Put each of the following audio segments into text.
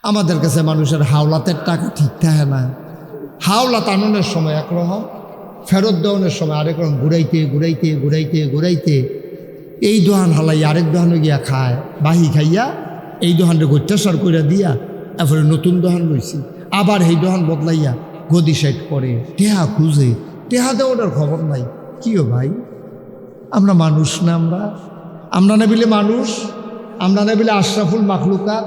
আমাদের কাছে মানুষের হাওলাতের টাকা ঠিক থাকে না। হাওলাত আননের সময় একরকম, ফেরত দেওয়ানোর সময় আরেক রকম, ঘুরাইতে ঘুরাইতে ঘুরাইতে ঘুরাইতে এই দোহান হালাই আরেক দোহানে গিয়া খায়, বাহি খাইয়া এই দোহানটা অত্যাচার করে দিয়া এরপরে নতুন দোহান লইছি, আবার এই দোহান বদলাইয়া গদি সাইড করে টেহা খুঁজে, টেহা দেওয়ার খবর নাই। কিও ভাই, আমরা মানুষ না? আমরা না বিলে মানুষ, আমরা না বিলে আশরাফুল মাখলুকা।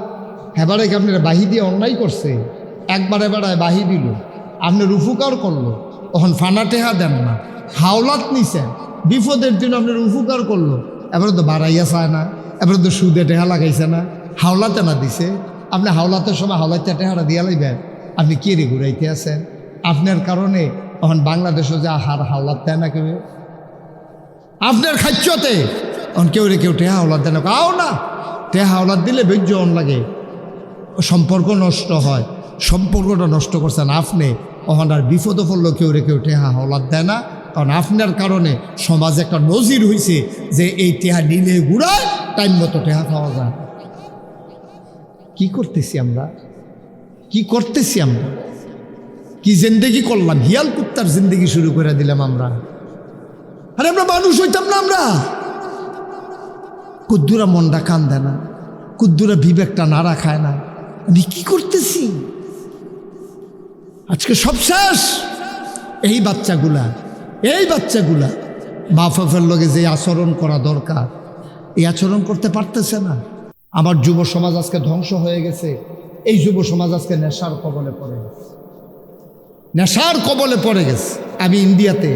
এবারে কি আপনার বাহি দিয়ে অন্যায় করছে? একবার এবারে বাহি দিল, আপনার উপকার করলো, তখন ফানা টেহা দেন না, হাওলাত নিছেন, বিপদের দিন আপনার উপকার করলো, এবারে তো বাড়াইয়া চায় না, এবারে তো সুদে টেহা লাগাইছে না, হাওলাতে না দিছে। আপনি হাওলাতের সময় হাওলাতে টেহারা দিয়া লাইবেন, আপনি কে রে ঘুরাইতে আছেন? আপনার কারণে তখন বাংলাদেশও যে হাওলাত দেয় না কেউ, আপনার খাচ্যতে তখন কেউ রে কেউ টেহা হাওলাত দেয় না। আও না, টেহা হাওলাত দিলে বেজ্য অন লাগে, সম্পর্ক নষ্ট হয়। সম্পর্কটা নষ্ট করছেন আপনি, তখন আর বিপদ পড়লো কেউ রে কেউ টেহা হাওলাত দেয় না, কারণ আপনার কারণে সমাজে একটা নজির হয়েছে যে এই টেহা নিলে ঘুরায়, টাইম মতো টেহা খাওয়া যায়। কি করতেছি আমরা? কি করতেছি আমরা? কি জিন্দেগি করলাম? হিয়াল কুত্তার জিন্দেগি শুরু করে দিলাম আমরা। আরে আমরা মানুষ হইতাম না? আমরা কুদ্দুরা মনটা কান দেয় না, কুদ্দুরা বিবেকটা নাড়া খায় না। আমি কি করতেছি? আজকে সব শেষ। এই বাচ্চাগুলা বাপ বাপের লগে যে আচরণ করা দরকার, এই আচরণ করতে পারতেছে না। আমার যুব সমাজ আজকে ধ্বংস হয়ে গেছে। এই যুব সমাজ আজকে নেশার কবলে পড়ে গেছে, নেশার কবলে পড়ে গেছে। আমি ইন্ডিয়াতে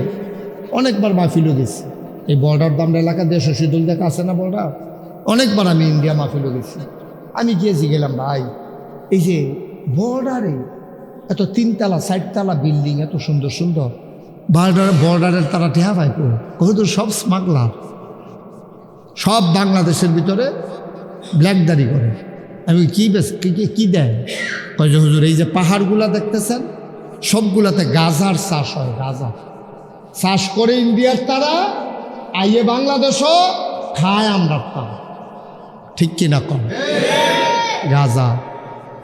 অনেকবার মাহফিলও গেছি, এই বর্ডার দামরা এলাকা দিয়ে শশীদুল দেখা আছে না বর্ডার, অনেকবার আমি ইন্ডিয়া মাহফিলও গেছি। আমি গিয়েছি, গেলাম ভাই, এই যে বর্ডারে এত 3তলা 4তলা বিল্ডিং, এত সুন্দর সুন্দর, বর্ডারের তারা টেহা পায় কত? সব স্মাগলার, সব বাংলাদেশের ভিতরে ব্ল্যাকদারি করে। আমি কি দেয়? কয় যে হুজুর এই যে পাহাড়গুলা দেখতেছেন, সবগুলাতে গাজার চাষ হয়, গাজা চাষ করে ইন্ডিয়ার তারা, আইয়ে বাংলাদেশও খায় আমরা তারা। ঠিক কিনা কম? গাজা,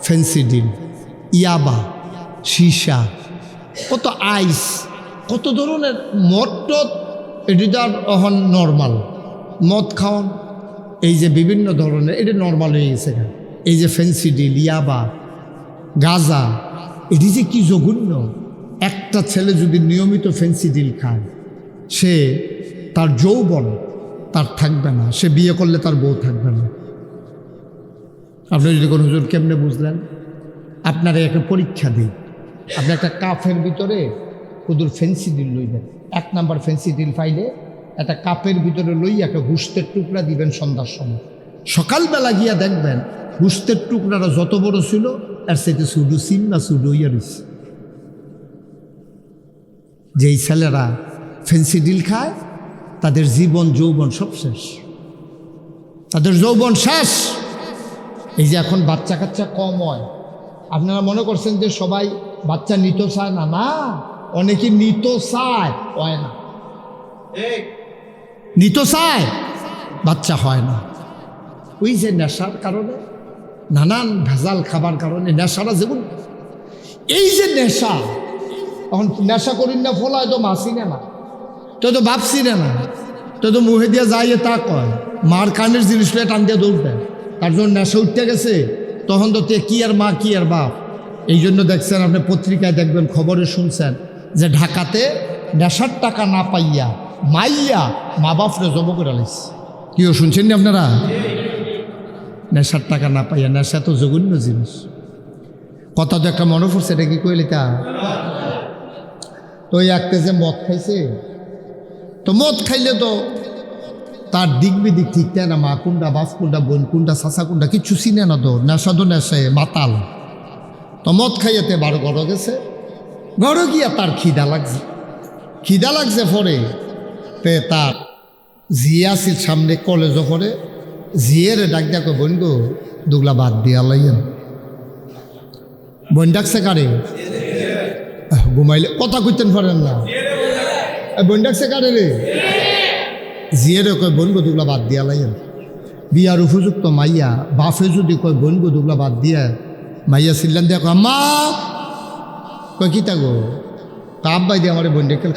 ফেন্সিডিল, ইয়াবা, সীসা, কত আইস, কত ধরনের মদ টদ, এটি তো আর এখন নর্মাল মদ খাওয়ান, এই যে বিভিন্ন ধরনের, এটা নর্মাল হয়ে গেছে। এই যে ফেন্সিডিল, ইয়াবা, গাজা, এটি যে কি জঘন্য। একটা ছেলে যদি নিয়মিত ফেন্সিডিল খায়, সে তার যৌবন তার থাকবে না, সে বিয়ে করলে তার বউ থাকবে না। আপনি যদি কোনো হুজুর কেমনে বুঝলেন? আপনারা একটা পরীক্ষা দিই, আপনি একটা কাপের ভিতরে হুজুর ফেন্সিডিল লইবেন, 1 নাম্বার ফেন্সিডিল পাইলে একটা কাপের ভিতরে লইয়া একটা গুস্তের টুকরা দিবেন সন্ধ্যার সময়। সকালবেলা গিয়া দেখবেন গুস্তের টুকরাটা যত বড় ছিল আর সেটা সুডু সিম না সুডু ইয়া রয়েছে। যেই ছেলেরা ফেন্সিডিল খায় তাদের জীবন যৌবন সব শেষ, তাদের যৌবন শেষ। এই যে এখন বাচ্চা কাচ্চা কম হয়, আপনারা মনে করছেন যে সবাই বাচ্চা নিতে চায় না? না, অনেকে নিতে চায়, হয় না। নিতে চায়, বাচ্চা হয় না। ওই যে নেশার কারণে, নানান ভেজাল খাবার কারণে নেশাটা যেমন, এই যে নেশা, এখন নেশা করি না ফলায় তো মাসি না, তো ভাবছি না, তো মুহে দিয়ে যাইয়ে তা কয়, মার কানের জিনিসটা টান দিয়ে দৌড় দেয়, তার জন্য নেশা উঠতে গেছে। তখন তো কি আর মা কি আর বাপ। এই জন্য দেখছেন, আপনি পত্রিকায় দেখবেন, খবরে শুনছেন যে ঢাকাতে নেশার টাকা না পাইয়া মাইয়া মা বাপরে জব করে লাইছে। কিও শুনছেন না আপনারা? নেশার টাকা না পাইয়া, নেশা তো জঘন্য জিনিস। কথা তো একটা মনে পড়ছে, এটা কি কইলে তা? তো একটা যে মদ খাইছে, তো মদ খাইলে তো তার দিক বিদিক ঠিক থাকে না, মা কোনটা, বাপ কোনটা, বোন কোনটা, চাচা কোনটা, কিচ্ছু চিনে না। তো নেশা তো নেশায় মাতাল। তো মদ খাইয়াতে বারো ঘরে গেছে, ঘরে গিয়া তার খিদা লাগছে পরে তে তার জিয়াসির সামনে কলেজ পরে জিয়ের ডাক দেখো, বোন গো দুগলা বাদ দিয়া লাইয়েন। বোন ডাকছে কারে? ঘুমাইলে কথা কইতেন পারেন না। বোন ডাকছে কারে রে? জিয়েরে কয়, বোন গো দুগলা বাদ দিয়া লাইয়েন। বিয়ার উপযুক্ত মাইয়া বাফে যদি কয়, বোন গো দুগলা বাদ দিয়া মাইয়া চিল্লান দেখো আম্মা কয় কি থাকো আব্বাই দিয়ে আমার বোন ডেকে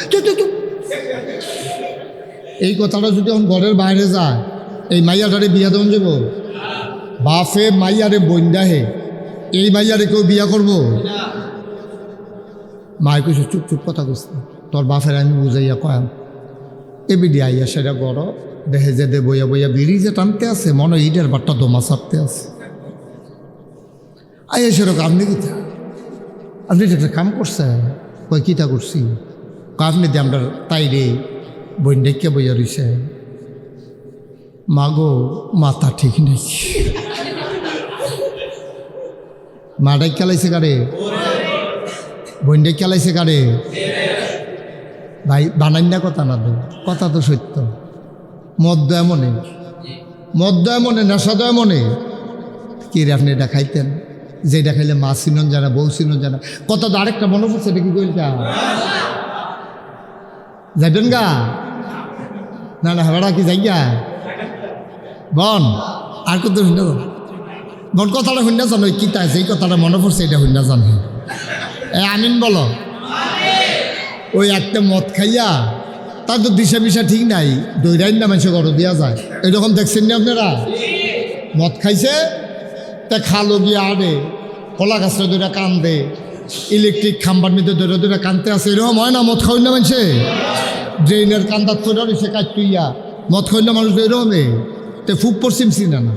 এই কথাটা যদি এখন ঘরের বাইরে যায় এই মাইয়াটারে বিয়া দেন যাব বাপে মাইয়ারে বোন দেহে এই মাইয়ারে কেউ বিয়া করবো মায় কইছে চুপ চুপ কথা কইস তোর বাপের আমি বুঝাইয়া কয়াম এ বিডি আইয়া সেটা বড় দেখে যে দে বইয়া বইয়া বিড়ি যে টানতে আছে মনে ইটের বাট্টা দমা চাপতে আছে আইয়া সেরকম আপনি কিতা আপনি একটা কাম করছেন কয় কিতা করছি আপনি দিয়ে আমরা তাই রে বই ডেকে বইয়া রইছে মাগো মাথা ঠিক নেই মাটাই খেলাইছে কারে বইন্ডে খেলাইছে কারে ভাই বানাই না কথা না দেব কথা তো সত্য মদ্য এমনে নেশা তো এমনে কি রে আপনি এটা খাইতেন যেটা খাইলে মা চিনন জানা বউ চিনন জানা কথা তো আরেকটা মনে পড়ছে এটা কি কইলটা যাইবেন গা না না হাওড়া কি যাই গা বন আর কত শুনে বন কথাটা শুনে জানো কি তাই যেই কথাটা মনে পড়ছে এটা শুনে জানো আমিন বলো ওই একটা মদ খাইয়া তার তো দিশা মিশা ঠিক নাই দৈরাইন না মানুষের ঘর দেওয়া যায় এরকম দেখছেন না আপনারা মদ খাইছে তা খালো গিয়ে আড়ে কলা গাছটা দুটা কান্দে ইলেকট্রিক খাম্বার মধ্যে দৌড়ে দৌড়ে কানতে আছে এরকম হয় না মদ খাওয়াই না মানুষে ড্রেনের কান্দার তোরা রয়েছে কাজ তুইয়া মদ খাওয়াই না মানুষ এরকমে তে ফুক পশ্চিম চিনা না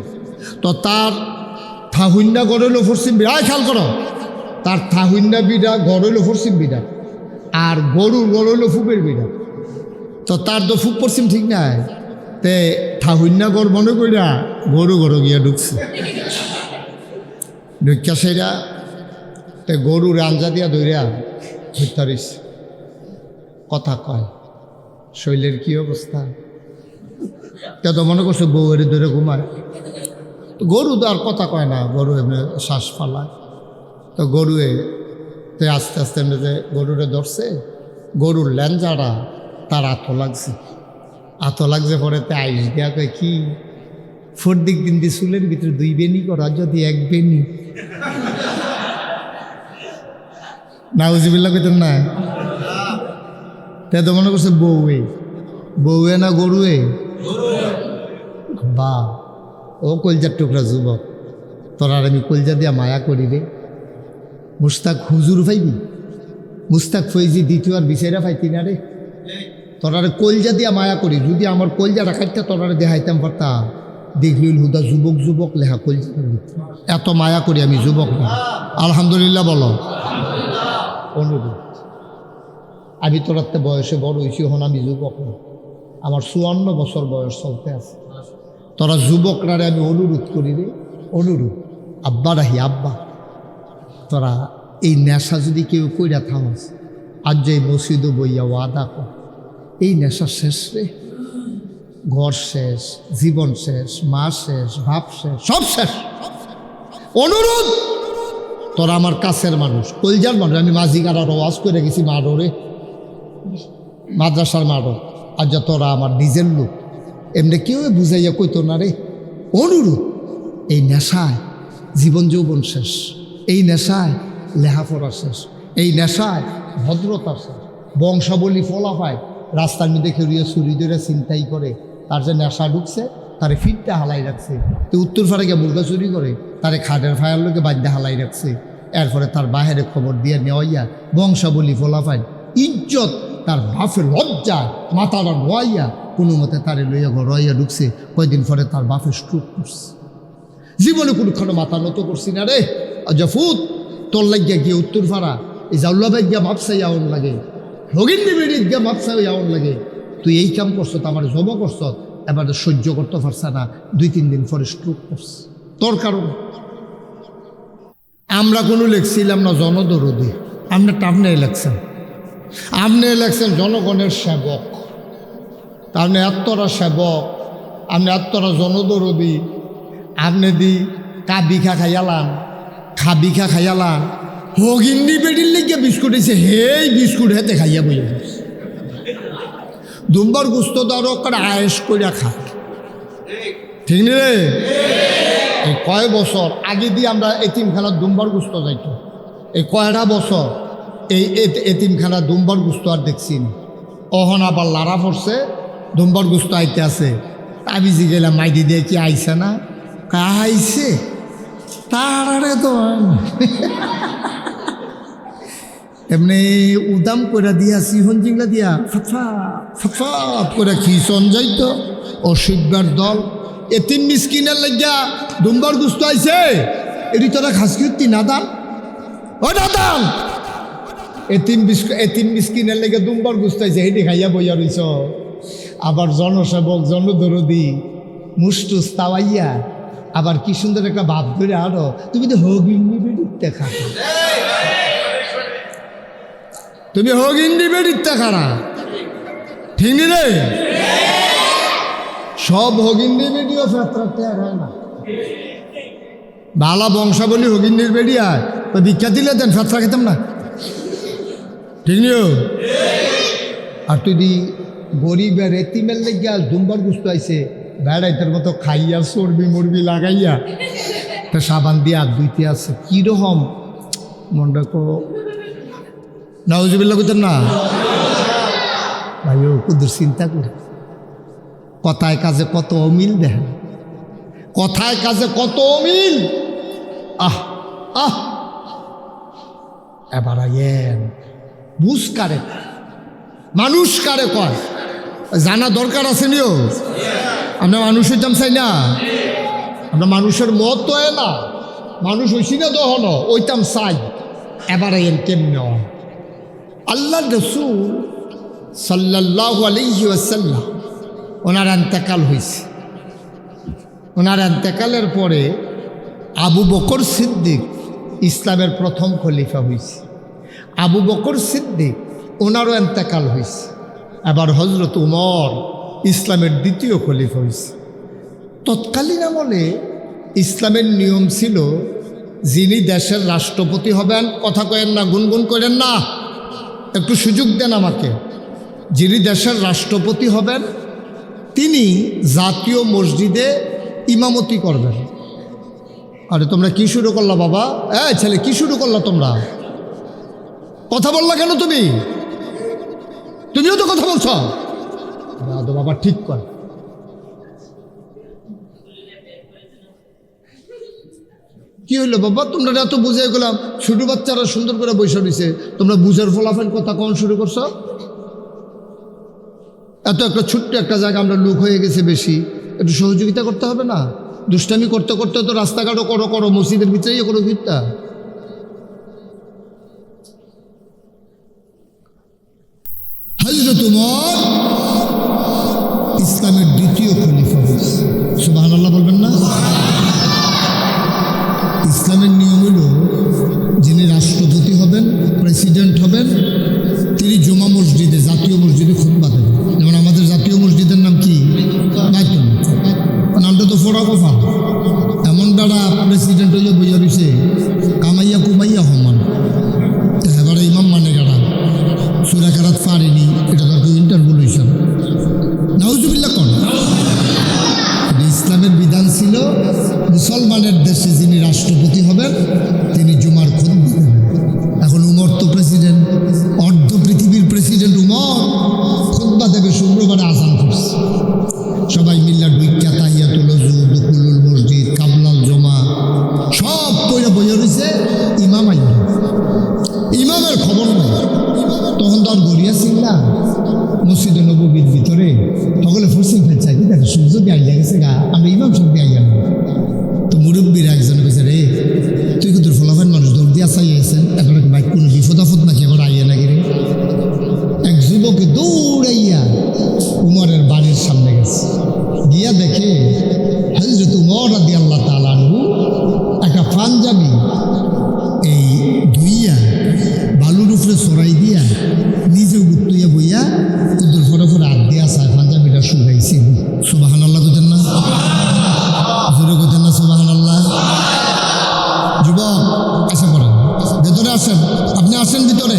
তো তার থাহুন্যা গড়ইল পশ্চিম বিড়া খেয়াল করো তার থাহুন্যা বিড়া গড়ইল পশ্চিম বিড়া আর গরুর গড়ইল ফুপের বিড়া তো তার তো ফুক পশ্চিম ঠিক নাই তে থাহুন্যা গড় মনে কইরা গরু গরু গিয়া ঢুকছে ঢুকা সেরা তে গরুর আঞ্জা দিয়া দৌড়া হইতারিস কথা কয় শৈলের কি অবস্থা তে তো মনে করছে বউয়ের ধরে ঘুমায় গরু তো আর কথা কয় না গরু এমনি শ্বাস ফালায় তো গরুয়ে তে আস্তে আস্তে এমনি যে গরুরে ধরছে গরুর ল্যাঞ্জাটা তার আতো লাগছে পরে তে আইস দেয়া কয় কি ফোর দিক দিন দিয়ে চুলের ভিতরে 2 বেনি করা যদি 1 বেনি নাউজিবিল্লাহ কইতেন না তে তো মনে করছে বউয়ে না গরুয়ে বা ও কলজার টুকরা যুবক তোর আর আমি কলজা দিয়া মায়া করি রে মুস্তাক হুজুর পাইবি মুস্তাক ফৈজি দ্বিতীয় বিচারা পাইতি না রে তোরারে কলজা দিয়া মায়া করি যদি আমার কলজা রাখাইতে তোরারে দেখাইতাম পারতাম দেখলিল হুদা যুবক লেখা কলজা এত মায়া করি আমি যুবক না আলহামদুলিল্লাহ বলো অনুরোধ আমি তোরাতে বয়সে বড় হয়েছি হন আমি যুবক না আমার 54 বছর বয়স চলতে আছে তোরা যুবকরারে আমি অনুরোধ করি রে অনুরোধ আব্বা রাহি আব্বা তোরা এই নেশা যদি কেউ কইরা থামাস আজ যে মসজিদ বইয়া ওয়াদা কর এই নেশা শেষ রে ঘর শেষ জীবন শেষ মা শেষ ভাব শেষ সব শেষ অনুরোধ তোরা আমার কাছের মানুষ কলজার মানুষ আমি মাঝিগারা রওয়াজ করে গেছি মাডোরে মাদ্রাসার মাডো আর যা তোরা আমার নিজের লোক এমনি কেউ বুঝাইয়া কইতো না রে অনুরোধ এই নেশায় জীবন যৌবন শেষ এই নেশায় লেহাপড়া শেষ এই নেশায় ভদ্রতা শেষ বংশাবলী ফলাফায় রাস্তার মধ্যে খেয়ে চুরি ধরে চিন্তাই করে তার যে নেশা ঢুকছে তারে ফিটটা হালাই রাখছে তো উত্তর ফাড়ে গিয়ে মুরগা চুরি করে তারে খাটের ফায়ার লোকে বাদ্যা হালাই রাখছে এরপরে তার বাহিরে খবর দিয়ে নেওয়াইয়া বংশাবলী ফলাফায় ইজ্জত তার বাপের লজ্জায় মাথাটা নোয়াইয়া কোনো মতে তারে লইয়া ঘরাইয়া ঢুকছে কয়দিন পরে তার বাপের স্ট্রোক করছে জীবনে কোনোখানে মাথা নত করছি না রে জফুত তোর লাগিয়া গিয়ে উত্তর ফাড়া এই জাউল্লাবাই গিয়া মাপসাই আউন লাগে রগিন্দি বেড়িত গিয়া মাপসাই আউন লাগে তুই এই কাম করছত আমার জব করছ এবার সহ্য করতে পারছে না 2-3 দিন পরে স্ট্রোক করছে তোর কারণে আমরা কোনো লেখছিলাম না জনদরদি আপনি লেখছেন জনগণের সেবক আপনি এতটা সেবক আপনি এতটা জনদরদি আপনি দি কাবিখা খাইয়ালান হগিন্দি বেডির লেগে বিস্কুট এসে হেই বিস্কুট হেতে খাইয়া বইয়া দুম্বার গুস্ত দর করে আয়েস করিয়া খা ঠিক নি রে এই কয় বছর আগে দিয়ে আমরা এতিমখানার দুম্বার গুস্ত যাইতো, এই কয়টা বছর এই এতিমখানা দুম্বার গুস্ত আর দেখছি না। অহন আবার লারা পড়ছে, দুম্বার গুস্ত আইতে আছে। আমি যে গেলাম মাইদি দিয়ে কি আইসে না, আইসে তারে তো এমনি উদাম করে দিয়া সিহন জিংলা দিয়া ফটফট করে খিসন যাইতো অসভ্যার দল। এতিম মিসকিনের লাগিয়া দুম্বার গুস্ত আইছে, এটি তোরা খাসকি না দান ও না দান। এতিম মিসকিনের লেগে দুম্বার গুস্ত আইছে, হেঁটে খাইয়া বইয়া রইছ। আবার জনসেবক জনদরদি মুস্টুস তাওয়াইয়া আবার কি সুন্দর একটা ভাব ধরে আরো তুমি তো হগিন্নি বেড়িতে খা, তুমি হগিন্নি বেড়িতে খারা, ঠিক নি রে? সব হগিন্নি বেডিও ফেতরাতে হয় না। বালা বংশাবলী হগিন্নির বেডিয়া তো ভিক্ষা দিলে দেন ফেতরা খেতাম না, ঠিক নিও। আর তুই গরিবের এতিমের লেগে দুম্বার গুস্ত আইছে, বেড়াইতের মতো খাইয়া চর্বি মরবি লাগাইয়া তা সাবান দিয়ে হাত ধুইতে আছে। কীরকম মনটা কো নাউজুবিল্লাহ কইতেন না ভাই, ও কুদুর চিন্তা করে কথায় কাজে কত অমিল দেখেন, কথায় কাজে কত অমিল। আহ আহ এবার আইয়েন বুঝ কারে মানুষ কারে কয় জানা দরকার আছে নিও। আমরা মানুষ হইতাম চাই না, আমরা মানুষের মত তো না, মানুষ হইছি না দহন ওইতাম চাই। এবার আইয়েন কেমনে আল্লাহ রসুল সাল্লাল্লাহু আলাইহি ওয়াসাল্লাম ওনার ইন্তেকাল হয়েছে। ওনার ইন্তেকালের পরে আবু বকর সিদ্দিক ইসলামের প্রথম খলিফা হয়েছে। আবু বকর সিদ্দিক ওনারও ইন্তেকাল হয়েছে। আবার হজরত উমর ইসলামের দ্বিতীয় খলিফা হয়েছে। তৎকালীন আমলে ইসলামের নিয়ম ছিল যিনি দেশের রাষ্ট্রপতি হবেন, কথা কয়েন না, গুনগুন করেন না, একটু সুযোগ দেন আমাকে। যিনি দেশের রাষ্ট্রপতি হবেন তিনি জাতীয় মসজিদে ইমামতি করবেন। আরে তোমরা কি শুরু করলা বাবা? ছেলে কি শুরু করলা তোমরা? কথা বললা কেন তুমি? তুমিও তো কথা বলছ। বাবা ঠিক কর। কি হইলো বাবা? তোমরা এত বুঝে গেলাম, ছোট বাচ্চারা সুন্দর করে বৈশা দিছে, তোমরা বুঝের ফলাফল কথা কখন শুরু করছো? এত একটা ছোট্ট একটা জায়গা আমরা লোক হয়ে গেছে বেশি, একটু সহযোগিতা করতে হবে না? দুষ্টামি করতে করতে তো রাস্তাঘাটও করো, মসজিদের ভিতরেই করো ভিড়টা। হযরত উমর ইসলামের দ্বিতীয় খলিফা হয়েছে। সুবহানাল্লাহ বলবেন না? ইসলামের নিয়ম হল যিনি রাষ্ট্রপতি হবেন, প্রেসিডেন্ট হবেন, তিনি জুমা মসজিদে, জাতীয় মসজিদে খুতবা দেবেন। যেমন আমাদের জাতীয় মসজিদের নাম কি? নামটা তো ফোড়া কফা। এমন বেড়া প্রেসিডেন্ট হইয়া বইয়া রয়েছে, কামাইয়া কুমাইয়া হমান, এবারে ইমাম মানে গাড়া সুরা কারাত পারেনি, এটা তো ইন্টারভিউ হয়েছে। নাউজুবিল্লাহ কোন ইসলামের বিধান ছিল মুসলমানের দেশে যিনি রাষ্ট্রপতি হবেন তিনি জুমার খুতবা দেবেন। এখন উমর তো প্রেসিডেন্ট, অর্ধ পৃথিবীর প্রেসিডেন্ট উমর খুতবা দেবে। শুক্রবারে আযান করছে, সবাই মিল্লা ঢুইক্কা তাহিয়াতুল ওযু, দুখুলুল মসজিদ, কাবলাল জমা সব পড়ে বইয়া রয়েছে। ইমাম আইল, ইমামের খবর নেই। তখন তো আর গড়িয়া ছিল না মসজিদে নববীর ভিতরে, সকলে ফরসিং ফেলছে, কি দেখো সূর্য দিয়ে আইয়া গেছে গা, আমরা ইমাম সব দিয়ে আইয়া। তো মুরব্বীর একজন কইছে, রে তুই কিন্তু ফলাফল মানুষ দৌড় দিয়া চাইয়াছেন, এখন ভাই কোনো বিপদ আপদ নাকি এবার আইয়া নাকি রে? এক যুবকে দৌড়াইয়া উমরের বাড়ির সামনে গেছে, গিয়া দেখে হযরত উমর রাদিয়াল্লাহু তাআলা আনহু একটা পাঞ্জাবি এই ধুইয়া বালুর উপরে ছড়াই দিয়া নিজে গুপ্তুইয়া বইয়া কুদুর ফরে ফরে হাত দিয়া চায় পাঞ্জাবিটা শুকাইছে। সুবহানাল্লাহ কইতেন না? জোরে কইতেন না সুবহানাল্লাহ? যুবক এসে পড়েন, ভেতরে আসেন, আপনি আসেন ভিতরে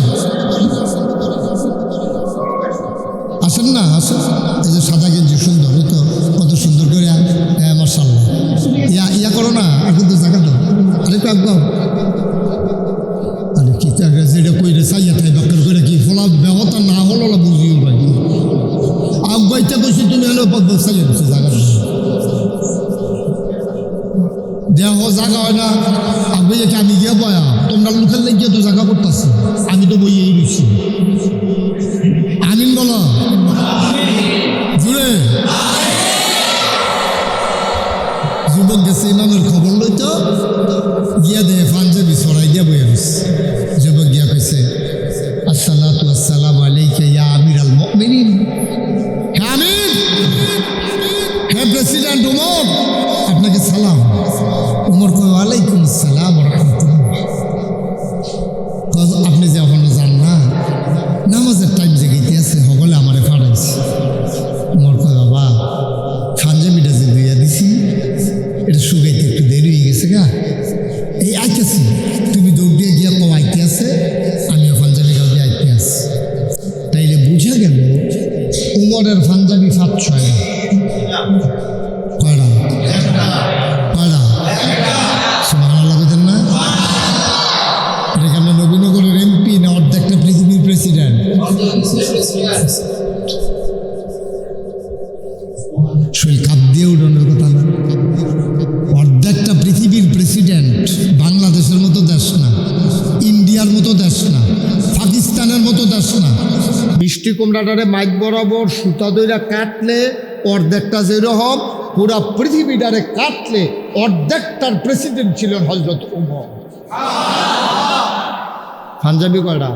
আসেন না, আসেন। এই যে সাদা গেঞ্জি সুন্দর, এই তো কত সুন্দর করে, হ্যাঁ মাশাআল্লাহ। ইয়া করো না, থেকে তো জায়গা করতেছে, আমি তো বইয়েই রয়েছি। আমিন বলো জুড়ে। যুবক গেছে ইমামের খবর লইতো, গিয়া দে পাঞ্জাবি ছড়াই দিয়া বইয়া রয়েছে। যুবক গিয়া কইছে আসসালাতু আসসালামু আলাইকা ইয়া আমিরাল মুমিনিন। হে আমির, হে প্রেসিডেন্ট উমর, আপনাকে সালাম। উমর কয় ওয়ালাইকুম আসসালাম ওয়া রাহমাতুল্লাহ। আপনি যে এখনো যান না, নামাজের টাইম জেগেইতে আছে, সকলে আমারে ফাড়াইছে। উমর কয় বাবা, পাঞ্জাবিটা যে লইয়া দিছি এটা শুকাইতে একটু দেরি হয়ে গেছে গা, এই আইতেছি, তুমি দৌড় দিয়ে গিয়া কম আইতে আছে, আমিও পাঞ্জাবি গাও দিয়ে আইতে আছি। তাইলে বুঝা গেল উমরের পাঞ্জাবি 5-6 কয়টা কয়টা সুবহানাল্লাহ কইতেন না? এটা কেন নবীনগরের এমপি না অর্ধেকটা পৃথিবীর প্রেসিডেন্ট? শরীর কাপ দিয়ে উঠানোর কথা না, অর্ধেকটা পৃথিবীর প্রেসিডেন্ট। বাংলাদেশের মতো দেশ না, ইন্ডিয়ার মতো দেশ না, পাকিস্তানের মতো দেশ না। মিষ্টি কুমড়াটারে মাইক বরাবর সুতা দইরা কাটলে অর্ধেকটা যেরকম, পুরা পৃথিবীটারে কাটলে অর্ধেকটার প্রেসিডেন্ট ছিলেন হযরত উমর। পাঞ্জাবি কয়টা?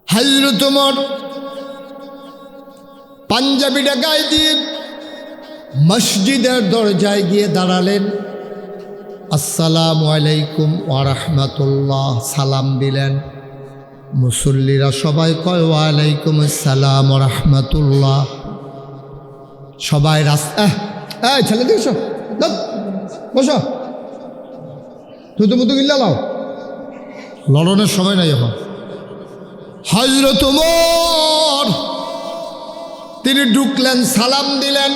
হযরত উমর পাঞ্জাবিটা গায়ে দিয়ে মসজিদের দরজায় গিয়ে দাঁড়ালেন। আসসালামু আলাইকুম ওয়া রাহমাতুল্লাহ সালাম দিলেন। মুসল্লিরা সবাই কয় ওয়া আলাইকুম আসসালাম ওয়া রাহমাতুল্লাহ। সবাই রাস্তা ছেলে দেখছো বসো, তুই গিল্লা লাও, লড়নের সময় নাই এখন। হযরত ওমর তিনি ঢুকলেন, সালাম দিলেন।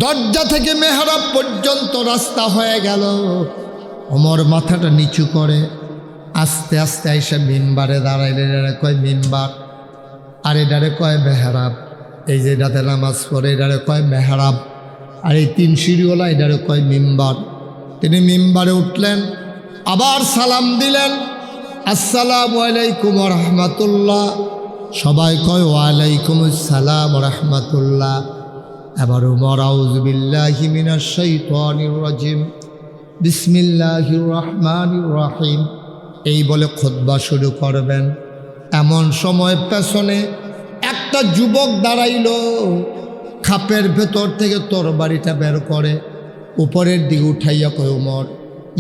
দরজা থেকে মেহরাব পর্যন্ত রাস্তা হয়ে গেল। ওমর মাথাটা নিচু করে আস্তে আস্তে আইসা মিম্বারে দাঁড়াইলে, এটারে কয় মিম্বার, আর এটারে কয় মেহরাব। এই যে এটাতে নামাজ পড়ে এটারে কয় মেহরাব, আর এই 3 সিঁড়িওয়ালা এটারে কয় মিম্বার। তিনি মিম্বারে উঠলেন, আবার সালাম দিলেন, আসসালামু আলাইকুম ওয়া রাহমাতুল্লাহ। সবাই কয় ওয়ালাইকুম আসসালাম ওয়া রাহমাতুল্লাহ। এবার ওমর আউযু বিল্লাহি মিনাশ শাইতানির রাজিম, বিসমিল্লাহির রহমানির রহিম এই বলে খুতবা শুরু করবেন। এমন সময় পেছনে একটা যুবক দাঁড়াইল, খাপের ভেতর থেকে তরবারিটা বের করে উপরের দিকে উঠাইয়া কয় ওমর,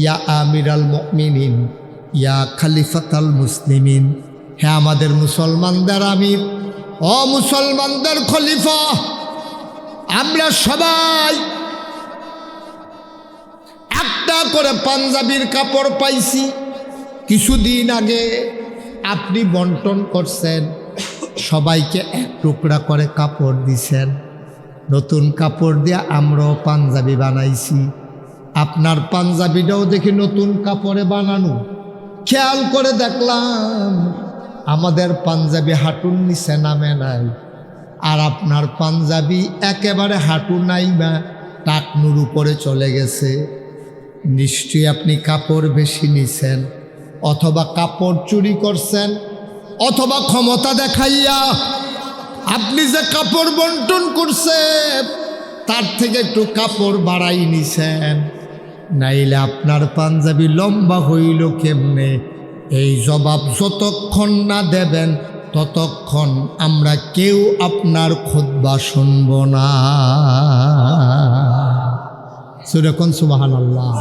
ইয়া আমিরাল মুমিনিন, ইয়া খলিফাতাল মুসলিমিন, হে আমাদের মুসলমানদের আমির, ও মুসলমানদের খলিফা, আমরা সবাই একটা করে পাঞ্জাবির কাপড় পাইছি। কিছুদিন আগে আপনি বন্টন করছেন, সবাইকে 1 টুকরা করে কাপড় দিছেন। নতুন কাপড় দিয়ে আমরাও পাঞ্জাবি বানাইছি। আপনার পাঞ্জাবিটাও দেখি নতুন কাপড়ে বানানো। খেয়াল করে দেখলাম আমাদের পাঞ্জাবি হাঁটুর নিচে নামে নাই, আর আপনার পাঞ্জাবি একেবারে হাঁটু নাইমা টাকনুর উপরে চলে গেছে। নিশ্চয়ই আপনি কাপড় বেশি নিছেন, অথবা কাপড় চুরি করছেন, অথবা ক্ষমতা দেখাইয়া আপনি যে কাপড় বন্টন করছেন তার থেকে একটু কাপড় বাড়াই নিছেন। নাইলে আপনার পাঞ্জাবি লম্বা হইল কেমনে? এই জবাব যতক্ষণ না দেবেন ততক্ষণ আমরা কেউ আপনার খুতবা শুনব না। সুরে কোন সুবহানাল্লাহ।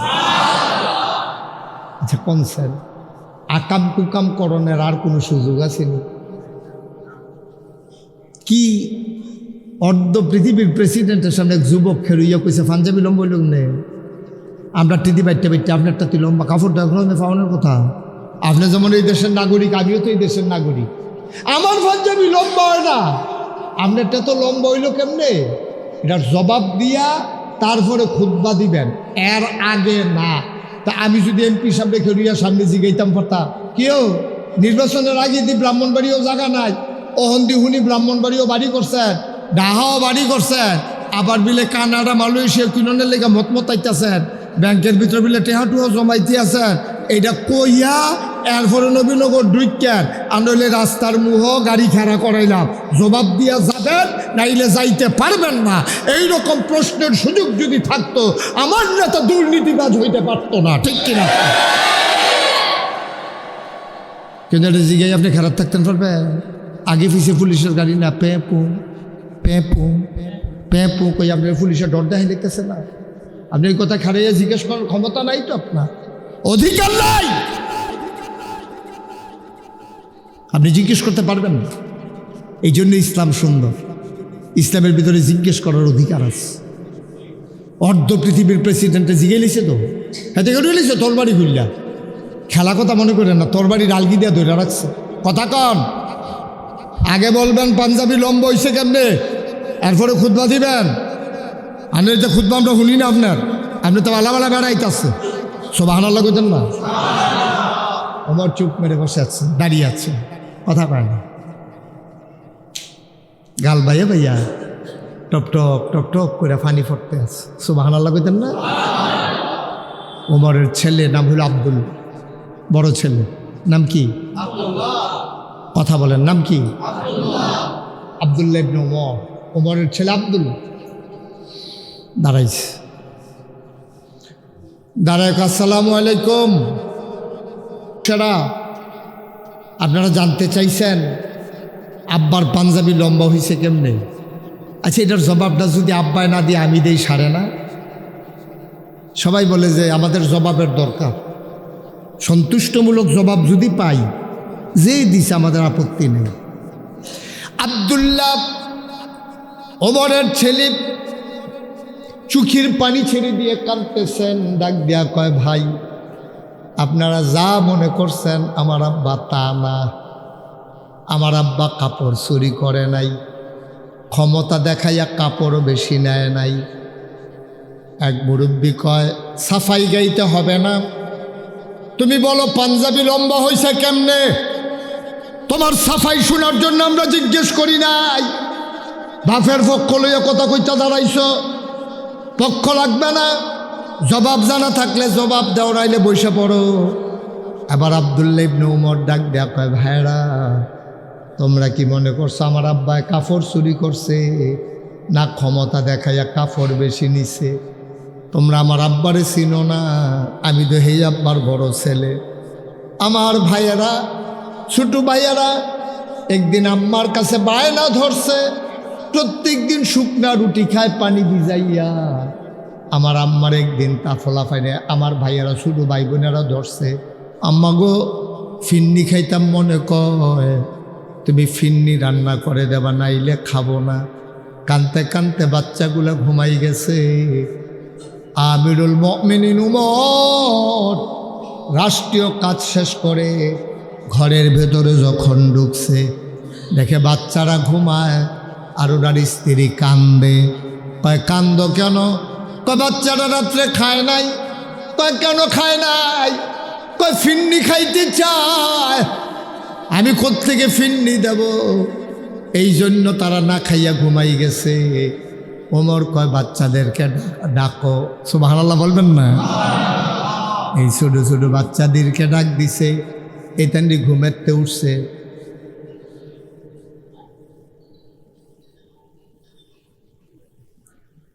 আচ্ছা কোনছেন আকাম কুকাম করণের আর কোনো সুযোগ আসেনি? কি অর্ধ পৃথিবীর প্রেসিডেন্টের সামনে এক যুবক খেলুইয়া কইছে পাঞ্জাবি লম্বা হইল নে? আমরা টিদি বাইটটা বাইটটা আপনারটা তুই লম্বা কাপড়টা পাওয়ানোর কথা। আপনি যেমন এই দেশের নাগরিক, আমিও তো এই দেশের নাগরিক। আমার পাঞ্জাবি লম্বা হয় না, আপনারটা তো লম্বা হইল কেমনে? এটার জবাব দিয়া তারপরে খুতবা দিবেন, এর আগে না। তা আমি যদি এমপি সামনে খেলিয়া সামনে জিগাইতাম পারতাম, কেউ নির্বাচনের আগে দি ব্রাহ্মণবাড়িও জায়গা নাই, অহন্দি হুনি ব্রাহ্মণবাড়িও বাড়ি করছেন, ডাহাও বাড়ি করছেন, আবার বিলে কানাডা মালয়েশিয়া কিননের লেগে মতমতাইতেছেন, ব্যাংকের ভিতরে বলে টেহাটুও জমাইতে আছেন, এইটা কইয়া এরপরে নবীনগর ঢুইকেন আনলে রাস্তার মুহ গাড়ি খেড়া করাইলাম, জবাব দিয়া যাবেন নাইলে যাইতে পারবেন না। এই রকম প্রশ্নের সুযোগ যদি থাকতো আমার নেতা দুর্নীতিবাজ হইতে পারতো না, ঠিক কিনা? কিন্তু এটা জিগাই আপনি খারাপ থাকতেন পারবেন? আগে পিছিয়ে পুলিশের গাড়ি না, পেঁপু পেঁপু পেঁপু কই আপনার পুলিশের ডর দেখাই দেখতেছে না? আপনি এই কথা খারাইয়া জিজ্ঞেস করার ক্ষমতা নাই তো, আপনার অধিকার নাই, আপনি জিজ্ঞেস করতে পারবেন না। এই জন্য ইসলাম সুন্দর, ইসলামের ভিতরে জিজ্ঞেস করার অধিকার আছে। অর্ধ পৃথিবীর প্রেসিডেন্টে জিগে লিছে তো, হ্যাঁ দেখে লিছে তরবারি গুল্লা, খেলা কথা মনে করেন না, তরবারি ডালগি দিয়ে ধরে রাখছে। কথা কন, আগে বলবেন পাঞ্জাবি লম্বা হয়েছে কেমনে, এরপরে খুতবা দিবেন। আপনার যে খুতবা আমরা শুনি না, আপনি তো আলাবালা বেড়াইতেছে, সুবহানাল্লাহ কইতেন না? আমার চুপ মেরে বসে আছে, দাঁড়িয়ে আছে, কথা পায় না, গাল বাইয়া ভাইয়া টপ টপ টপ টপ করে পানি পড়তে আছে, সুবহানাল্লাহ কইতেন না? ওমরের ছেলে নাম হলো আব্দুল, বড় ছেলে নাম কি? কথা বলেন, নাম কি? আব্দুল্লাহ ইবনে ওমর, ওমরের ছেলে আব্দুল। দাঁড়াইছে, দাঁড়ায় আসসালামু আলাইকুম। সেটা আপনারা জানতে চাইছেন আব্বার পাঞ্জাবি লম্বা হয়েছে কেমনে? আচ্ছা, এটার জবাবটা যদি আব্বায় না দিয়ে আমি দেই সারে না? সবাই বলে যে আমাদের জবাবের দরকার, সন্তুষ্টমূলক জবাব যদি পাই, যে দিছে আমাদের আপত্তি নেই। আব্দুল্লাহ ওমরের ছেলে চোখের পানি ছেড়ে দিয়ে কাঁদতেছেন, ডাক দিয়া কয়, ভাই আপনারা যা মনে করছেন আমার আব্বা তা না, আমার আব্বা কাপড় চুরি করে নাই, ক্ষমতা দেখাইয়া কাপড়ও বেশি নেয় নাই। এক মুরব্বী কয়, সাফাই গাইতে হবে না, তুমি বলো পাঞ্জাবি লম্বা হয়েছে কেমনে? তোমার সাফাই শোনার জন্য আমরা জিজ্ঞেস করি নাই, বাপের পক্ষ লইয়া কথা কইতা দাঁড়াইছ, পক্ষ লাগবে না, জবাব জানা থাকলে জবাব দেও, নাইলে বসে পড়ো। আবার আব্দুল্লাহ ইবনে ওমর ডাক দেয়া কয়, ভাইরা তোমরা কি মনে করছো আমার আব্বায় কাপড় চুরি করছে না ক্ষমতা দেখাইয়া কাপড় বেশি নিছে? তোমরা আমার আব্বারে চিনো না, আমি তো হেই আব্বার বড় ছেলে। আমার ভাইয়েরা, ছোট ভাইয়েরা একদিন আম্মার কাছে বায়না ধরছে, প্রত্যেক দিন শুকনা রুটি খায় পানি ভিজাইয়া। আমার আম্মার একদিন তাফলা ফাইনে আমার ভাইয়েরা ছোট ভাই বোনেরা ধরছে, আম্মা গো ফিন্নি খাইতাম, মনে কয় তুমি ফিন্নি রান্না করে দেবা, নাইলে খাবো না। কানতে কানতে বাচ্চাগুলো ঘুমাই গেছে। আমিরুল মুমিনিন উমর রাষ্ট্রীয় কাজ শেষ করে ঘরের ভেতরে যখন ঢুকছে, দেখে বাচ্চারা ঘুমায় আর ওনার স্ত্রী কান্দে। কয় কান্দ কেন? কয় বাচ্চারা রাত্রে খায় নাই। কয় কেন খায় নাই? কয় ফিন্নি খাইতে চায়। আমি কোত্থেকে ফিন্নি দেব? এই জন্য তারা না খাইয়া ঘুমাই গেছে। ওমর কয় বাচ্চাদেরকে ডাকো। সুবহানাল্লাহ বলবেন না? এই ছোট ছোট বাচ্চাদেরকে ডাক দিছে, এতেন্দি ঘুমেতে উঠছে।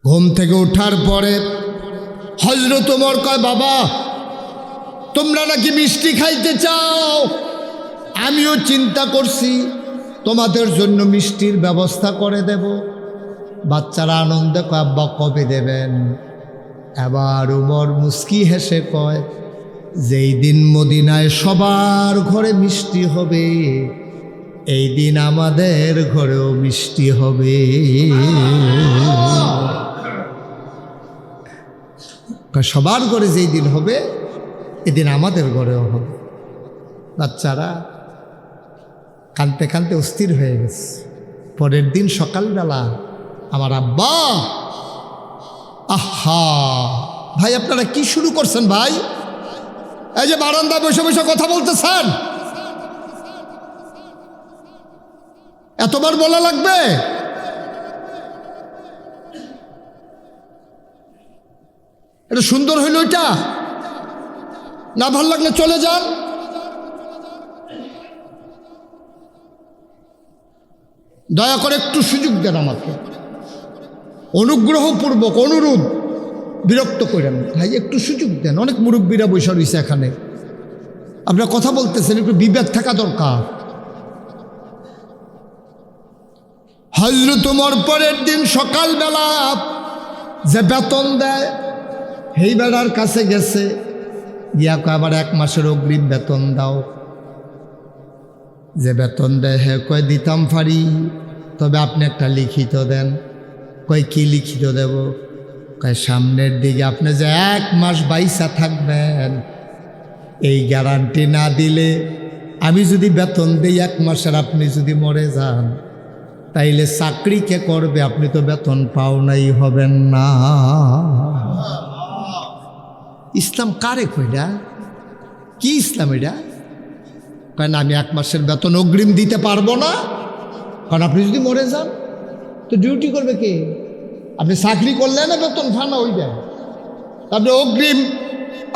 ঘুম থেকে ওঠার পরে হযরত ওমর কয়, বাবা তোমরা নাকি মিষ্টি খাইতে চাও, আমিও চিন্তা করছি তোমাদের জন্য মিষ্টির ব্যবস্থা করে দেব। বাচ্চারা আনন্দে কয়, আব্বা কবে দেবেন? এবার উমর মুস্কি হেসে কয়, যেই দিন মদিনায় সবার ঘরে মিষ্টি হবে, এই দিন আমাদের ঘরেও মিষ্টি হবে। সবার ঘরে যেই দিন হবে, এদিন আমাদের ঘরেও হবে। বাচ্চারা কাঁদতে কাঁদতে অস্থির হয়ে গেছে। পরের দিন সকালবেলা আমার আব্বা, আহা ভাই আপনারা কি শুরু করছেন ভাই? এই যে বারান্দা বসে বসে কথা বলতেছেন, এতবার বলা লাগবে? এটা সুন্দর হইল এটা? না ভাল লাগলে চলে যান। দয়া করে একটু সুযোগ দেন আমাকে, অনুগ্রহপূর্বক অনুরোধ, বিরক্ত করেন ভাই, একটু সুযোগ দেন। অনেক মুরব্বীরা বসে রয়েছে এখানে, আপনারা কথা বলতেছেন, একটু বিবেক থাকা দরকার। হযরত ওমর পরের দিন সকালবেলা যে বেতন দেয় সেই বেড়ার কাছে গেছে, গিয়া আবার 1 মাসের অগ্রিম বেতন দাও। যে বেতন দেয় হ্যাঁ কয় দিতাম পারি, তবে আপনি একটা লিখিত দেন। কয় কি লিখিত দেব? কয় সামনের দিকে আপনি যে 1 মাস বাইসা থাকবেন এই গ্যারান্টি না দিলে আমি যদি বেতন দিই 1 মাসের, আপনি যদি মরে যান তাইলে চাকরি কে করবে? আপনি তো বেতন পাও নাই, হবেন না। ইসলাম কারে কইরা? কি ইসলাম এটা? কারণ আমি 1 মাসের বেতন অগ্রিম দিতে পারবো না, কারণ আপনি যদি মরে যান তো ডিউটি করবে কে? আপনি চাকরি করলে না বেতন ফানা হয়ে যায়, আপনি অগ্রিম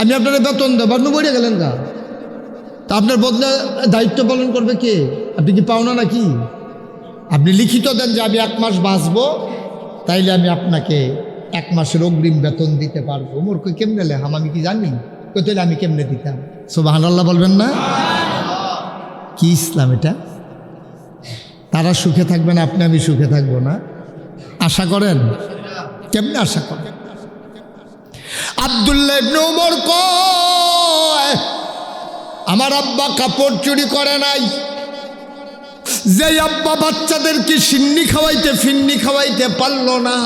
আমি আপনার বেতন দেবো, আপনি মরে গেলেন না, তা আপনার বদলে দায়িত্ব পালন করবে কে? আপনি কি পাও না নাকি? আপনি লিখিত দেন যে আমি 1 মাস বাঁচবো, তাইলে আমি আপনাকে 1 মাসের অগ্রিম বেতন দিতে পারবো। ওমর কই কেমনে লেহাম, আমি কি জানি? কই তাহলে আমি কেমনে দিতাম? সুবহানাল্লাহ বলবেন না? কি ইসলাম এটা? তারা সুখে থাকবেন, আপনি আমি সুখে থাকবো না? আশা করেন? কেমনে আশা করেন? আব্দুল্লাহ ইবনে ওমর কয় আমার আব্বা কাপড় চুরি করে নাই। যে আব্বা বাচ্চাদেরকে সিন্নি খাওয়াইতে ফিন্নি খাওয়াইতে পারলো না,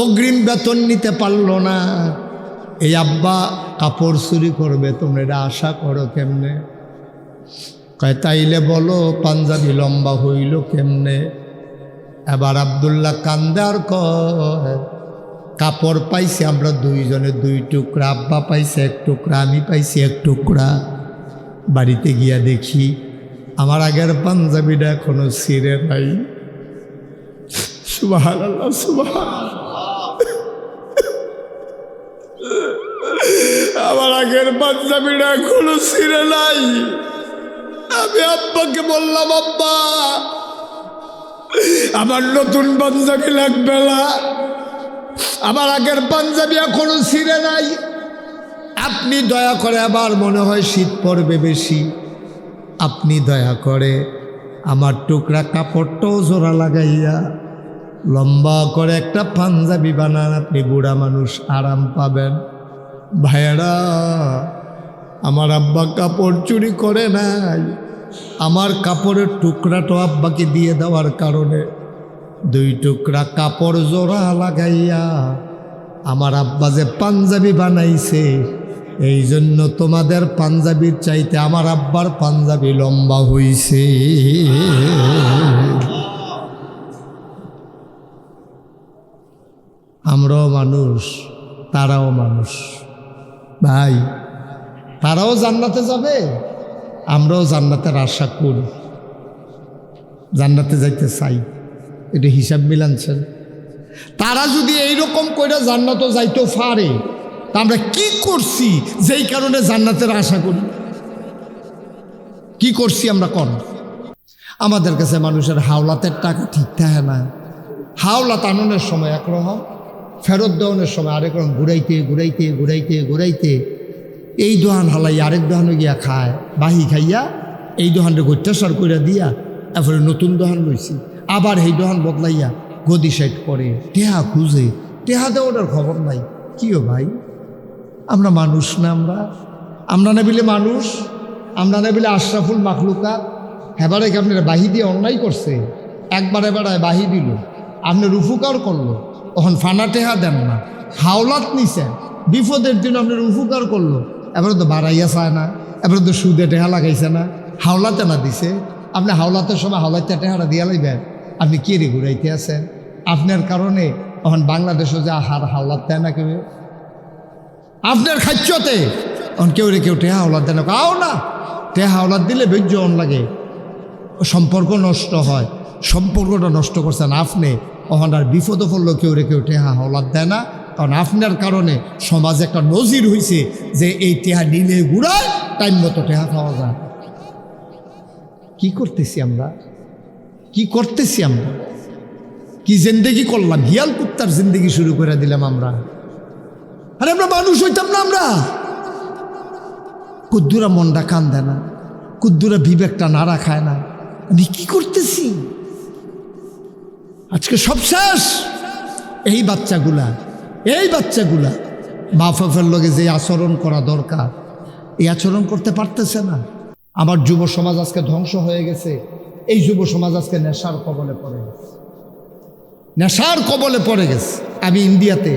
অগ্রিম বেতন নিতে পারলো না, এই আব্বা কাপড় চুরি করবে, তোমরা এটা আশা করো কেমনে? কয় তাইলে বলো পাঞ্জাবি লম্বা হইল কেমনে? এবার আব্দুল্লাহ কান্দে আর কয় কাপড় পাইছি আমরা 2 জনে 2 টুকরা, আব্বা পাইছে 1 টুকরা, আমি পাইছি 1 টুকরা। বাড়িতে গিয়া দেখি আমার আগের পাঞ্জাবিটা এখনো ছিঁড়ে নাই। সুবহানাল্লাহ, সুবহানাল্লাহ। আমার আগের পাঞ্জাবিটা এখনো ছিঁড়ে নাই। আমি আব্বাকে বললাম আব্বা আমার নতুন পাঞ্জাবি লাগবে না, আমার আগের পাঞ্জাবি এখনো ছিঁড়ে নাই। আপনি দয়া করে, আবার মনে হয় শীত পড়বে বেশি, আপনি দয়া করে আমার টুকরা কাপড়টাও জোড়া লাগাইয়া লম্বা করে একটা পাঞ্জাবি বানান, আপনি বুড়া মানুষ আরাম পাবেন। ভাইয়েরা, আমার আব্বা কাপড় চুরি করে নাই, আমার কাপড়ের টুকরাটা আব্বাকে দিয়ে দেওয়ার কারণে 2 টুকরা কাপড় জোড়া লাগাইয়া আমার আব্বা যে পাঞ্জাবি বানাইছে, এই জন্য তোমাদের পাঞ্জাবির চাইতে আমার আব্বার পাঞ্জাবি লম্বা হইছে। আমরাও মানুষ, তারাও মানুষ ভাই, তারাও জান্নাতে যাবে, আমরাও জান্নাতের আশা করি, জান্নাতে যাইতে চাই। এটা হিসাব মিলানছেন? তারা যদি এইরকম কইরা জান্নাতও যাইতেও পারে, তা আমরা কি করছি যেই কারণে জান্নাতের আশা করি? কি করছি আমরা? কোন আমাদের কাছে মানুষের হাওলাতের টাকা ঠিক থাকে না। হাওলাত আননের সময় একরকম, ফেরত দেওয়ানোর সময় আরেক রকম, ঘুরাইতে ঘুরাইতে ঘুরাইতে ঘুরাইতে এই দোহান হালাই আরেক দোহানে গিয়া খায়, বাহি খাইয়া এই দোহানটা গত্যাচার করে দিয়া এরপরে নতুন দোহান লইছি, আবার এই দোহান বদলাইয়া গদি সাইড করে টেহা খুঁজে, টেহা দেওয়ার খবর নাই। কিও ভাই, আমরা মানুষ না? আমরা না বিলে মানুষ, আমরা না বিলে আশরাফুল মাখলুকাত? হেবারে কি আপনার বাহি দিয়ে অন্যায় করছে? একবারে বেড়ায় বাহি দিল, আপনার উপকার করলো, তখন ফানা টেহা দেন না, হাওলাত নিছেন, বিপদের দিন আপনার উপকার করলো, এবারে তো বাড়াইয়া চায় না, এবারে তো সুদে টেহা লাগাইছে না, হাওলাতে না দিছে। আপনি হাওলাতের সময় হাওলাতে টেহারা দিয়া লাইবেন, আপনি কে রে ঘুরাইতে আছেন? আপনার কারণে তখন বাংলাদেশও যে হাওলাত দেয় না কেউ, আপনার খাচ্যতে তখন কেউ রে কেউ টেহা হাওলাত দেয় না। আও না, টেহা হাওলাত দিলে বৈর্য অন লাগে, সম্পর্ক নষ্ট হয়। সম্পর্কটা নষ্ট করছেন আপনি, তখন আর বিপদ পড়লো কেউ রে কেউ টেহা হাওলাত দেয় না, কারণ আপনার কারণে সমাজে একটা নজির হয়েছে যে এই টেহা নিলে ঘুরায় টাইম মতো টেহা খাওয়া যায়। কি করতেছি আমরা, কি করতেছি আমরা, কি জিন্দেগি করলাম, হিয়াল কুত্তার জিন্দেগি শুরু করে দিলাম আমরা। আরে আমরা মানুষ হইতাম না আমরা? কুদ্দুরা মনটা কান দেয় না, কুদ্দুরা বিবেকটা নাড়া খায় না। আমি কি করতেছি? আজকে সব শেষ। এই বাচ্চাগুলা মা বাপের লগে যে আচরণ করা দরকার এই আচরণ করতে পারতেছে না। আমার যুব সমাজ আজকে ধ্বংস হয়ে গেছে। এই যুব সমাজ আজকে নেশার কবলে পড়ে গেছে, নেশার কবলে পড়ে গেছে। আমি ইন্ডিয়াতে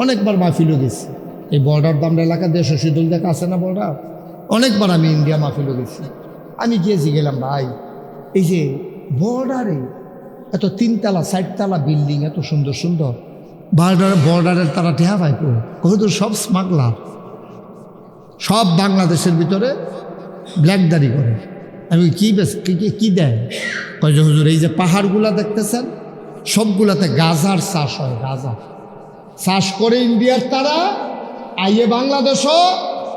অনেকবার মাহফিলও গেছি। এই বর্ডার দামরা এলাকা দিয়ে শশীদুল দেখা আছে না বর্ডার, অনেকবার আমি ইন্ডিয়া মাহফিলও গেছি। আমি গিয়েছি, গেলাম ভাই, এই যে বর্ডারে এত 3 তলা 4 তলা বিল্ডিং, এত সুন্দর সুন্দর, বর্ডারের তারা টেহা পাই কত, সব স্মাগলার, সব বাংলাদেশের ভিতরে ব্ল্যাকদারি করে। আমি কি দেয়? কয় যে হুজুর এই যে পাহাড়গুলা দেখতেছেন সবগুলাতে গাজার চাষ হয়, গাজা চাষ করে ইন্ডিয়ার তারা আইয়ে বাংলাদেশও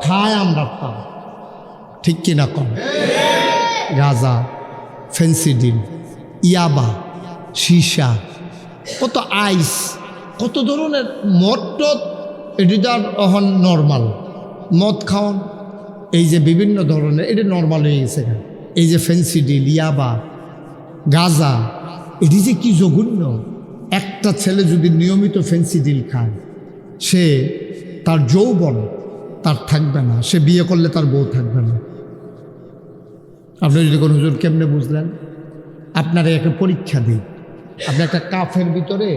খায় আমরা তারা। ঠিক কিনা কম? গাজা, ফেন্সিডিল, ইয়াবা, সীসা, কত আইস, কত ধরনের মদ টদ, এটি তো আর এখন নর্মাল মদ খাওয়ান, এই যে বিভিন্ন ধরনের, এটা নর্মাল হয়ে গেছে। এই যে ফেন্সিডিল, ইয়াবা, গাজা, এটি যে কি জঘন্য। একটা ছেলে যদি নিয়মিত ফেন্সিডিল খায়, সে তার যৌবন তার থাকবে না, সে বিয়ে করলে তার বউ থাকবে না। আপনি যদি কোনো হুজুর কেমনে বুঝলেন? আপনারা একটা পরীক্ষা দিই, আপনি একটা কাপের ভিতরে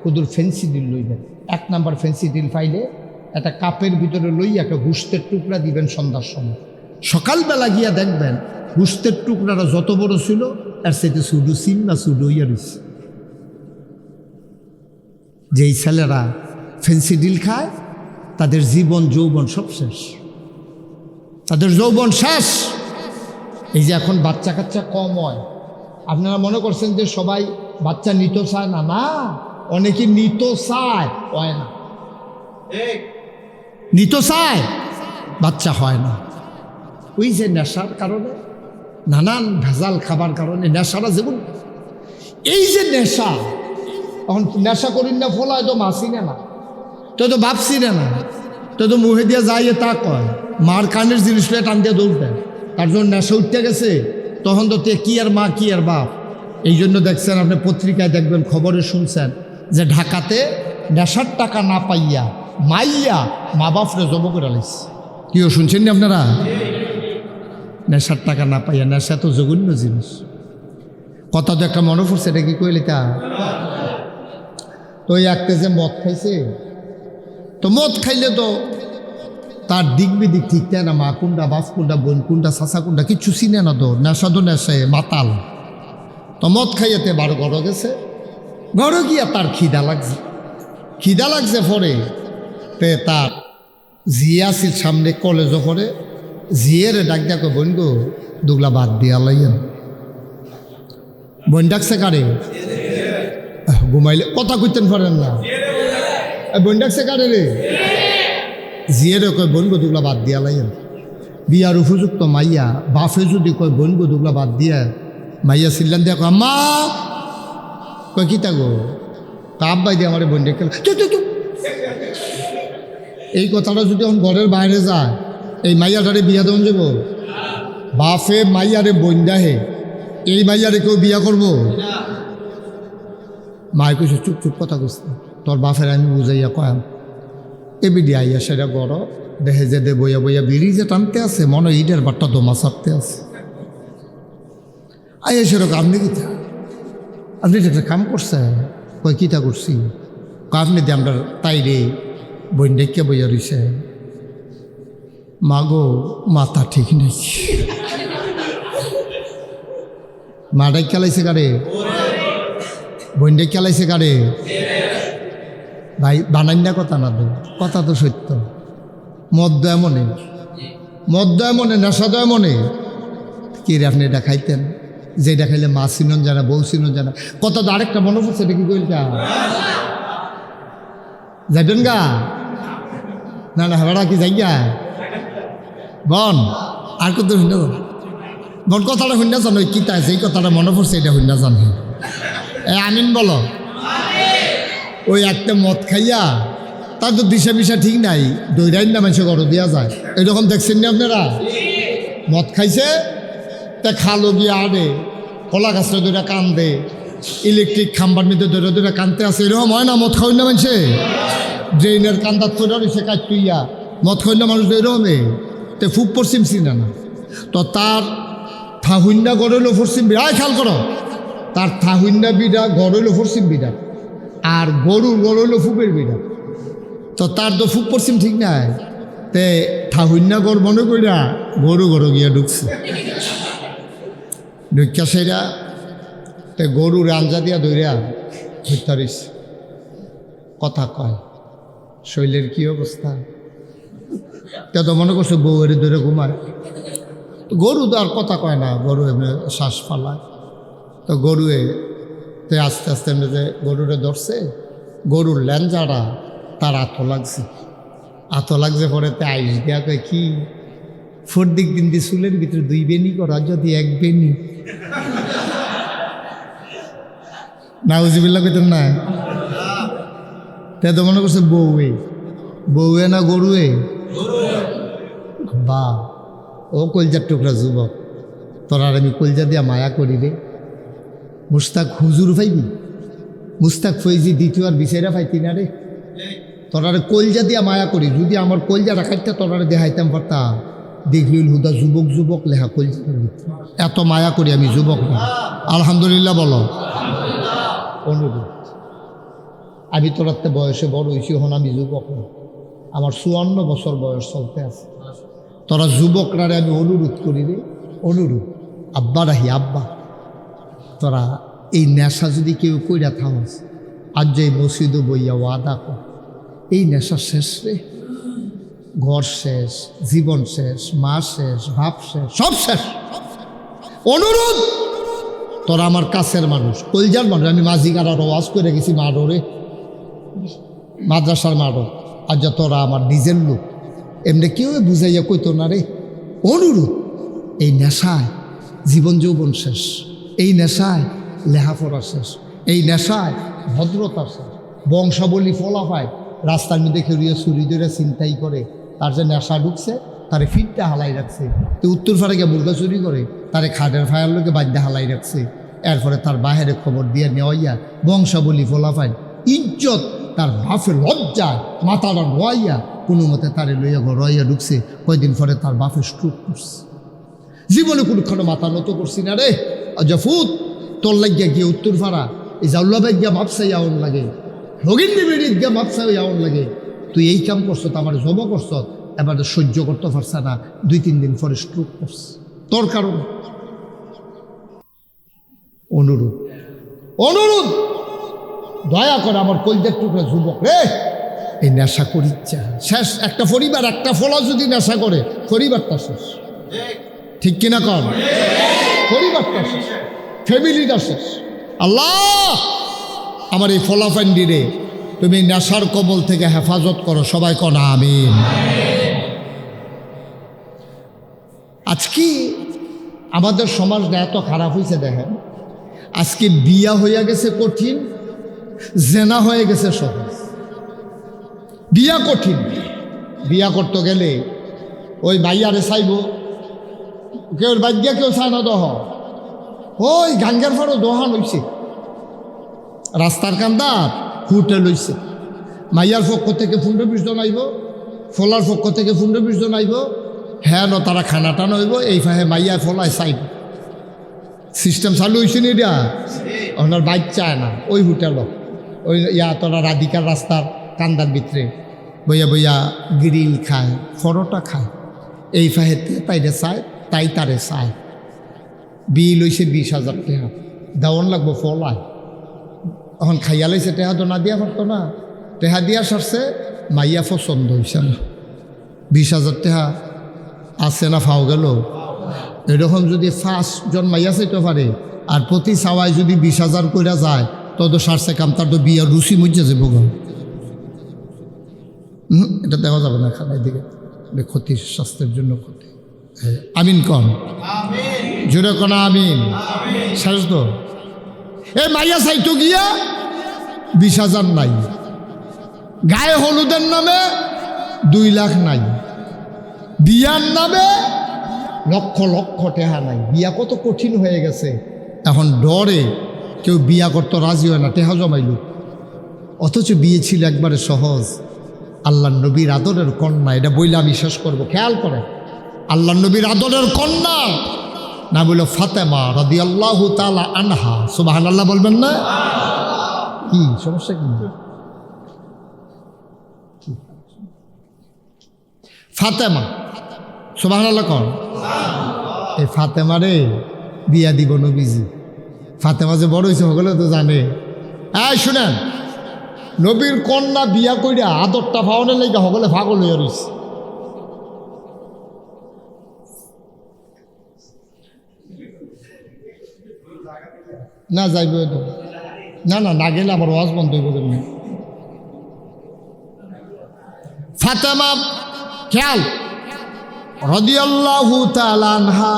হুজুর ফেন্সিডিল লইবেন, 1 নাম্বার ফেন্সিডিল পাইলে একটা কাপের ভিতরে লইয়া একটা গুস্তের টুকরা দিবেন সন্ধ্যার সময়। সকালবেলা গিয়া দেখবেন গুস্তের টুকরাটা যত বড় ছিল আর সেটা সুডু সিন না সুডু ইয়া রয়েছে। যেই ছেলেরা ফেন্সিডিল খায় তাদের জীবন যৌবন সব শেষ, তাদের যৌবন শেষ। এই যে এখন বাচ্চা কাচ্চা কম হয়, আপনারা মনে করছেন যে সবাই বাচ্চা নিতে চায় না? না, অনেকে নিতে চায়, হয় না। নিতে চায়, বাচ্চা হয় না। ওই যে নেশার কারণে, নানান ভেজাল খাবার কারণে নেশাটা যেমন, এই যে নেশা, এখন নেশা করিন না ফলায় তো মাসি না, তো তো ভাবছি না, তো তো মুহে দিয়া যাইয়ে তা কয়, মার কানের জিনিসটা টান দিয়ে দৌড়, তার জন্য নেশা উঠতে গেছে। তখন তো কি আর মা কি আর বাপ। এই জন্য দেখছেন, আপনি পত্রিকায় দেখবেন, খবরে শুনছেন যে ঢাকাতে নেশার টাকা না পাইয়া মাইয়া মা বাপরে জব করে লাইছে। কিও শুনছেন না আপনারা? নেশার টাকা না পাইয়া, নেশা তো জঘন্য জিনিস। কথা তো একটা মনে পড়ছে, এটা কি কইলে তা? তো ওই একটা যে মদ খাইছে, তো মদ খাইলে তো তার দিক বিদিক ঠিক থাকে না, মা কোনটা বাপ কোনটা বোন কোনটা চাচা কোনটা কিচ্ছু চিনে না। তো নেশা তো নেশায় মাতাল। তো মদ খাইয়াতে বারো ঘর গেছে, ঘরে গিয়া তার খিদা লাগছে পরে তার জিয়াসির সামনে কলেজও করে জিয়ের ডাক দেখো, বোন গো দুগলা বাদ দিয়া লাইয়েন। বোন ডাকছে কারে? ঘুমাইলে কথা কইতেন পারেন না। বোন ডাকছে কারে রে? জিয়েরে কয়, বোন গো দুগলা বাদ দিয়া লাইয়েন। বিয়ার উপযুক্ত মাইয়া বাফে যদি কয় বোন গো দুগলা বাদ দিয়া, মাইয়া চিল্লান দিয়া কয়, আম্মা। কয় কি তা গো? আব্বাই দিয়ে আমার বোন ডেকে। এই কথাটা যদি এখন ঘরের বাইরে যায়, এই মাইয়াটারে বিয়া দেন যাব? বাফে মাইয়ারে বোন ডাহে, এই মাইয়ারে কেউ বিয়া করবো? মায় কইছে, চুপ চুপ কথা কইস না, তোর বাফের আমি বুঝাইয়া কয়াম। এবিডি আইয়া সেটা গড় দেখে যে দে বইয়া বইয়া বিড়ি যে টানতে আছে, মনে ইটের বাট্টা দমা চাপতে আছে। আইয়া সেরকম, আপনি কিতা, আপনি একটা কাম করছে? কই কিতা করছি? আপনি দিয়ে আমরা তাই রে বইন ডেকে বইয়া রইছে। মাগো মাথা ঠিক নেই। মাটাই খেলাইছে কারে? বইন ডেকে খেলাইছে কারে? ভাই বানাইনা কথা না, তো কথা তো সত্য। মদ্য এমনে, নেশা তো এমনে। কি রে আপনি এটা খাইতেন? যেটা খাইলে মা চিনন জানা, বউ চিনন জানা। কথা তো আরেকটা মনে পড়ছে, এটা কি কইলটা? যাইবেন গা? না না হেবাড়া কি যাই গা? বন আর কত শুনে বন কথাটা শুনে জানো কিতা আছে এই কথাটা মনে পড়ছে এটা শুনে জানো আমিন বলো। ওই একটা মদ খাইয়া তার তো দিশা মিশা ঠিক নাই, দৈরাইন না মানুষের গড় দেওয়া যায়, এরকম দেখছেন না আপনারা? মদ খাইছে তা খালো গিয়া আড়ে কলা গাছটা ধরে কান্দে, ইলেকট্রিক খাম্বার মধ্যে ধরে ধরে কানতে আছে, এরকম হয় না? মদ খাওয়াই না মানুষে ড্রেনের কান্দার তোরা সে কাজ তুইয়া মদ খাওয়াই না মানুষ এরকমে তে ফুক পশ্চিম চিনা না তো তার থাহুন্যা গড়ইল পশ্চিম বিড়া, খেয়াল করো, তার থাহুন্যা বিড়া গড়ইল পশ্চিম বিড়া আর গরুর গড়ইল ফুকের বিড়া, তো তার তো ফুক পশ্চিম ঠিক নাই, তে থাহুন্যা গড় মনে করিয়া গরু গরু গিয়া ঢুকছে, ঢুকিয়া সেরা তে গরুর আঞ্জা দিয়া ধরিয়া হত্যারিস কথা কয়, শৈলের কি অবস্থা? তে তো মনে করছে বউয়ের ধরে ঘুমায়, গরু তো আর কথা কয় না, গরু এমনি শ্বাস ফালায়, তো গরুয়ে তে আস্তে আস্তে এমনি যে গরুরে ধরছে, গরুর ল্যাঞ্জাটা তার আতো লাগছে পরে তে আইস দেয়া কয় কি ফোর দিক দিন দিয়ে চুলের ভিতরে 2 বেনি করা যদি 1 বেনি নাউজিবিল্লাহ কইতেন না, তে তো মনে করছে বউয়ে না গরুয়ে বা ও কলজার টুকরা যুবক, তোরা আমি কলজা দিয়া মায়া করি রে, মুস্তাক হুজুর পাইবি, মুস্তাক ফৈজি দ্বিতীয়বার বিচাইরা পাইতি না রে, তোরারে কলজা দিয়া মায়া করি, যদি আমার কলজা রাখাইতে তোরারে দেখাইতাম পারতাম, দেখলিল হুদা যুবক লেখা কলজা, এত মায়া করি আমি যুবক না। আলহামদুলিল্লাহ বলো। অনুরোধ, আমি তোরাতে বয়সে বড় হয়েছি, হন আমি যুবক না, আমার 54 বছর বয়স চলতে আছে, তোরা যুবকরারে আমি অনুরোধ করি রে, অনুরোধ আব্বা রাহি আব্বা, তোরা এই নেশা যদি কেউ কইরা থামাস, আজ যে মসজিদও বইয়া ওয়াদা কর, এই নেশা শেষ রে, ঘর শেষ, জীবন শেষ, মা শেষ, ভাব শেষ, সব শেষ। অনুরোধ, তোরা আমার কাছের মানুষ, কলজার মানুষ, আমি মাঝিকার ওয়াজ করে গেছি মাডরে, মাদ্রাসার মাডর, আর যা তোরা আমার নিজের লোক, এমনি কেউ বুঝাইয়া কইতো না রে। অনুরোধ, এই নেশায় জীবন যৌবন শেষ, এই নেশায় লেখাপড়া শেষ, এই নেশায় ভদ্রতা শেষ, বংশাবলী ফলাফায় রাস্তার মধ্যে খেলিয়ে চুরি ধরে চিন্তাই করে, তার যে নেশা ঢুকছে তারে ফিটটা হালাই রাখছে, তো উত্তর ফাড়ে গিয়ে মুরগা চুরি করে তারে খাটের ফায়ার লোকে বাদ্যা হালাই রাখছে, এরপরে তার বাহিরে খবর দিয়ে নেওয়াইয়া বংশাবলী ফলাফায় ইজ্জত তার বাপে লজ্জায় মাথাটা নোয়াইয়া কোনো মতে তারে লইয়া ঘরাইয়া ঢুকছে, কয়দিন পরে তার বাপে স্ট্রোক করছে, জীবনে কোনোখানে মাথা নত করছি না রে। জাফুত তোর লাগিয়া গিয়ে উত্তর ফাড়া এই জাউল্লাবাই গিয়া মাপসাই আউন লাগে, রগিন্দি বেড়ির গিয়া মাপসাই আউন লাগে, তুই এই কাম করছ, আমার জব করছ, এবার সহ্য করতে পারছে না, 2-3 দিন পরে স্ট্রোক করছে তোর কারণ। অনুরোধ, অনুরোধ, দয়া করে আমার কলজার টুকরা যুবক রে, এই নেশা করিচ্ছা শেষ। একটা পরিবার, একটা ফলা যদি নেশা করে পরিবারটা শেষ, ঠিক কিনা কর? পরিবারটা শেষ, ফ্যামিলিটা শেষ। আল্লাহ আমার এই ফলাফান্ডি রে তুমি নেশার কবল থেকে হেফাজত করো, সবাই কন আমিন। আজকে আমাদের সমাজটা এত খারাপ হয়েছে দেখেন, আজকে বিয়া হইয়া গেছে কঠিন, জেনা হয়ে গেছে সহজ। বিয়া কঠিন, বিয়া করতে গেলে ওই ভাইয়ারে চাইব, কেউ বাদ্যা কেউ চায় না, দহ ওই গাঙ্গের ফাড়ো দহান হইছে, রাস্তার কান্দার হোটেল হইছে, মাইয়ার পক্ষ থেকে 15-20 জন আইব, ফলার পক্ষ থেকে 15-20 জন আইব, হ্যাঁ ন তারা খানা টানা হইব, এই ফাহে মাইয়া ফলায় চাইব, সিস্টেম চালু হয়েছে নি এটা। ওনার বাইক চায় না, ওই হোটেল ওই তোরা রাধিকার রাস্তার কান্দার ভিতরে বইয়া বইয়া গ্রিল খায়, পরোটা খায়, এই ফাহেতে তাইরে চায়, তাই তারে চায়। বিল হইছে 20,000 টাকা, দেওয়ান লাগবো ফলায়, এখন খাইয়া লাইছে, টেহা তো না দিয়া পারতো না, টেহা দিয়া সারছে, মাইয়া পছন্দ হইছে না, 20,000 টাকা আছে না ফাও গেল। এরকম যদি 5 জন মাইয়া চাইতে পারে আর প্রতি চাওয়ায় যদি 20,000 কইরা যায়, তত সারছে কাম, তার তো বিয়ার রুচি মজ্জা যাবো। এটা দেওয়া যাবে না খানার দিকে, এটা ক্ষতি, স্বাস্থ্যের জন্য ক্ষতি। আমিন কন, জোরে কোন আমিন। শেষ তো এই মাইয়া চাইতো গিয়া 20,000 নাই, গায়ে হলুদের নামে 2 লাখ নাই, বিয়ার নামে লক্ষ লক্ষ টাকা নাই। বিয়া কত কঠিন হয়ে গেছে, এখন ডরে কেউ বিয়া করতে রাজি হয় না, টেহা জমাইল। অথচ বিয়ে ছিল একবারে সহজ। আল্লাহ নবীর আদরের কন্যা, এটা বইলে আমি শেষ করবো, খেয়াল করে। আল্লাহ নবীর আদরের কন্যা না বলল ফাতেমা রাদিয়াল্লাহু তাআলা আনহা। সুবহানাল্লাহ বলবেন না? কি সমস্যা কি? ফাতেমা, সুবহানাল্লাহ কোন? এই ফাতেমারে বিয়া দিব নবীজি। ফাতেমা যে বড় হয়েছে সকলে তো জানে। শুনেন, নবীর কন্যা বিয়া কইরা আদরটা পাওয়ানোর লেগে সকলে পাগল হয়ে রয়েছে। না যাইব না, না না গেলে আমার ওয়াজ বন্ধ হইব। ফাতেমা খেয়াল রাদিয়াল্লাহু তাআলা আনহা,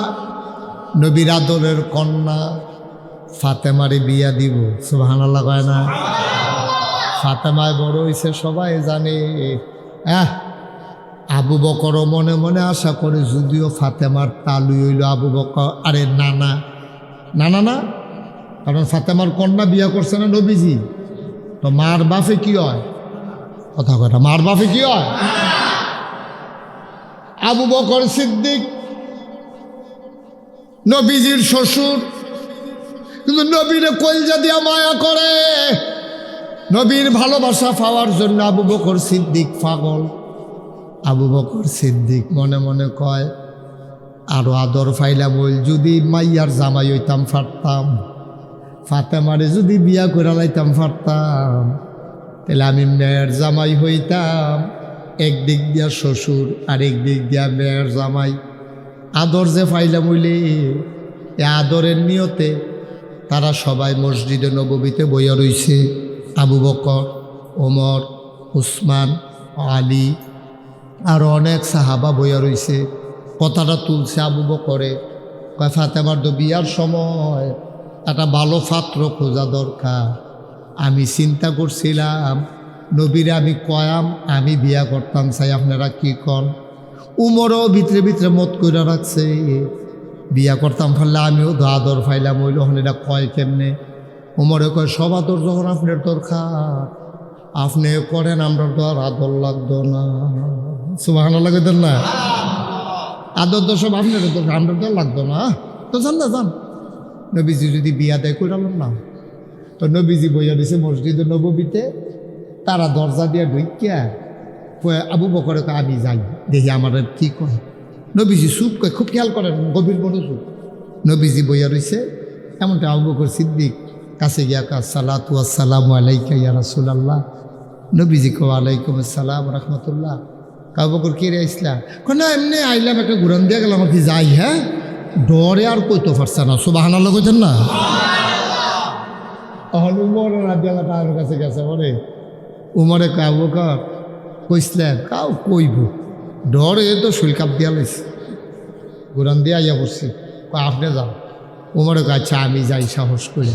নবীর আদরের কন্যা ফাতেমারে বিয়া দিব। সুবহানাল্লাহ কয় না? ফাতেমায় বড় হইছে সবাই জানে। আবু বকর মনে মনে আশা করে, যদিও ফাতেমার তালুই হইল আবু বকর, আরে নানা নানা না, কারণ ফাতেমার কন্যা বিয়া করছে না নবীজি, তো মার বাপে কি হয়? কথা কথা, মার বাপে কি হয়? আবু বকর সিদ্দিক নবীজির শ্বশুর, কিন্তু নবীরে কলজা দিয়া মায়া করে। নবীর ভালোবাসা পাওয়ার জন্য আবু বকর সিদ্দিক পাগল। আবু বকর সিদ্দিক মনে মনে কয়, আরো আদর ফাইলা বল, যদি মাইয়ার জামাই হইতাম পারতাম, ফাতেমারে যদি বিয়া করে লাইতাম পারতাম, তাহলে আমি মেয়ের জামাই হইতাম। একদিক দিয়া শ্বশুর, আরেক দিক দিয়া মেয়ের জামাই। আদর যে ফাইলাম হইলে, এ আদরের নিয়তে তারা সবাই মসজিদে নববীতে বইয়া রইছে। আবু বকর, ওমর, উসমান, আলী আর অনেক সাহাবা বইয়া রইছে। কথাটা তুলছে আবু বকরে, কয় ফাতেমার তো বিয়ার সময় একটা ভালো পাত্র খোঁজা দরকার। আমি চিন্তা করছিলাম নবীরে আমি কয়াম আমি বিয়া করতাম চাই, আপনারা কি কন? উমরও ভিতরে ভিতরে মত কইরা রাখছে, বিয়া করতাম ফেললে আমিও তো আদর ফাইলাম। হইল হন এটা কয় কেমনে? উমরে কয়, সব আদর যখন আপনার দরকার আপনি করেন, আমরা তো আর আদর লাগতো না। সুবহানাল্লাহ কইতেন না? আদর তো সব আপনার দরকার, আমরা তো লাগতো না। তো জান না যান, নবীজি যদি বিয়া দেয় কইরালাম না, তো নবীজি বইয়া দিছে মসজিদে নববীতে। তারা দরজা দিয়ে ঢুকিয়া আবু বকরে কয়, আমি যাই দেখি আমার কি কয়। নবীজি চুপ কয়, খুব খেয়াল করেন, গভীর মনোযোগ। নবীজি বইয়া রইছে, এমনটা আবু বকর সিদ্দিক কাছে গিয়া কা, সালাতু আসসালামু আলাইকা ইয়া রাসূলুল্লাহ। নবীজি কয়, ওয়ালাইকুম আসসালাম রাহমাতুল্লাহ। আবু বকর কে রে আইসলা? কয়, না এমনি আইলাম, একটা ঘুরান দিয়ে গেলাম আর কি, যাই। হ্যাঁ, ডরে আর কইতে পারছে না। সুবহানাল্লাহ কইতেন না? উমর রাদিয়াল্লাহু তাআলার কাছে গেছে, বলে উমরে কয়, আবু বকর কইসলেন? কাউ কইব, ডরে তো শরীর কাঁপ দিয়া লাইছে, ঘুরান দিয়ে আইয়া পড়ছি। আপনি যান। উমরে কয়, আচ্ছা আমি যাই সাহস করে।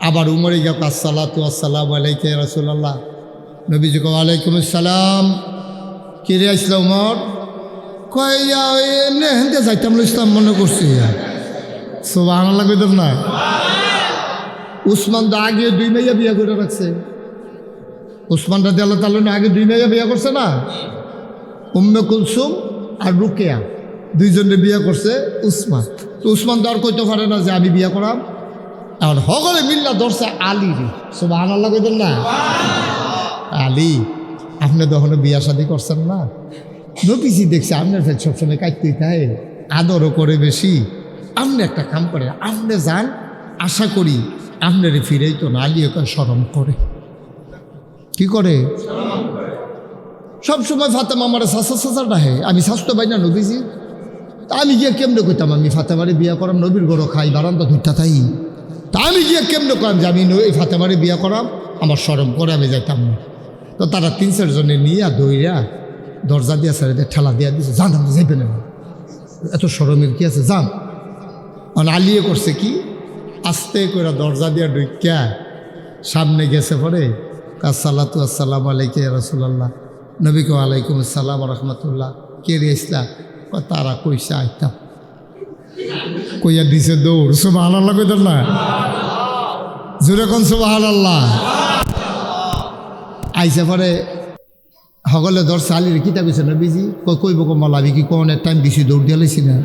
আবার উমরে গিয়া কয়, আসসালাতু আসসালামু আলাইকা ইয়া রাসূলুল্লাহ। নবীজি কয়, ওয়ালাইকুম আসসালাম। কে রে আইসলা উমর? কয়, এমনি হেনতে যাইতাম ইসলাম মনে করছি। সুবহানাল্লাহ কইতাম না? উসমান তো আগে 2 মেয়ে বিয়া করে রাখছে। উসমান রাদিয়াল্লাহু তাআলা আগে 2 মেয়ে বিয়া করছে না? উম্মে কুলসুম আর রুকিয়া, 2 জনে বিয়া করছে উসমান। তো উসমান তো আর কইতে পারে না যে আমি বিয়া করাম। এখন সকলে মিল্লা ধরছে আলী রে। সুবহানাল্লাহ কইতেন না? আলী, আপনি তখন বিয়া শাদী করছেন না? নবীজি দেখছে আপনার ফের সবসময় কাটতেই থাকে, আদরও করে বেশি। আপনি একটা কাম করে, আপনি যান, আশা করি আপনার ফিরেই তো না। আলী ওকে শরম করে। কি করে? সবসময় ফাতেমা আমার সাসা ডাহে, আমি স্বাস্থ্য পাই না নবীজি। তা আমি গিয়ে কেমনে কইতাম আমি ফাতেমারে বিয়া করাম, নবীর গরো খাই, বারান্দা ধুইতা তাই। তা আমি গিয়ে কেমনে করাম যে আমি এই ফাতেমারে বিয়া করাম? আমার শরম করে আমি যাইতাম না। তো তারা 3-4 জনে নিয়ে দইরা দরজা দিয়া সারিতে ঠেলা দিয়া দিছে, যান আপনি যাইবেন না, এত সরমের কি আছে, যান। আলিয়ে করছে কি, আস্তে করে দরজা দিয়া ঢুকিয়া সামনে গেছে পরে আসসালাতু আসসালামু আলাইকা ইয়া রাসূলুল্লাহ, নবীকে ওয়ালাইকুম আসসালাম রাহমাতুল্লাহ, কে রে ইসলা, তারা কইসা আইতাম, কইয়া দিছে দৌড়। সুবহানাল্লাহ কইতেন না, জোরে কোন সুবহানাল্লাহ। আইসা পরে সকলে ধরছে আলির কিতা কইছে নবীজি, কইব কমালাবি কি কনের টাইম বেশি দৌড় দিয়ে লাইছি না,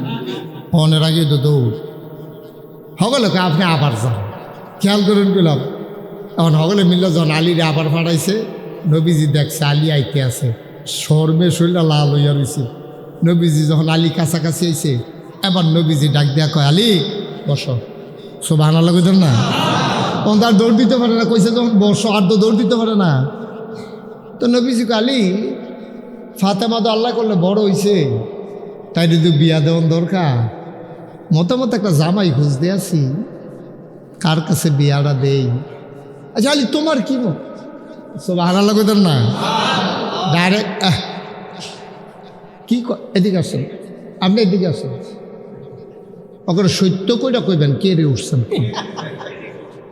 কনের আগে তো দৌড়। সকলকে আপনি আবার যান, খেয়াল করুন গেলাম। এখন সকলে মিললে যখন আলিরে আবার ফাটাইছে, নবীজি দেখছে আলী আইতে আছে, শর্মে শরীরটা লাল হইয়া রয়েছে। নবীজি যখন আলী কাছাকাছি আইছে, এবার নবীজি ডাক দেয়া কয়, আলী বসো। সুবহানাল্লাহ কইতেন না, তখন তার দৌড় দিতে পারে না, কইছে যখন বসো, আর তো দৌড় দিতে পারে না। তো নবীজি কয়, আলী ফাতেমা তো আল্লাহ করলে বড় হইছে, তাই যদি বিয়া দেওয়ার দরকার, মতামত একটা জামাই খুঁজতে আছি, কার কাছে বিয়াটা দেই। আচ্ছা আলী তোমার কি মত? সুবহানাল্লাহ কইতেন না, ডাইরেক্ট কি এদিকে আসেন, আপনি এদিকে আসেন, ওখানে সত্য কইটা কইবেন, কে রে উঠছেন,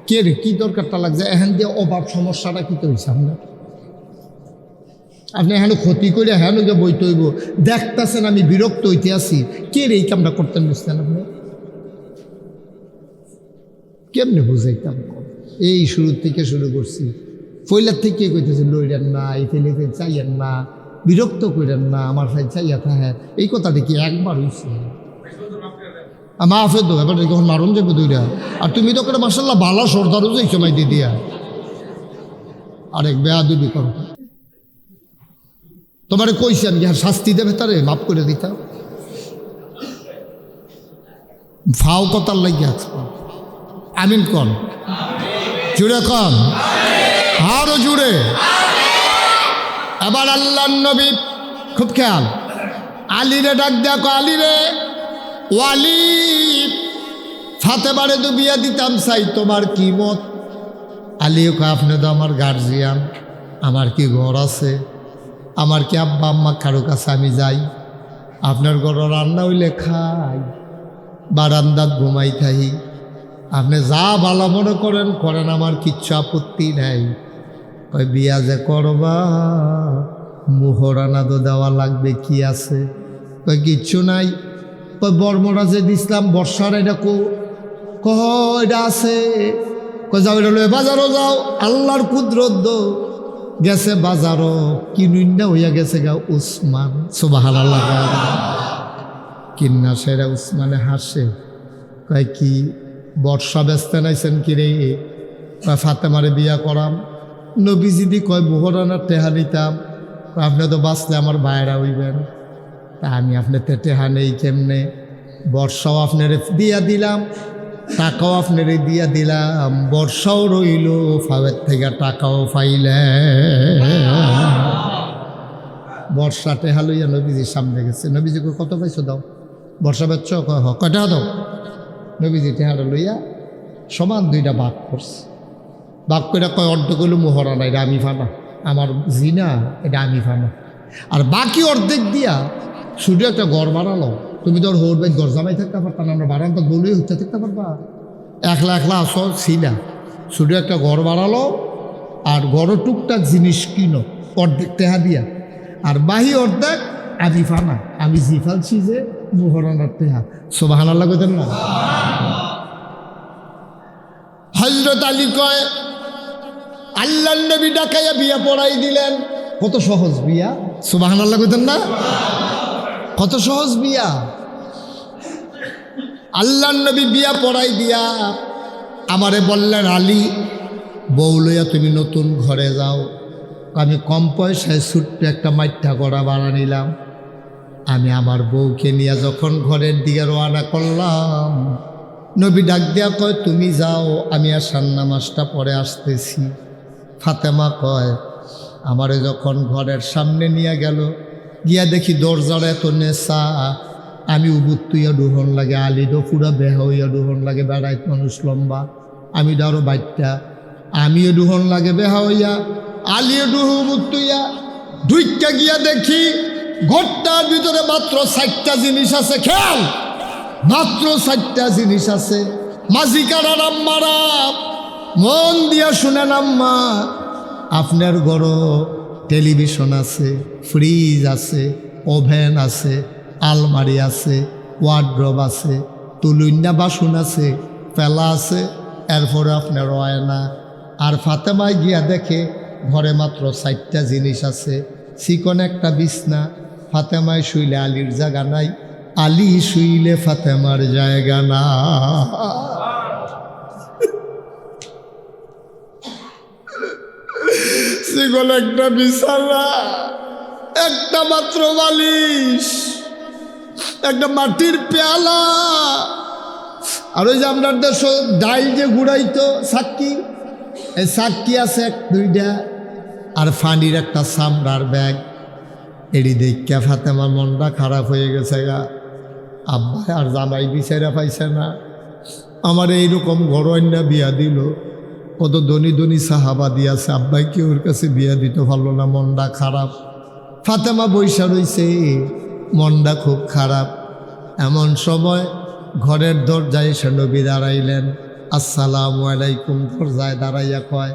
কে রে কি দরকারটা লাগছে, এখান দিয়ে অভাব সমস্যাটা কি হয়েছে আপনার, আপনি এখানে ক্ষতি করে হ্যাঁ গিয়ে বইতে হইব, দেখতেছেন আমি বিরক্ত হইতে আছি, কে রে এই কামটা করতেন বুঝতেন আপনি, কেমনে বুঝাইতাম? এই শুরুর থেকে শুরু করছি, পয়লার থেকে কইতেছে লইলেন না, এই ফেলে চাইয়েন না, বিরক্ত করেন না, আমার ভাই চাইয়া থাকে, এই কথা দেখি একবার হয়েছে মাফে তো এবার কখন মারুন যাবে দুইটা, আর তুমি তো করে মার্শাল্লাহ ভালো সর্দারও যাই সময় দিয়ে দিয়া আরেক বেয়াদবি করো। তোমারে কইছি আমি শাস্তি দেবে তারে মাফ করে দিতাম, ফাও কথার লাগিয়া আমিন কন, জুড়ে কন, আরো জুড়ে। এবার আল্লাহর নবী খুব খেয়াল, আলীরে ডাক দেখো, আলীরে ওয়ালি ফাতেমারে তো বিয়া দিতাম চাই, তোমার কি মত? আলীও কয়, আপনি তো আমার গার্জিয়ান, আমার কি ঘর আছে, আমার কি আব্বা আম্মা কারো কাছে আমি যাই, আপনার ঘরে রান্না হইলে খাই, বারান্দাত ঘুমাই থাই, আপনি যা ভালো মনে করেন করেন, আমার কিচ্ছু আপত্তি নাই। কয় বিয়া যে করবা মোহরানা তো দেওয়া লাগবে, কি আছে? কয় কিচ্ছু নাই। কয় বর্মরা যে দিছিলাম বর্ষার এটা এটা আছে। কয় যাও এটা লয়ে বাজারও যাও, আল্লাহর কুদরত গেছে বাজারও, কিনুইন্না হইয়া গেছে গা উসমান। সুবহানাল্লাহ। কিন্না সেরা উসমানে হাসে, কয় কি বর্ষা ব্যস্ত নাইছেন কিরে? কয় ফাতেমারে বিয়া করাম। নবীজিদি কয় মোহরানার টেহা নিতাম। আপনি তো বাঁচলে আমার ভাইরা হইবেন, তা আমি আপনার টেহা নেই কেমনে? বর্ষাও আপনারে দিয়া দিলাম, টাকাও আপনারে দিয়া দিলাম, বর্ষাও রইল, ফাওয়ের থেকে টাকাও পাইলে। বর্ষা টেহা লইয়া নবীজির সামনে গেছে। নবীজিকে কত পাইছো দাও? বর্ষা বেচ্ছ? কয়টা দাও? নবীজি টেহাটা লইয়া সমান দুইটা ভাগ করছে। ভাগ করে কয় অর্ধেক হইল মোহরানা, এটা আমি ফানা, আমার জিনা এটা আমি ফানা। আর বাকি অর্ধেক দিয়া শুধু একটা ঘর বানালো। তুমি তো হোর বাই ঘর জামাই থাকতে পারতাম, আমরা বারান্দা বলেই হতে থাকতে পারবা, একলা একলা আসো ছিলা। শুধু একটা ঘর বাড়ালো, আর ঘরও টুকটাক জিনিস কিনো অর্ধেক টেহা দিয়া, আর বাহি অর্ধেক আমি ফানা, আমি জি ফালছি যে মোহরানার টেহা। সুবহানাল্লাহ কইতেন না? হযরত আলী কয় আল্লাহর নবী ডাকাইয়া বিয়া পড়াই দিলেন। কত সহজ বিয়া! সুবহানাল্লাহ কইতেন না? কত সহজ বিয়া! আল্লাহর নবী বিয়া পড়াই দিয়া আমারে বললেন, আলী বউ লইয়া তুমি নতুন ঘরে যাও। আমি কম পয়সায় ছোট্ট একটা মাইঠা করা ভাড়া নিলাম। আমি আমার বউকে নিয়ে যখন ঘরের দিকে রওনা করলাম, নবী ডাক দিয়া কয়, তুমি যাও, আমি আসার নামাজটা পরে আসতেছি। ফাতেমা কয়, আমারে যখন ঘরের সামনে নিয়ে গেল, গিয়া দেখি দরজার এত নেশা, আমি উবুত তুইয়া ডুহন লাগে, আলিদো পুরা বেহ হইয়া ডুহন লাগে, বেড়াইত মানুষ লম্বা, আমি ডারো বাইটটা, আমিও ডুহন লাগে বেহা হইয়া। আলিয়ে ডুহু মুতুইয়া ঢুইকা গিয়া দেখি ঘরটার ভিতরে মাত্র 4টা জিনিস আছে। খেয়াল, মাত্র 4টা জিনিস আছে। মাঝিকারার আম্মারা মন দিয়া শুনেন আম্মা, আপনার ঘরও টেলিভিশন আছে, ফ্রিজ আছে, ওভেন আছে, আলমারি আছে, ওয়ার্ড্রব আছে, তুলুন্যা বাসন আছে, পেলা আছে, এরপরে আপনার আয়না। আর ফাতেমায় গিয়া দেখে ঘরে মাত্র 4টা জিনিস আছে। চিকন একটা বিছনা, ফাতেমায় শুইলে আলীর জায়গা নাই, আলী শুইলে ফাতেমার জায়গা না। চিকন একটা বিছানা, একটা মাত্র বালিশ, একটা মাটির পেয়ালা, আর ওই যে আপনার দেশ ডাইল যে ঘুরাইতো সাক্ষী, এই সাক্ষী আছে 1-2টা, আর ফানির একটা চামড়ার ব্যাগ। এটি দেখা ফাতেমার মনটা খারাপ হয়ে গেছে গা। আব্বা আর জামাই বিচারা পাইছে না, আমার এইরকম ঘর অন্য বিয়া দিল। কত ধনী ধনী সাহাবা দিয়াছে, আব্বাই কি ওর কাছে বিয়া দিতে পারলো না, মনটা খারাপ। ফাতেমা বৈশা রইছে, মনটা খুব খারাপ। এমন সময় ঘরের দরজায় এসে নবী দাঁড়াইলেন। আসসালামু আলাইকুম। দরজায় দাঁড়াইয়া কয়,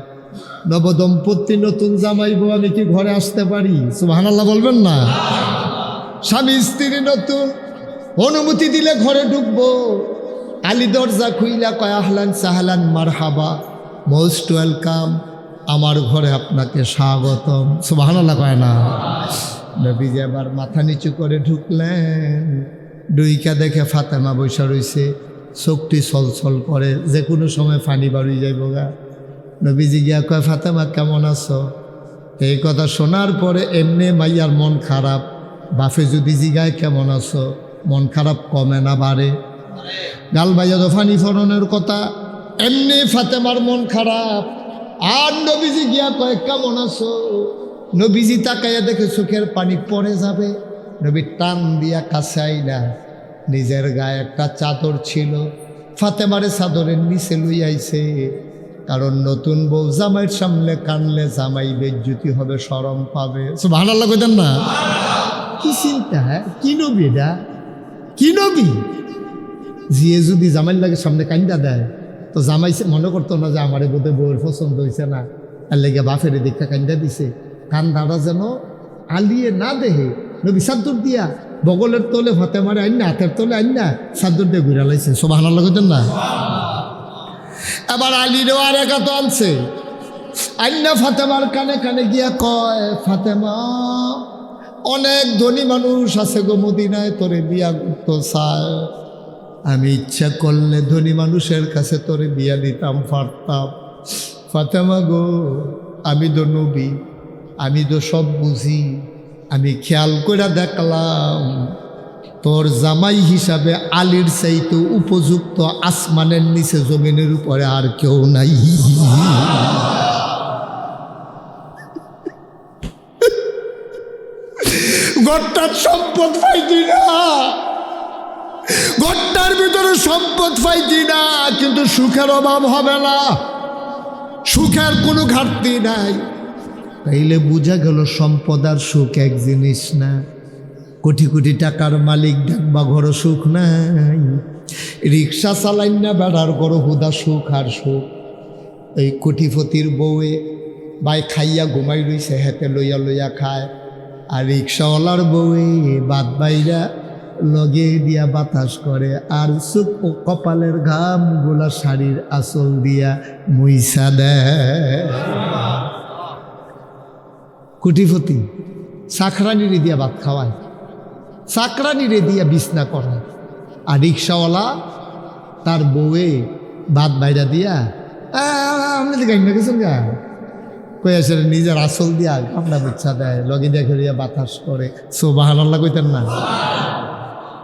নবদম্পতি নতুন জামাইবো, আমি কি ঘরে আসতে পারি? সুবহানাল্লাহ বলবেন না? স্বামী স্ত্রী নতুন, অনুমতি দিলে ঘরে ঢুকবো। আলী দরজা খুইলা কয়, আহলান সাহলান মারহাবা, মোস্ট ওয়েলকাম, আমার ঘরে আপনাকে স্বাগতম। সুবহানাল্লাহ কয় না? নবীজি আবার মাথা নিচু করে ঢুকলেন। ডুইকা দেখে ফাতেমা বৈশা রইছে, চোখটি ছলছল করে, যে কোনো সময় পানি বাড়ি যাইব গা। নবীজি গিয়া কয়, ফাতেমা কেমন আছো? এই কথা শোনার পরে এমনি মাইয়ার মন খারাপ। বাফে যদি জিগায় কেমন আছো, মন খারাপ কমে না বাড়ে? গাল ভাইয়া তো ফানি ফরনের কথা, এমনি ফাতেমার মন খারাপ। আর নবীজি গিয়া কয়, কেমন আছো? নবীজি তাকাইয়া দেখে চোখের পানি পড়ে যাবে। নবী টান দিয়া কাছে আইলা, নিজের গায়ে একটা চাদর ছিল, ফাতেমারে চাদরের নিচে লই আইছে। কারণ নতুন বউ জামাইয়ের সামনে কানলে জামাই বেজ্জুতি হবে, শরম পাবে। সুবহানাল্লাহ কইতেন না? কি চিন্তা, কি নবী এটা, কি নবী? জিয়ে যদি জামাইয়ের লাগে সামনে কান্দা দেয়, তো জামাই মনে করতো না যে আমারে বোধহয় বউয়ের পছন্দ হয়েছে না, এর লেগে বাফের দীক্ষা কান্দা দিছে। কান্দাটা যেন আলিয়ে না দেহে, নবী চাদর দিয়া বগলের তোলে ফাতেমারে আইন না, হাতের তোলে আইন না, চাদর দিয়ে ঘুরা লাইছে। সুবহানাল্লাহ কইতেন না? এবার আলীরও আর একা তো আনছে, আইনা ফাতেমার কানে কানে গিয়া কয়, ফাতেমা, অনেক ধনী মানুষ আছে গো মদিনায়, তোরে বিয়া করতে চায়। আমি ইচ্ছা করলে ধনী মানুষের কাছে তোরে বিয়া দিতাম পারতাম। ফাতেমা গো, আমি তো নবী, আমি তো সব বুঝি। আমি খেয়াল করে দেখলাম তোর জামাই হিসাবে আলীর চাইতে উপযুক্ত আসমানের নিচে জমিনের উপরে আর কেউ নাই। ঘরটার সম্পদ পাইতি না, ঘরটার ভিতরে সম্পদ পাইতি না, কিন্তু সুখের অভাব হবে না, সুখের কোনো ঘাটতি নাই। তাইলে বোঝা গেল সম্পদ আর সুখ এক জিনিস না। কোটি কোটি টাকার মালিক ডাকবা ঘর সুখ নাই, রিক্সা চালাইন না বেড়ার ঘর হুদা সুখ আর সুখ। এই কোটিপতির বউয়ে বাই খাইয়া ঘুমাই রইছে, হেতে লইয়া লইয়া খায়। আর রিক্সাওয়ালার বউয়ে বাদ বাইরা লগে দিয়া বাতাস করে, আর চোখ ও কপালের ঘাম গোলা শাড়ির আঁচল দিয়া মুইসা দেয়। কোটিপতি চাকরানিরে দিয়া ভাত খাওয়ায়, চাকরানিরে দিয়া বিছনা করায়, আর রিক্সাওয়ালা তার বউয়ে ভাত বাইরা দিয়া আপনি গাইন না গেছেন গা কই আসে নিজের আসল দিয়া আমরা বুচ্ছা দেয়, লগে দিয়া খেলিয়া বাতাস করে। সুবহানাল্লাহ কইতেন না?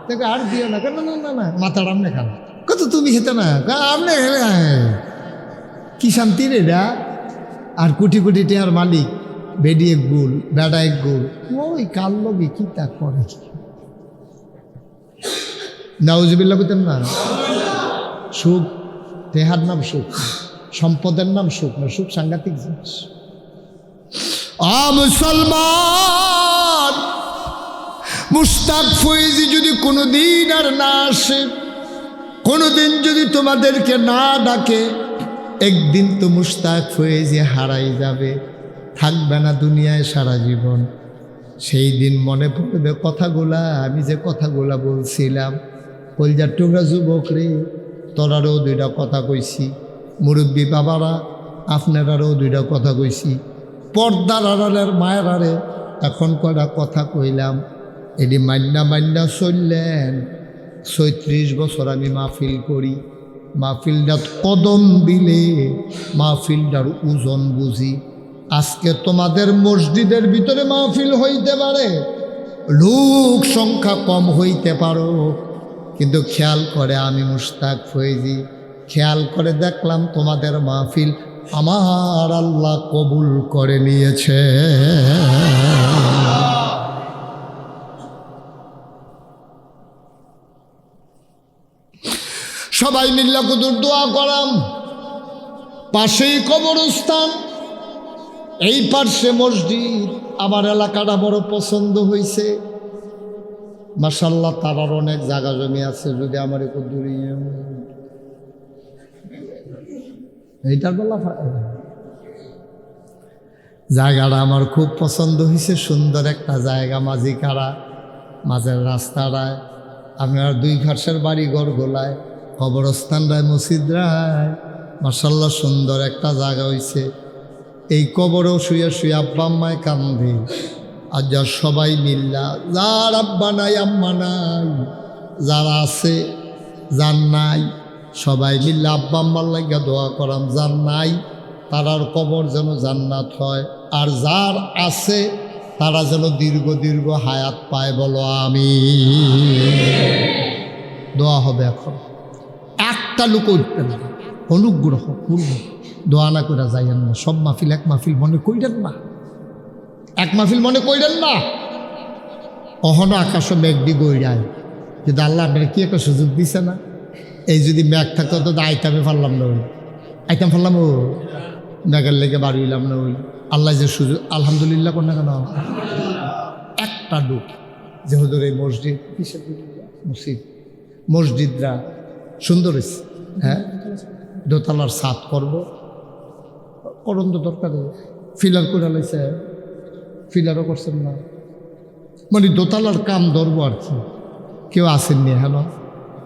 দেখো আর দিও না, কেন না না মাথার আমনে খান, কত তুমি খেতে না আমনে কি শান্তি রে এটা। আর কোটি কোটি টিয়ার মালিক, বেডি এক গুল, বেড়া এক গুল, ওই কাল লগে কি তা করে। নাউজুবিল্লাহ কইতেন না? সুখ দেহার নাম সুখ, সম্পদের নাম সুখ না, সুখ সাংঘাতিক জিনিস। মুসলমান, মুশতাক ফয়েজী যদি কোনোদিন আর না আসে, কোনোদিন যদি তোমাদেরকে না ডাকে, একদিন তো মুশতাক ফয়েজী হারাই যাবে, থাকবে না দুনিয়ায় সারা জীবন। সেই দিন মনে পড়বে কথাগুলা, আমি যে কথাগুলা বলছিলাম। কলজার টুকরা যুবক রে, তোরারও দুইটা কথা কইছি, মুরব্বী বাবারা আপনারারও দুইটা কথা কইছি, পর্দার আড়ালের মায়েরারে এখন কয়টা কথা কইলাম। এটি মান্না চললেন। ৩৬ বছর আমি মাহফিল করি, মাহফিলটার কদম দিলে মাহফিলটার ওজন বুঝি। আজকে তোমাদের মসজিদের ভিতরে মাহফিল হইতে পারে, লোক সংখ্যা কম হইতে পারো, কিন্তু খেয়াল করে আমি মুশতাক ফয়েজী খেয়াল করে দেখলাম তোমাদের মাহফিল আমার আল্লাহ কবুল করে নিয়েছে। সবাই মিল্লা কুদুর দোয়া করাম। পাশেই কবরস্থান, এই পার্শ্বে মসজিদ। আমার এলাকাটা বড় পছন্দ হয়েছে মাশাআল্লাহ। তার অনেক জায়গা জমি আছে, যদি আমার একটু দূরে এইটার বলা জায়গাটা আমার খুব পছন্দ হয়েছে। সুন্দর একটা জায়গা, মাঝি কারা, মাঝের রাস্তাটায় আপনার দুই ঘাসের বাড়ি ঘর গোলায়, কবরস্থান রায়, মসজিদ রায়, মাশাআল্লাহ সুন্দর একটা জায়গা হয়েছে। এই কবরেও শুয়ে শুয়ে আব্বা আম্মায় কান্দে। আর যা সবাই মিল্লা, যার আব্বা নাই আম্মা নাই, যারা আছে যার নাই, সবাই মিল্লা আব্বা আম্মার লাগিয়া দোয়া করাম। যার নাই তারার কবর যেন জান্নাত হয়, আর যার আছে তারা যেন দীর্ঘ দীর্ঘ হায়াত পায়। বলো আমি। দোয়া হবে এখন। একটা লোক উঠবে না, অনুগ্রহ পূর্ব দোয়া না করে যাইয়েন না। সব মাহফিল এক মাহফিল মনে কইরেন না, এক মাহফিল মনে কইরেন না। অহনো আকাশ মেঘডি গইরায়, কিন্তু আল্লাহ আপনার কি একটা সুযোগ দিছে না। এই যদি মেঘ থাকতো তো আইতামে পারলাম না, ওই আইতাম পারলাম, ও মেঘের লেগে বাড়িলাম না। ওই আল্লাহ যে সুযোগ, আলহামদুলিল্লাহ কোন না কেন। একটা ডুব যে হুজুর এই মসজিদ, মসজিদ মসজিদরা সুন্দর হয়েছে, হ্যাঁ, দোতলার ছাদ করবো, করণ তো দরকার। ফিলার করে লাইছে, ফিলারও করছেন না, মানে দোতলার কাম ধরবো আর কি। কেউ আসেননি হেন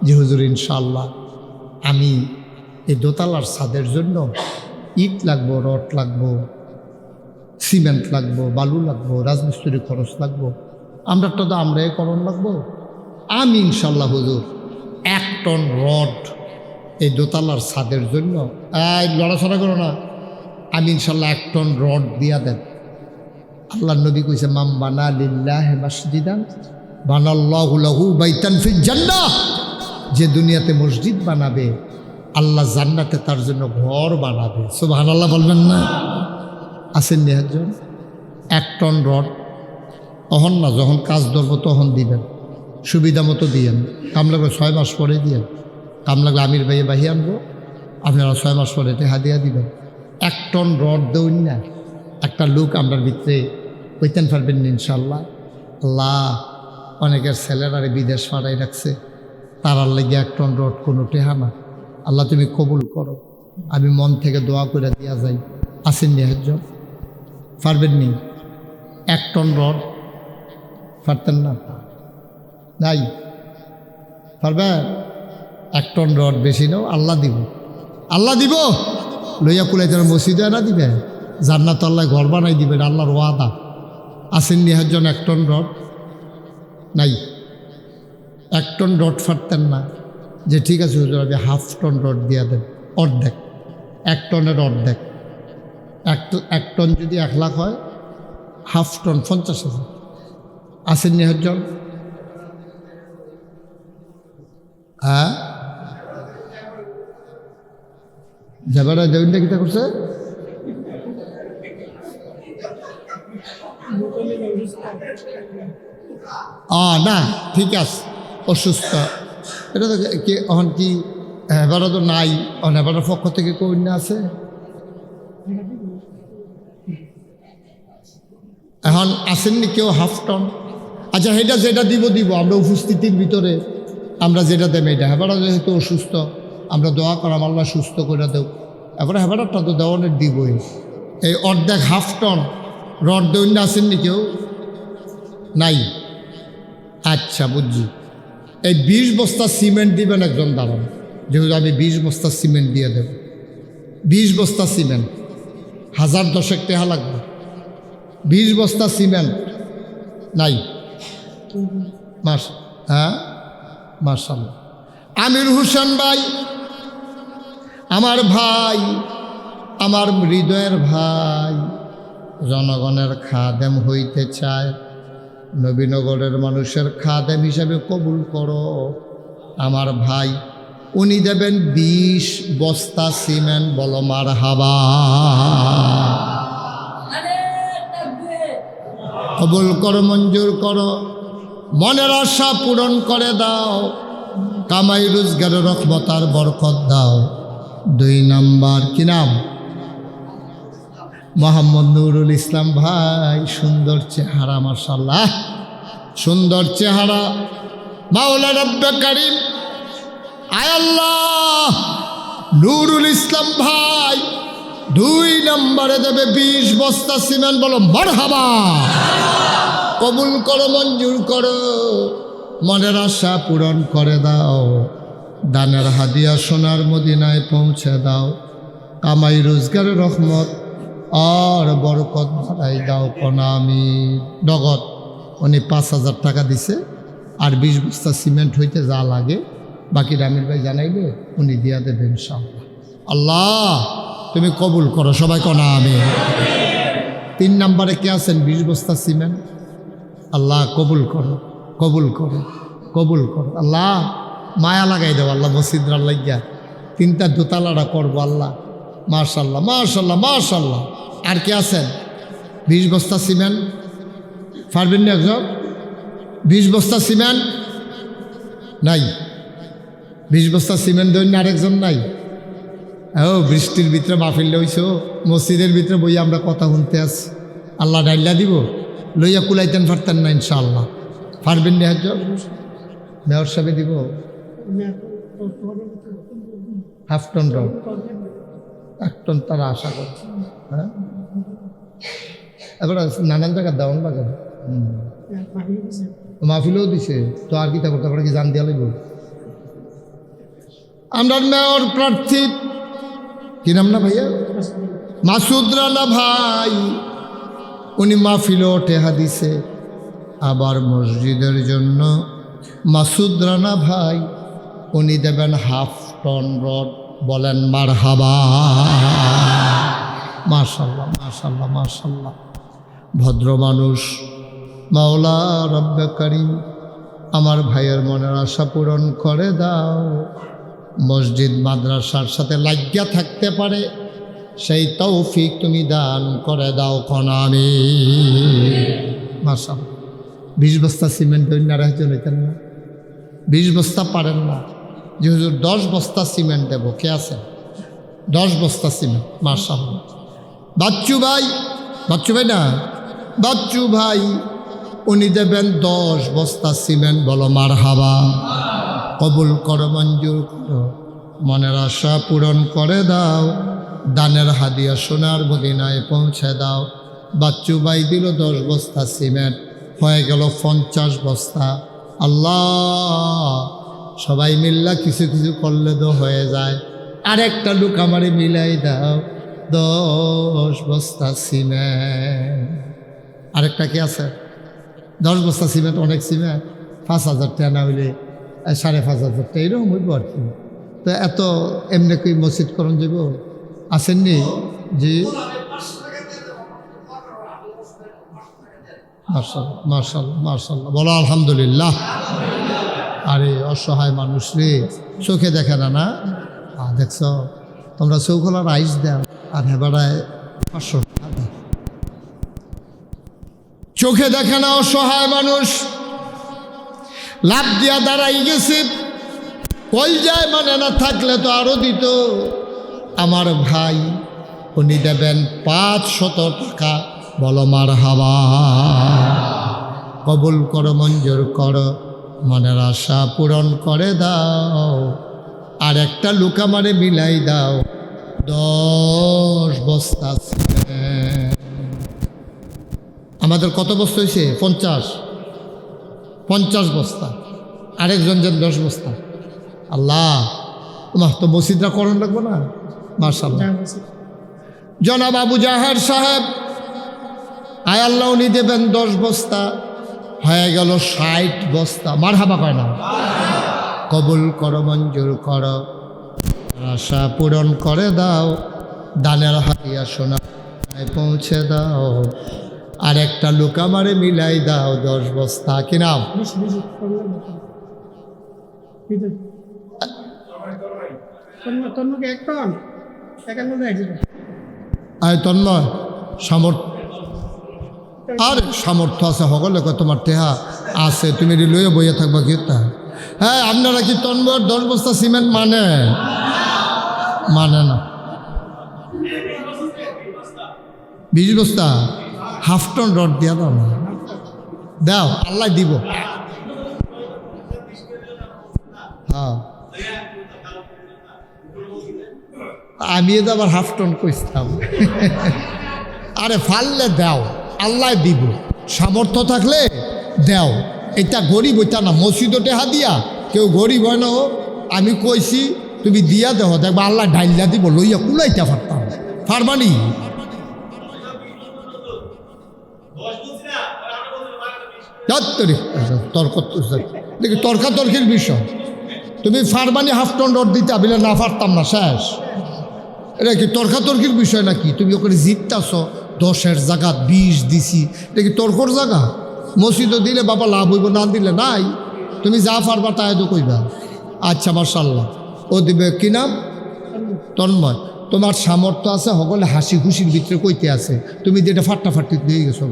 যে হুজুর ইনশাআল্লাহ আমি এই দোতলার ছাদের জন্য ইট লাগবো, রড লাগবো, সিমেন্ট লাগবো, বালু লাগবো, রাজমিস্ত্রির খরচ লাগবো, আমরাটা তো আমরাই করণ লাগবো। আমি ইনশাল্লাহ হুজুর 1 টন রড এই দোতলার ছাদের জন্য, লড়াছড়া করো না, আমি ইনশাল্লাহ 1 টন রড দিয়া দেন। আল্লাহ নবী কইছে, মাম বানা লিল্লাহি মাসজিদান বানাল্লাহু লাহু বাইতান ফিল জান্নাহ। যে দুনিয়াতে মসজিদ বানাবে, আল্লাহ জান্নাতে তার জন্য ঘর বানাবে। সুবহানাল্লাহ বলবেন না? আসেন নি একজন 1 টন রড, তখন না, যখন কাজ ধরবো তখন দিবেন, সুবিধা মতো দিয়েন। কাম লাগলে 6 মাস পরে দিয়েন, কাম লাগলে আমির ভাইয়ে বাহিয়ে আনবো, আপনারা 6 মাস পরে হাদিয়া দিবেন। 1 টন রড দেউন না, একটা লোক আপনার ভিতরে হইতেন পারবেন না ইনশাল্লাহ। আল্লাহ অনেকের ছেলেরারে বিদেশ পাঠাই রাখছে, তারার লেগে 1 টন রড কোনো টেহা না। আল্লাহ তুমি কবুল করো, আমি মন থেকে দোয়া করে দিয়া যাই। আসেন নি একজন, পারবেন নি 1 টন রড? পারতেন না? নাই পারবে? 1 টন রড বেশি নাও, আল্লাহ দিব, আল্লাহ দিব। লইয়া কুলাইতে মসজিদে না দিবে, জান্নাত আল্লাহ ঘর বানাই দিবেন, আল্লাহর ওয়াদা। আসেন নি একজন 1 টন রড? নাই, 1 টন রড পারতেন না? যে ঠিক আছে হুজুর আমি 1/2 টন রড দিয়া দেন, অর্ধেক, 1 টনের অর্ধেক। 1 টন যদি 1 লাখ হয়, 1/2 টন 50,000। আসেন নি একজন? হ্যাঁ, যাবারা দেউনটা কিতা করছে? না ঠিক আছে, অসুস্থ। এটা তো কি এখন কি এবারও তো নাই, এবারের পক্ষ থেকে কন্যা আছে? এখন আসেননি কেউ হাফ টন? আচ্ছা সেটা যেটা দিব আমরা উপস্থিতির ভিতরে আমরা যেটা দেব এটা হেবারা যেহেতু অসুস্থ আমরা দোয়া করাম আল্লাহ সুস্থ করে দেব। এবারে হেবারটা তো দেওয়ানের দিবই। এই অর্ধেক হাফ টন রড দৈন্য আসেননি কেউ? নাই? আচ্ছা বুঝছি। এই 20 বস্তা সিমেন্ট দিবেন একজন দাঁড়ান, যেহেতু আমি 20 বস্তা সিমেন্ট দিয়ে দেব। 20 বস্তা সিমেন্ট 1010 টাকা লাগবে। 20 বস্তা সিমেন্ট নাই? হ্যাঁ মাশাআল্লাহ। আমির হোসেন ভাই আমার ভাই, আমার হৃদয়ের ভাই, জনগণের খাদেম হইতে চায়, নবীনগরের মানুষের খাদেম হিসাবে কবুল করো আমার ভাই। উনি দেবেন 20 বস্তা সিমেন্ট। বলো মারহাবা। কবুল করো, মঞ্জুর করো, মনের আশা পূরণ করে দাও, কামাই রোজগারের রহমত আর বরকত দাও। 2 নাম্বার কি নাম? মোহাম্মদ নুরুল ইসলাম ভাই, সুন্দর চেহারা মাশাআল্লাহ, সুন্দর চেহারা। মাওলা রব্বে কারীম আয় আল্লাহ, নুরুল ইসলাম ভাই 2 নম্বরে দেবে 20 বস্তা সিমেন্ট। বলো মারহাবা। কবুল করো, মঞ্জুর করো, মনের আশা পূরণ করে দাও, দানের হাদিয়া সোনার মদিনায় পৌঁছে দাও, কামাই রোজগারের রহমত আর বরকত বাড়াই দাও কোনা আমি। নগদ উনি 5000 টাকা দিছে, আর 20 বস্তা সিমেন্ট হইতে যা লাগে বাকি রামির ভাই জানাইবে, উনি দিয়া দেবে ইনশাআল্লাহ। আল্লাহ তুমি কবুল করো, সবাই কোনা আমি। 3 নম্বরে কে আছেন? 20 বস্তা সিমেন্ট। আল্লাহ কবুল করো, কবুল করো, কবুল করো। আল্লাহ মায়া লাগাই দেবো আল্লাহ, মসজিদরা লাগিয়া 3টা দোতলাটা করবো আল্লাহ। মাশাআল্লাহ মাশাআল্লাহ মাশাআল্লাহ। আর কে আছেন? 20 বস্তা সিমেন্ট পারবেন না একজন? 20 বস্তা সিমেন্ট নাই? 20 বস্তা সিমেন্ট ধরুন আরেকজন নাই? ও বৃষ্টির ভিতরে মাহফিল লইছো, মসজিদের ভিতরে বই আমরা কথা শুনতে আছি, আল্লাহ ডাইল্লা দিব, লইয়া কুলাইতেন পারতেন না ইনশাআল্লাহ। পারবেন না একজন? মেয়র সাহেব দিব হাফ টন রড, 1 টন তারা আশা করছে। হ্যাঁ এবার নানান জায়গায় দাওয়ান বাজার মাহফিলেও দিছে, তো আর কি থাকো, তারপরে কি জান দিয়া লাগবে। আমরা মেয়র প্রার্থী কি নাম না ভাইয়া? মাসুদ রানা ভাই, উনি মাহফিলেও টেহা দিছে। আবার মসজিদের জন্য মাসুদ রানা ভাই উনি দেবেন হাফ টন রড। বলেন মারহাবা। মাশাআল্লাহ মাশাআল্লাহ মাশাআল্লাহ। ভদ্র মানুষ। মাওলা রব্বে কারীম আমার ভাইয়ের মনের আশা পূরণ করে দাও, মসজিদ মাদ্রাসার সাথে লাগিয়া থাকতে পারে সেই তৌফিক তুমি দান করে দাও কোনা আমি। মাশাআল্লাহ। 20 বস্তা সিমেন্ট দৈন্য রাখছেন হইতেন না? 20 বস্তা পারেন না যে হুজুর 10 বস্তা সিমেন্ট দেব, কে আছে? 10 বস্তা সিমেন্ট। মাশাআল্লাহ। বাচ্চু ভাই, বাচ্চু ভাই না, বাচ্চু ভাই উনি দেবেন 10 বস্তা সিমেন্ট। বলো মারহাবা। কবুল করো, মঞ্জুর করো, মনের আশা পূরণ করে দাও, দানের হাদিয়া সোনার মদিনায় পৌঁছে দাও। বাচ্চু ভাই দিল 10 বস্তা সিমেন্ট, হয়ে গেল 50 বস্তা। আল্লাহ সবাই মিল্লা কিছু কিছু করলে তো হয়ে যায়, আর একটা লোক আমারে মিলাই দাও 10 বস্তা সিমেন্ট। আরেকটা কি আছে? 10 বস্তা সিমেন্ট অনেক সিমেন্ট, 5000 টাকা না হইলে 5500 টাকা এরকম হইব আর কি। তো এত এমনি কি মসজিদ করণ যাব? আসেননি জি? মাশাআল্লাহ মাশাআল্লাহ মাশাআল্লাহ। বলো আলহামদুলিল্লাহ। আরে অসহায় মানুষ রে, চোখে দেখে না। না দেখছ তোমরা চৌখলার আইস দাও আর হেবাড়ায় 500 টাকা দাও। চোখে দেখে না, অসহায় মানুষ লাভ দিয়া দাঁড়াই গেছে। কই যায় মানে না থাকলে তো আরো দিত। আমার ভাই উনি দেবেন 500 টাকা বলো মারহাবা। কবুল করো, মঞ্জুর করো, মনের আশা পূরণ করে দাও। আর একটা লুকা মারে মিলাই দাও 10 বস্তা সিমেন্ট। আমাদের কত বস্তা হয়েছে? 50 বস্তা। আরেকজন যেন 10 বস্তা। আল্লাহ, তোমার তো মসজিদরা করণ লাগবো না? মাশাআল্লাহ। জনাব আবু জাহের সাহেব, আয় আল্লাহ, উনি দেবেন 10 বস্তা, হয়ে গেল 60 বস্তা। মারহাবা কয় না? কবুল করো, মঞ্জুর করো, আশা পূরণ করে দাও। দানের হাতিয়া সোনা পৌঁছে দাও। আর একটা লুকা মারে মিলাই দাও 10 বস্তা। কি নাম? তন্ময় আর সামর্থ্য আছে সকলে কয় তোমার টেহা আছে, তুমি লইয়া বইয়া থাকবা কি তা? হ্যাঁ, আপনারা কি তন্ময়ের 10 বস্তা সিমেন্ট মানে না? 20 বস্তা হাফ টন রড দিয়া দাও না, দাও, আল্লাহ দিব। হ্যাঁ, আমি তো আবার হাফ টন কইতাম। আরে ফাললে দাও, আল্লাহ দিব। সামর্থ্য থাকলে দাও। এটা গরিব ওইটা না, মসজিদও টেহা দিয়া কেউ গরিব হয় না। আমি কইছি তুমি দিয়া দেহ, দেখবা আল্লাহ ডাইলা দিব, লইয়া কুলাইতে পারতাম। ফারবানি দেখি তর্কাতর্কির বিষয়। তুমি ফারবানি হাফ টন রড দিতে আবিলে না পারতাম না, শেষ। এটা কি তর্কাতর্কির বিষয় নাকি? তুমি ওখানে জিততাছ 10-এর জায়গা 20 দিছি, এটা কি তর্কর জায়গা? মসজিদও দিলে বাবা লাভ হইব, না দিলে নাই। তুমি যা পারবা তাই তো কইবা। আচ্ছা, মাশাআল্লাহ। ও দিবে কি নাম? তন্ময়। তোমার সামর্থ্য আছে, সকলে হাসি খুশির ভিতরে কইতে আছে, তুমি যেটা ফাট্টাফাট্টি দিয়ে গেছো।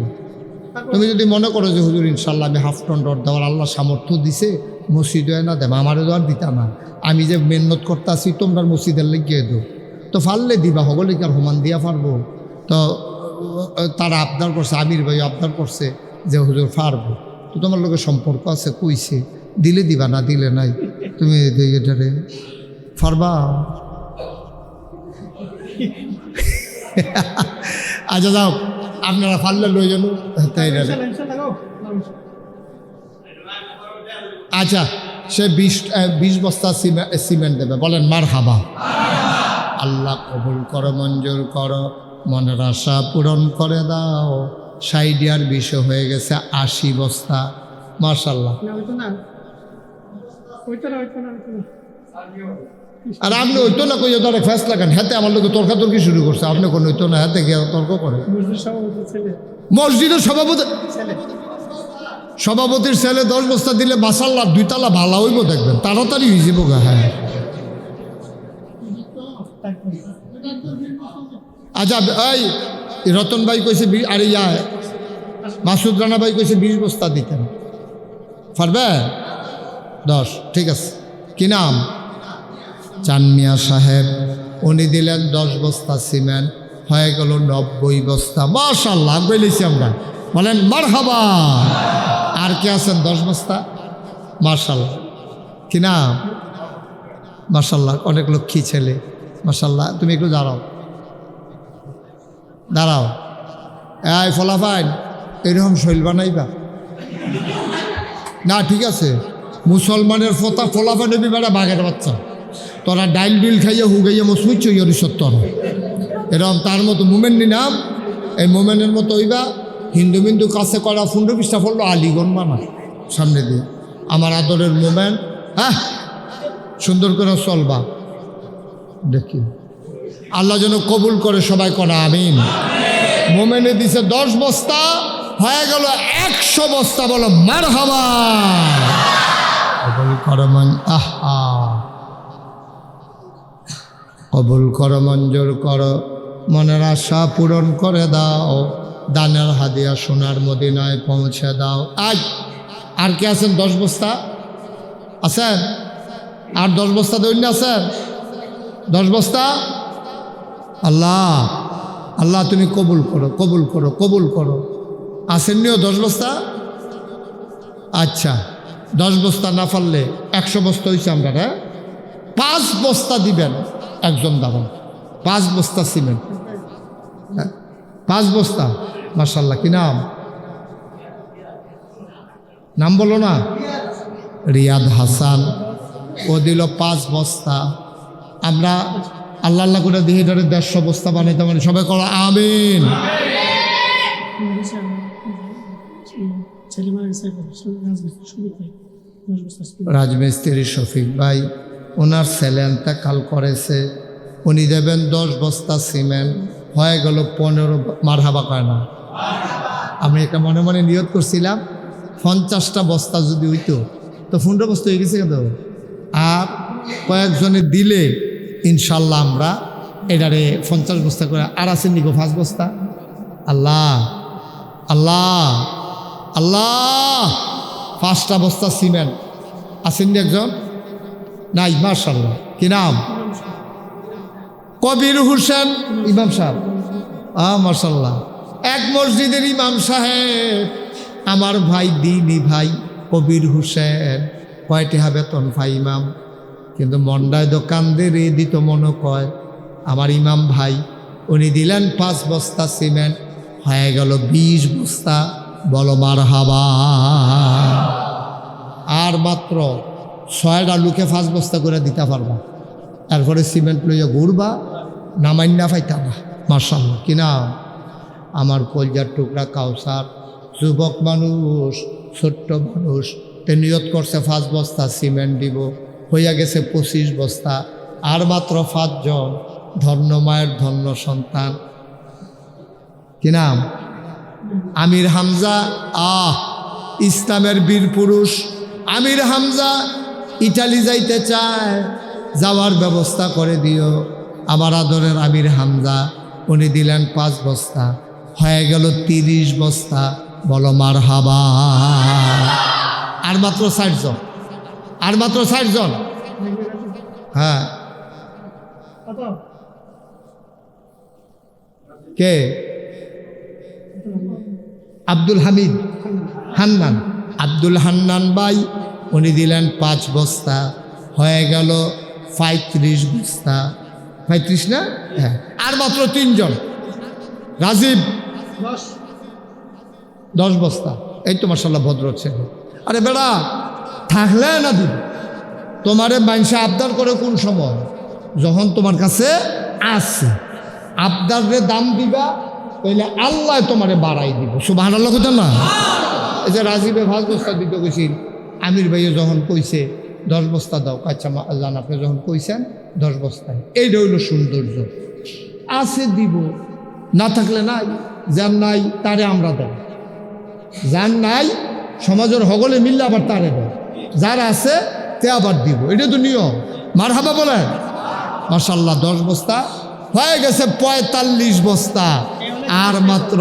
তুমি যদি মনে করো যে হুজুর ইনশাল্লাহ আমি হাফ টন রড দেওয়ার আল্লাহ সামর্থ্য দিছে, মসজিদ হয় না দেব, আমারও তো আর দিতা না। আমি যে মেহনত করতে আসি তোমরা মসজিদের লেগে দো, তো ফাললে দিবা, সকলে কি আর সমান দিয়া পারবো? তো তারা আবদার করছে, আমির ভাই আবদার করছে যে হুজুর পারবো। তো তোমার লোকের সম্পর্ক আছে, কইছে দিলে দিবা, না দিলে নাই। তুমি এটারে পারবা? আচ্ছা যাও, আপনারা পারলে লই যাবো। আচ্ছা, সে 20 বস্তা সিমেন্ট দেবে। বলেন মারহাবা। আল্লাহ কবুল করো, মঞ্জুর করো, মনের আশা পূরণ করে দাও। 60 বিষয় হয়ে গেছে 80 বস্তা। মাশাআল্লাহ। আর আপনি ওইতো না কইয়া তো অনেক ফ্যাস লাগান, হাতে আমার লোক তর্কাতর্কি শুরু করছে। আপনি কোন ওইতো না, হাতে গিয়ে তর্ক করে। মসজিদের সভাপতির ছেলে 10 বস্তা দিলে মাশাআল্লাহ 2 তালা ভালো হইব, দেখবেন তাড়াতাড়ি হয়ে যাবো। হ্যাঁ, আচ্ছা। এই রতন ভাই কইছে, আরে মাসুদ রানা ভাই কইছে 20 বস্তা দিতেন, পারবে? 10, ঠিক আছে। কি নাম? চানমিয়া সাহেব, উনি দিলেন 10 বস্তা সিমেন্ট, হয়ে গেল 90 বস্তা। মাশাআল্লাহ, বলেছি আমরা। বলেন মারহাবা। আর কে আছেন 10 বস্তা? মাশাআল্লাহ। কি নাম? মাশাআল্লাহ, অনেক লক্ষ্মী ছেলে। মাশাআল্লাহ, তুমি একটু দাঁড়াও। এই ফলাফাইন এরকম শৈল বানাইবা না? ঠিক আছে, মুসলমানের ফলাফাইন হবি বেড়া বাঘের বাচ্চা। তোরা ডাইল বিল খাইয়া হুগাইয়া মসুইচ ইয়রি সত্তর এরকম তার মতো মোমেন্ট নি নাম। এই মোমেন্টের মতো হইবা। হিন্দু মিন্দু কাছে করা 15-20টা পড়লো আলিগন বানা সামনে দিয়ে। আমার আদরের মোমেন্ট, হ্যাঁ, সুন্দর করে চলবা। দেখি আল্লাহ যেন কবুল করে, সবাই করা আমিন। মোমেন্টে দিছে 10 বস্তা, হয়ে গেল 100 বস্তা। বলো মারহাবা। কবুল করো, আহা, কবুল করো, মঞ্জুর করো, মনের আশা পূরণ করে দাও। দানের হাদিয়া সোনার মদিনায় পৌঁছে দাও। আজ আর কে আছেন 10 বস্তা আছেন? আর 10 বস্তা দৈন্য আছেন? 10 বস্তা। আল্লাহ আল্লাহ তুমি কবুল করো, কবুল করো, কবুল করো। আসেননিও 10 বস্তা? আচ্ছা, 10 বস্তা না পারলে 100 বস্তা হয়েছে আমরা, হ্যাঁ 5 বস্তা দিবেন একজন দাঁড়ান, 5 বস্তা সিমেন্ট, 5 বস্তা। মাশাআল্লাহ, কি নাম? নাম বলো না। রিয়াদ হাসান, ও দিল 5 বস্তা। আমরা আল্লাহ আল্লাহ করে দিয়ে ধরে 150 বস্তা বানাইতে মানে সবাই করো আমিন। রাজমিস্ত্রি শফিক ভাই, ওনার ছেলে কাল করেছে, উনি দেবেন 10 বস্তা সিমেন্ট, হয়ে গেল 15। মারহাবা কয় না? আমি একটা মনে মনে নিয়ত করছিলাম 50টা বস্তা যদি হইতো তো 15 বস্তা হয়ে গেছে কিন্তু। আর কয়েকজনে দিলে ইনশাল্লাহ আমরা এটারে 50 বস্তা করে আর আছেন নিকো 5 বস্তা। আল্লাহ আল্লাহ আল্লাহ, 5টা বস্তা সিমেন্ট আসেননি একজন? নাই, মাশাআল্লাহ। কি নাম? কবির হোসেন ইমাম সাহেব। মাশাআল্লাহ, এক মসজিদের ইমাম সাহেব, আমার ভাই দিনী ভাই কবির হোসেন। কয়টি বেতন ভাই ইমাম, কিন্তু মন্ডায় দোকানদের দিত মনে কয় আমার ইমাম ভাই। উনি দিলেন 5 বস্তা সিমেন্ট, হয়ে গেল 20 বস্তা। বলো মারহাবা। আর মাত্র 6টা লোকে 5 বস্তা করে দিতে পারবা, তারপরে সিমেন্ট লইয়া ঘুরবা, নামাইন্না পাইতা না। মাশাআল্লাহ, কি নাম? আমার কলজার টুকরা কাউসার, যুবক মানুষ, ছোট্ট মানুষ, তে নিয়ত করছে 5 বস্তা সিমেন্ট দিব, হইয়া গেছে 25 বস্তা। আর মাত্র 5 জন, ধন্য মায়ের ধন্য সন্তান। কি নাম? আমির হামজা। ইসলামের বীর পুরুষ আমির হামজা ইটালি যাইতে চায়, যাওয়ার ব্যবস্থা করে দিও আমার আদরের আমির হামজা। উনি দিলেন 5 বস্তা, হয়ে গেল 30 বস্তা। বলো মারহাবা। আর মাত্র 60 জন, আর মাত্র 60 জন। হ্যাঁ, কে? আব্দুল হামিদ হান্নান। আব্দুল হান্নান ভাই, উনি দিলেন 5 বস্তা, হয়ে গেল 35 বস্তা। 35 না? হ্যাঁ, আর মাত্র 3 জন। রাজীব 10 বস্তা। এই তো মাশাআল্লাহ ভদ্র ছেলে। আরে বেড়া থাকলে না দিব, তোমারে মানুষে আবদার করে কোন সময়? যখন তোমার কাছে আছে। আবদারে দাম দিবা, তাইলে আল্লাহ তোমারে বাড়াই দিব। সুবহানাল্লাহ কইতেন না? এই যে রাজীবে 5 বস্তা দিতে গেছিল, আমির ভাইও যখন কইছে 10 বস্তা দাও, আচ্ছা জান আপনি যখন কইছেন 10 বস্তায়, এইটা হইল সৌন্দর্য। আছে দিব, না থাকলে নাই। যার নাই তারে আমরা দেব, যার নাই সমাজের হগলে মিললে আবার তারে দেব, যার আছে তে আবার দিব। এটা তো নিয়ম। মারহাবা বলেন। মাশাআল্লাহ, 10 বস্তা হয়ে গেছে 45 বস্তা। আর মাত্র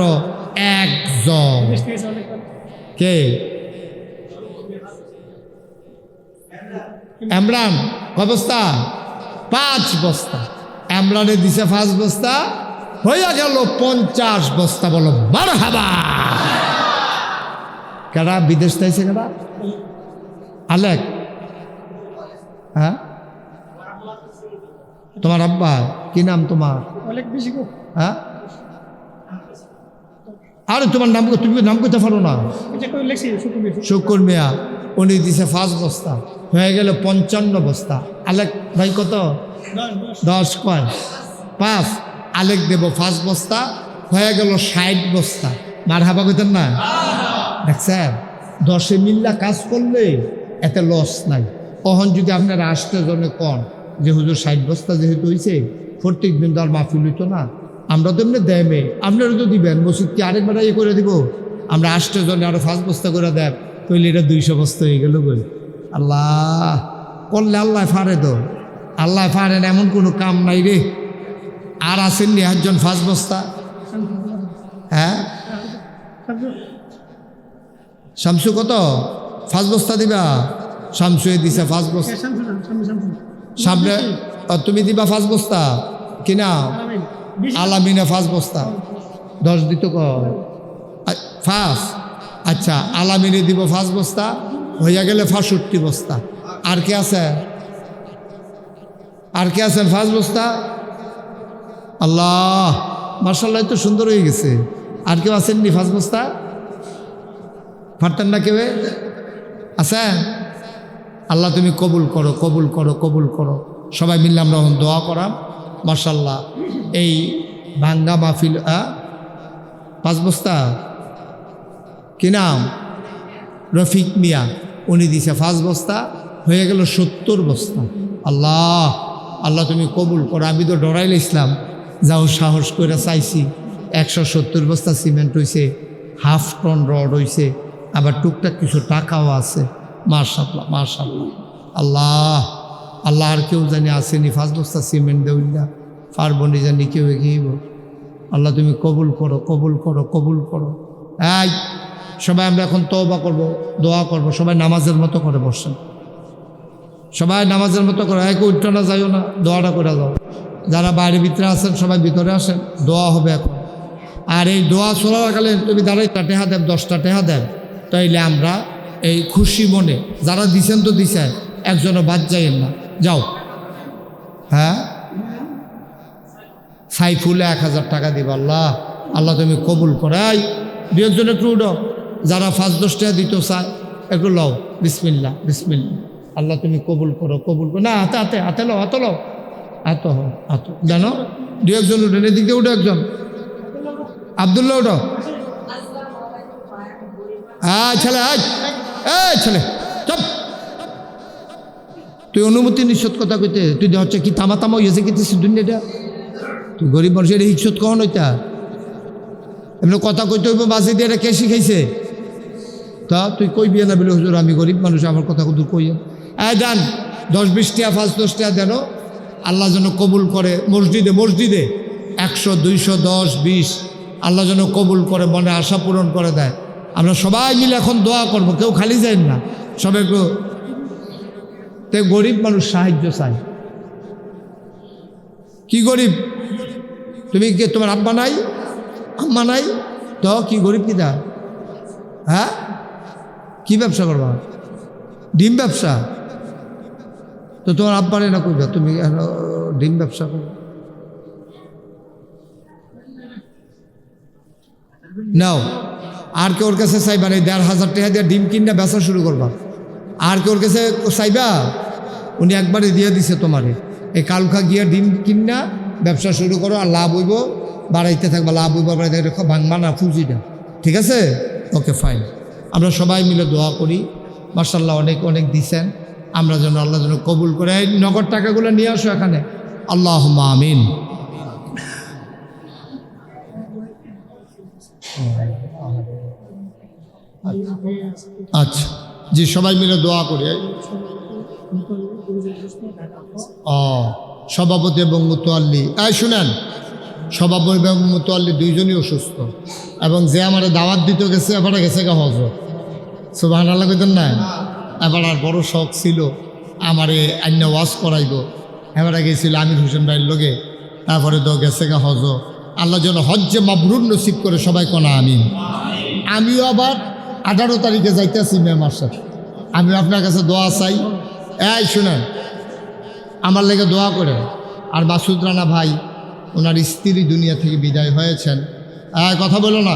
1 জন। কে? ইমরান। কয় বস্তা? 5 বস্তা। ইমরানে দিছে 5 বস্তা, হইয়া গেল 50 বস্তা। বলো মারহাবা। কারা বিদেশ চাইছে? কারা? আলেক। হ্যাঁ, তোমার আব্বা কি নাম তোমার? হ্যাঁ, আরে তোমার নাম, তুমি নাম করতে পারো না? শুকুর মিয়া। উনি দিছে 5 বস্তা, হয়ে গেল 55 বস্তা। আলেক ভাই কত? 10 কয় 5। আলেক দেব 5 বস্তা, হয়ে গেল 60 বস্তা। মারহাবা কইতেন না? দেখছেন, 10-এ মিল্লা কাজ করলে এতে লস নাই। তখন যদি আপনারা 8 জনে কন যে হুজুর 60 বস্তা যেহেতু হয়েছে, প্রত্যেক দিন তো আর মাহফিল হইতো না, আমরা তো এমনি দেবে, আপনারা তো দিবেন, মসজিদ কি আরেকবার ইয়ে করে দিব? আমরা 8 জনে আরো 5 বস্তা করে দেন, তাইলে এটা 200 বস্তা হয়ে গেল। বই আল্লাহ করলে আল্লাহ ফারে তো, আল্লাহ ফারেন এমন কোনো কাম নাই রে। আর আসেননি 1 জন 5 বস্তা? হ্যাঁ, শামসু কত? 5 বস্তা দিবা? শামসু দিছে 5 বস্তা। সামনে তুমি দিবা 5 বস্তা। কিনা আলামিনে 5 বস্তা 10 দিত কয় 5 আচ্ছা আলামিনে দিব 5 বস্তা হইয়া গেলে 65 বস্তা আর কে আছে আর কে আছেন 5 বস্তা আল্লাহ মাশাআল্লাহ তো সুন্দর হয়ে গেছে আর কেউ আছেননি 5 বস্তা পারতেন না কেউ আছেন আল্লাহ তুমি কবুল করো কবুল করো কবুল করো সবাই মিললে আমরা দোয়া করাম মাশাআল্লাহ এই ভাঙ্গা মাহফিল 5 বস্তা কি নাম রফিক মিয়া উনি দিছে 5 বস্তা হয়ে গেল 70 বস্তা আল্লাহ আল্লাহ তুমি কবুল করো আমি তো ডরাইলে ইসলাম যাও সাহস করে চাইছি 170 বস্তা সিমেন্ট হইছে 1/2 টন রড হইছে আবার টুকটাক কিছু টাকাও আছে মাশাআল্লাহ মাশাআল্লাহ আল্লাহ আল্লাহ আর কেউ জানি আসেনি 5 বস্তা সিমেন্ট দেউল না পারবনি জানি কেউ এগিয়েব আল্লাহ তুমি কবুল করো কবুল করো কবুল করো এই সবাই আমরা এখন তওবা করব দোয়া করব সবাই নামাজের মতো করে বসেন সবাই নামাজের মতো করে এক উঠতে না যাইও না দোয়াটা করে যাও যারা বাইরে ভিতরে আছেন সবাই ভিতরে আসেন দোয়া হবে এখন আর এই দোয়া চলাকালীন তুমি দাঁড়াই টেহা দেব 10টা টেহা দেব তাইলে আমরা এই খুশি মনে যারা দিছেন তো দিছেন একজনও বাদ যাইয়েন না যাও হ্যাঁ সাইফুলে 1000 টাকা দিব আল্লাহ আল্লাহ তুমি কবুল করাই 2 জন একটু উঠো যারা 5-10 টাকা দিত চায় একটু লও বিসমিল্লাহ বিসমিল্লাহ আল্লাহ তুমি কবুল করো কবুল করো না হাতে হাতে হাতে লো হাতে লো হাত হাত জানো 2 জন উঠেন এদিক দিয়ে উঠো একজন আবদুল্লাহ উঠো ছেলে ছেলে চপ তুই অনুমতি নিশ্চত কথা কইতে তুই হচ্ছে কি তামা তামা হয়েছে কিতিস দুনিয়াটা তুই গরিব মানুষের হিচ্ছত কখন হইতা এমনি কথা কইতে হইব বাসে দিয়ে এটা কে শিখাইছে তা তুই কইবি না বলে হুজুর আমি গরিব মানুষ আমার কথা দূর কইয়া দেন 10-20 টাকা 5-10 টাকা দেন আল্লাহ যেন কবুল করে মসজিদে মসজিদে 100 200 10 20 আল্লাহ যেন কবুল করে মনে আশা পূরণ করে দেয় আমরা সবাই মিলে এখন দোয়া করব কেউ খালি যাই না সবাই একটু তে গরিব মানুষ সাহায্য চাই কি গরিব তুমি কি তোমার আব্বা নাই আম্মা নাই তো কি গরিব কি দা হ্যাঁ কি ব্যবসা করবা ডিম ব্যবসা তো তোমার আব্বারে না কইবা তুমি ডিম ব্যবসা করো নাও আর কেউ ওর কাছে চাইবা না 1500 টাকা দিয়ে ডিম কিনা বেচা শুরু করবা আর কেউ ওর কাছে চাইবা উনি একবারে দিয়ে দিছে তোমারে এই কালুখা গিয়া ডিম কিনা ব্যবসা শুরু করো আর লাভ হইব বাড়াইতে থাকবা লাভ হইব বাড়াইতে ভাঙবা না ফুজিটা ঠিক আছে ওকে ফাইন আমরা সবাই মিলে দোয়া করি মাশাআল্লাহ অনেক অনেক দিছেন আমরা যেন আল্লাহ যেন কবুল করে এই নগদ টাকাগুলো নিয়ে আসো এখানে আল্লাহুম্মা আমিন আচ্ছা জি সবাই মিলে দোয়া করি সভাপতি এবং মুতোয়াল্লি শুনেন সভাপতি এবং মুতোয়াল্লি 2 জনই অসুস্থ এবং যে আমার দাওয়াত দিতে গেছে এবারে গেছে গা হজরত সুবহানাল্লাহ কইতেন না এবার আর বড় শখ ছিল আমারে অন্য ওয়াজ করাইব এবারে গেছিল আমির হোসেন ভাইয়ের লগে তারপরে তো গেছে গা হজ আল্লাহ যেন হজ্জে মাবরুর নসিব করে সবাই কোনা আমিন আমিও আবার 18 তারিখে যাইতেছি মে মাসে আমি আপনার কাছে দোয়া চাই শুনেন আমার লেগে দোয়া করে আর মাসুদ রানা ভাই ওনার স্ত্রী দুনিয়া থেকে বিদায় হয়েছেন কথা বলো না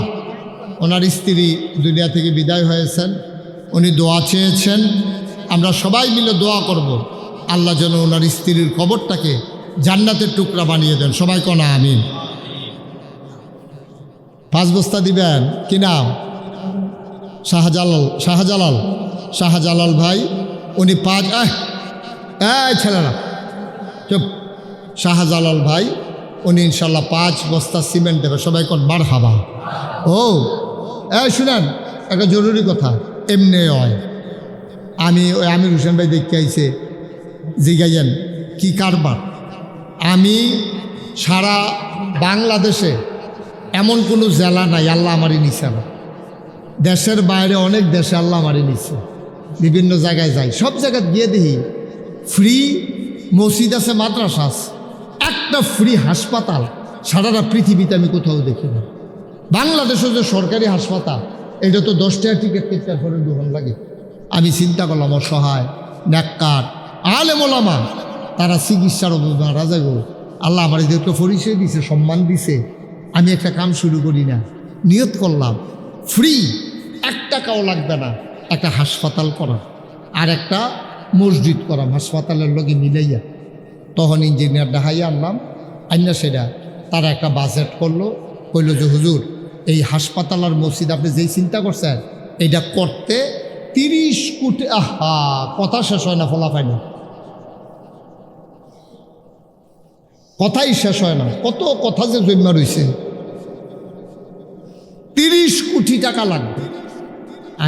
ওনার স্ত্রী দুনিয়া থেকে বিদায় হয়েছেন উনি দোয়া চেয়েছেন আমরা সবাই মিলে দোয়া করব আল্লাহ যেন ওনার স্ত্রীর কবরটাকে জান্নাতের টুকরা বানিয়ে দেন সবাই কোনা আমিন 5 বস্তা দিবেন কি নাম শাহজালাল ভাই উনি 5 ছেলেরা চুপ শাহজালাল ভাই উনি ইনশাল্লাহ 5 বস্তা সিমেন্ট দেবে সবাই কোন মারহাবা শুনেন একটা জরুরি কথা এমনি হয় আমি ওই আমির হোসেন ভাই দেখতে আইছে জিগাইয়েন কি কারবার আমি সারা বাংলাদেশে এমন কোনো জেলা নাই আল্লাহ আমারই নিছে না দেশের বাইরে অনেক দেশে আল্লাহ আমারই নিছে বিভিন্ন জায়গায় যাই সব জায়গায় গিয়ে দেখি ফ্রি মসজিদ আছে মাদ্রাসা আছে একটা ফ্রি হাসপাতাল সারাটা পৃথিবীতে আমি কোথাও দেখি না। বাংলাদেশে যে সরকারি হাসপাতাল, এটা তো 10 টাকা টিকিট কেটে পরে গ্রহণ লাগে। আমি চিন্তা করলাম অসহায় নেককার আলেম ওলামা তারা চিকিৎসার মারা যাবে। আল্লাহ আমার এদেরকে পরিচয় দিছে, সম্মান দিছে। আমি একটা কাম শুরু করি না, নিয়ত করলাম ফ্রি, 1 টাকাও লাগবে না, একটা হাসপাতাল করা আর একটা মসজিদ করা হাসপাতালের লগে মিলাইয়া। তখন ইঞ্জিনিয়ার দেখাইয়া আনলাম, আইনা সেটা তারা একটা বাজেট করলো, কইল যে হুজুর এই হাসপাতাল আর মসজিদ আপনি যেই চিন্তা করছেন এটা করতে 30 কোটি। আহা, কথা শেষ হয় না, ফলাফাই না, কথাই শেষ হয় না, কত কথা যে জন্মা রয়েছে। 30 কোটি টাকা লাগবে।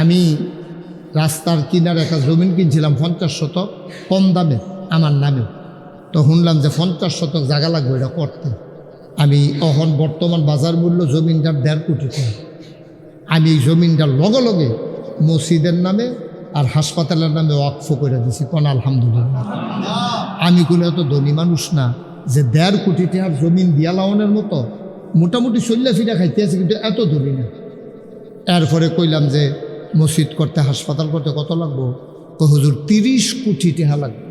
আমি রাস্তার কিনারে একটা জমিন কিনছিলাম 50 শতক কম দামে আমার নামে। তো শুনলাম যে 50 শতক জায়গা লাগবে এটা করতে। আমি এখন বর্তমান বাজার মূল্য জমিনটার 1.5 কোটি টাকা। আমি এই জমিনটার লগে লগে মসজিদের নামে আর হাসপাতালের নামে ওয়াকফ করে দিছি। কোন আলহামদুলিল্লাহ। আমি কোনো এত ধনী মানুষ না যে 1.5 কোটি টাকার জমিন দিয়া লাউনের মতো মোটামুটি চল্লা ফিরা খাইতে আছে, কিন্তু এত ধনী না। এরপরে কইলাম যে মসজিদ করতে হাসপাতাল করতে কত লাগবো? হুজুর 30 কোটি টাকা লাগবে।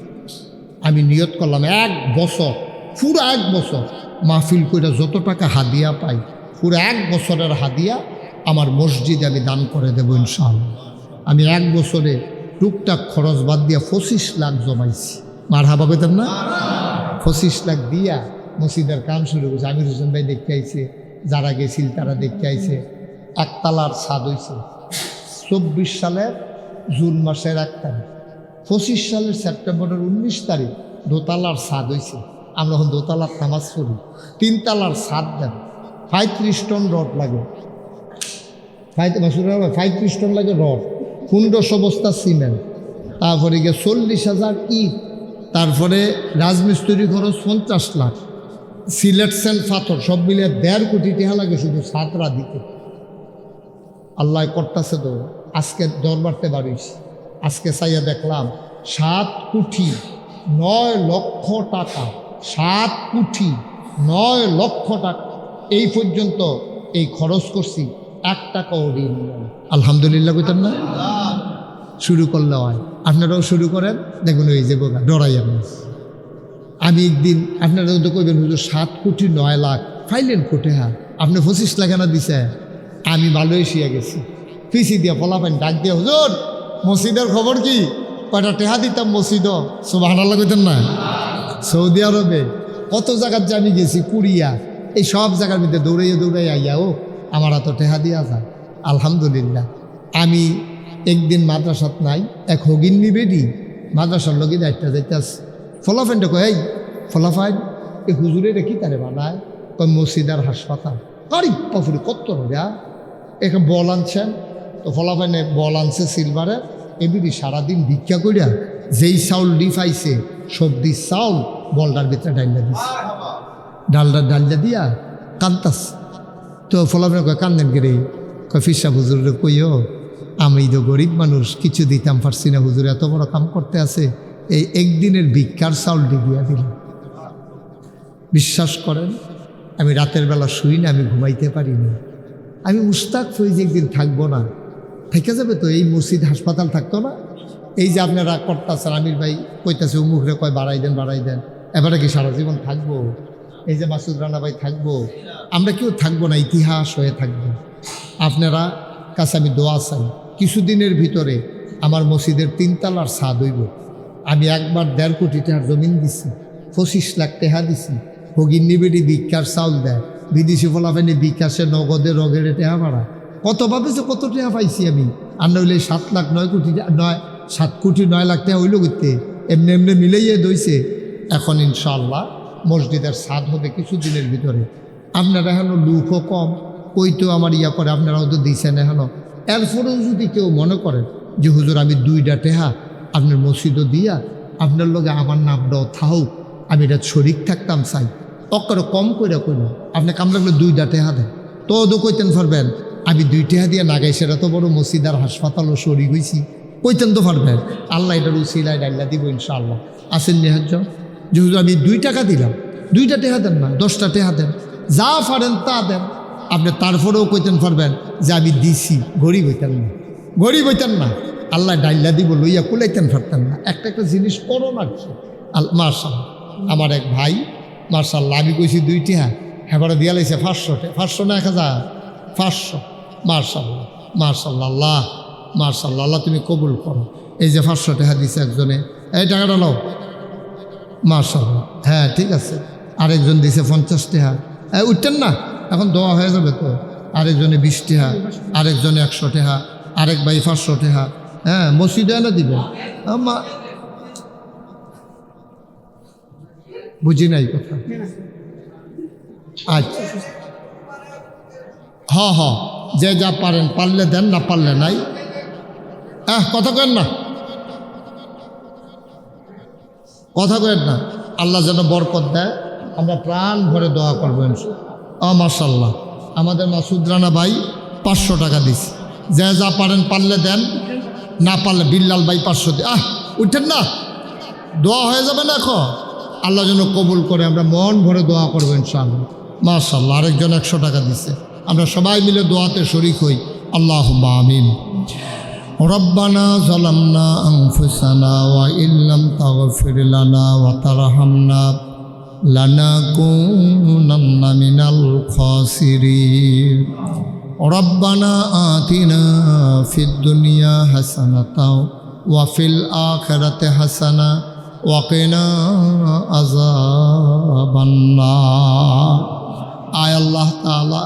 আমি নিয়ত করলাম 1 বছর, পুরো 1 বছর মাহফিল কইরা যত টাকা হাদিয়া পাই পুরো 1 বছরের হাদিয়া আমার মসজিদে আমি দান করে দেবো ইনশাআল্লাহ। আমি 1 বছরে টুকটাক খরচ বাদ দিয়া 25 লাখ জমাইছি। মারহাবা কইতেন না? 25 লাখ দিয়া মসজিদের কাম শুরু করছে। আমির হোসেন ভাই দেখতে আইছে, যারা গেছিল তারা দেখতে আইছে। 1 তালার ছাদ হয়েছে 24 সালের জুন মাসের 1 তারিখ, 25 সালের সেপ্টেম্বরের 19 তারিখ দোতলার ছাদ হয়েছে। আমরা এখন দোতলার নামাজ পড়ি। 3 তালার ছাদ দেন, 35 টন রড লাগে, 35 টন লাগে রড, 1500 বস্তা সিমেন্ট, তারপরে গিয়ে 40,000 ইট, তারপরে রাজমিস্ত্রি খরচ 50 লাখ, সিলেট সেল পাথর সব মিলে 1.5 কোটি টাকা লাগে শুধু ছাদরা দিতে। আল্লাহ করতেছে তো। আজকে দরবারতে বাড়িছি, আজকে চাইয়া দেখলাম 7 কোটি 9 লক্ষ টাকা, 7 কোটি 9 লক্ষ টাকা এই পর্যন্ত এই খরচ করছি, 1 টাকাও ঋণ নেই। আলহামদুলিল্লাহ কইতেন না? শুরু করলে হয়, আপনারাও শুরু করেন, দেখুন এই যে বোকা ডরাইয়া না। আমি একদিন আপনারা তো কইবেন হুজুর 7 কোটি 9 লাখ ফাইলেন কোটে, হ্যাঁ আপনি 25 লাখ না দিছে। আমি মালয়েশিয়া গেছি, ফিসি দিয়া ফলাফেন ডাক দিয়া হুজুর মসজিদের খবর কি? কয়টা টেহা দিতাম মসজিদ? সুবহানাল্লাহ কইতেন না? সৌদি আরবে কত জায়গার যে আমি গেছি, কুরিয়া, এই সব জায়গার মধ্যে দৌড়াইয়া আইয়া ও আমার এত টেহা দিয়া যায়। আলহামদুলিল্লাহ। আমি একদিন মাদ্রাসাত নাই, এক হগিন্নি বেডি মাদ্রাসার লগে দায়িত্ব যাইতাস। ফলাফাইনটা কয় এই ফলাফাইন এই হুজুরে রেখি তারে বানায়, কয় মসজিদ আর হাসপাতাল। আরে বাপুরে কত রোজা এখানে বল আনছেন। তো ফলাফাইনে বল আনছে সিলভারে, এবিডি সারাদিন ভিক্ষা করিয়া যেই চাউল ডি পাইছে সবজি চাউল বলটার ভিতরে ডাইলা দিছে, ডালটা দিয়া কান্তাস। তো ফলাফাইনে কয় কান্দেন গেরে? কয় ফিসা হুজুরে কইও আমি তো গরিব মানুষ, কিছু দিতাম পারছি না, হুজুর এত বড় কাম করতে আছে, এই একদিনের ভিক্ষার চাউল দিয়া দিল। বিশ্বাস করেন আমি রাতের বেলা শুই না, আমি ঘুমাইতে পারি না। আমি মুস্তাক হয়ে যে একদিন থাকবো না, থেকে যাবে তো এই মসজিদ হাসপাতাল থাকতো না। এই যে আপনারা করতেছেন, আমির ভাই কইতাছে উমুখরে কয় বাড়াই দেন, এবারে কি সারা জীবন থাকবো? এই যে মাসুদ রানা ভাই থাকবো, আমরা কেউ থাকবো না, ইতিহাস হয়ে থাকবো। আপনারা কাছে আমি দোয়া চাই, কিছুদিনের ভিতরে আমার মসজিদের 3 তালার ছাদ হইব। আমি একবার 1.5 কোটি টাকার জমিন দিছি, 25 লাখ টাকা দিছি। হগিন্নি বেডি ভিক্ষার চাউল দেয়, বিদেশি ফলাফেনি বিকাশে নগদে রগেরে টাকা ভাড়া কত ভাবেছে, কত টাকা পাইছি আমি। আর নইলে 7 লাখ 7 কোটি 9 লাখ টাকা হইল করতে এমনি মিলাইয়ে দইছে। এখন ইনশাআল্লাহ মসজিদের ছাদ হবে কিছুদিনের ভিতরে। আপনারা এখনো লুকও কম, কইতো আমার ইয়া করে, আপনারাও তো দিয়েছেন এখনো। এরপরেও যদি কেউ মনে করেন যে হুজুর আমি 2টা টেহা আপনার মসজিদও দিয়া আপনার লগে আমার নামটাও থাও, আমি এটা শরিক থাকতাম চাই, অক্করে কম করে কইল আপনি কাম লাগলে 2টা টেহা দেন। তো ওদো কইতেন পারবেন আমি 2 টেহা দিয়ে না গাই, সেটা তো বড় মসজিদ আর হাসপাতালও শরিক হয়েছি, কইতেন তো পারবেন। আল্লাহ এটার উসিলায় ডাল্লা দিব ইনশাআল্লাহ। আসেন নিহাজ্য যে হুজুর আমি 2 টাকা দিলাম, 2টা টেহা দেন না, 10টা টেহা দেন। যা পারেন তা দেন। আপনি তারপরেও কইতেন পারবেন যে আমি দিছি, গরিব হইতেন না, গরিব হইতেন না। আল্লাহ ডাইল্লা দিব লইয়া কুলাইতেন পারতেন না। একটা একটা জিনিস করো না কি। মার্শাল্লাহ, আমার এক ভাই মার্শাল্লাহ, আমি কইছি 2টি হ্যাঁ দিয়া লাইছে 500 না 1000, 500। মার্শাল্লাহ মার্শাল্লাহ, আল্লাহ মার্শাল্লাহ, আল্লাহ তুমি কবুল করো। এই যে 500 টাকা দিছে একজনে, এই টাকাটা নাও। মার্শাল্লাহ, হ্যাঁ ঠিক আছে। আরেকজন দিছে 50 টাকা। উঠতেন না, এখন দোয়া হয়ে যাবে তো। আরেকজনে 20 টাকা, আরেকজনে 100 টাকা, আরেক ভাই 500 টাকা। হ্যাঁ, মসজিদে না দিবে। বুঝি নাই কথা। আচ্ছা, হ যে যা পারেন, পারলে দেন, না পারলে নাই। কথা কেন না, কথা কেন না। আল্লাহ যেন বরকত দেয়, আমরা প্রাণ ভরে দোয়া করবো। মাশাল্লাহ, আমাদের মাসুদ রানা ভাই 500 টাকা দিছে। যে যা পারেন, পারলে দেন, না পারলে বিল্লাল ভাই 500 দিয়ে। উঠেন না, দোয়া হয়ে যাবে না এখন। আল্লাহ যেন কবুল করে, আমরা মন ভরে দোয়া করবো ইনশাআল্লাহ। মাশাল্লাহ, আরেকজন 100 টাকা দিছে। আমরা সবাই মিলে দোয়াতে শরীক হই। আল্লাহুম্মা আমিন। রব্বানা যালামনা আনফুসানা ওয়া ইল্লাম তাগফির লানা ওয়া তারহামনা লানাকুনান্না মিনাল খাসিরিন। রব্বানা আতিনা ফিদ দুনিয়া হাসানাতাও ওয়া ফিল আখিরাতি হাসানা ওয়া কিনা আযাবান নার। আয় আল্লাহ তাআলা,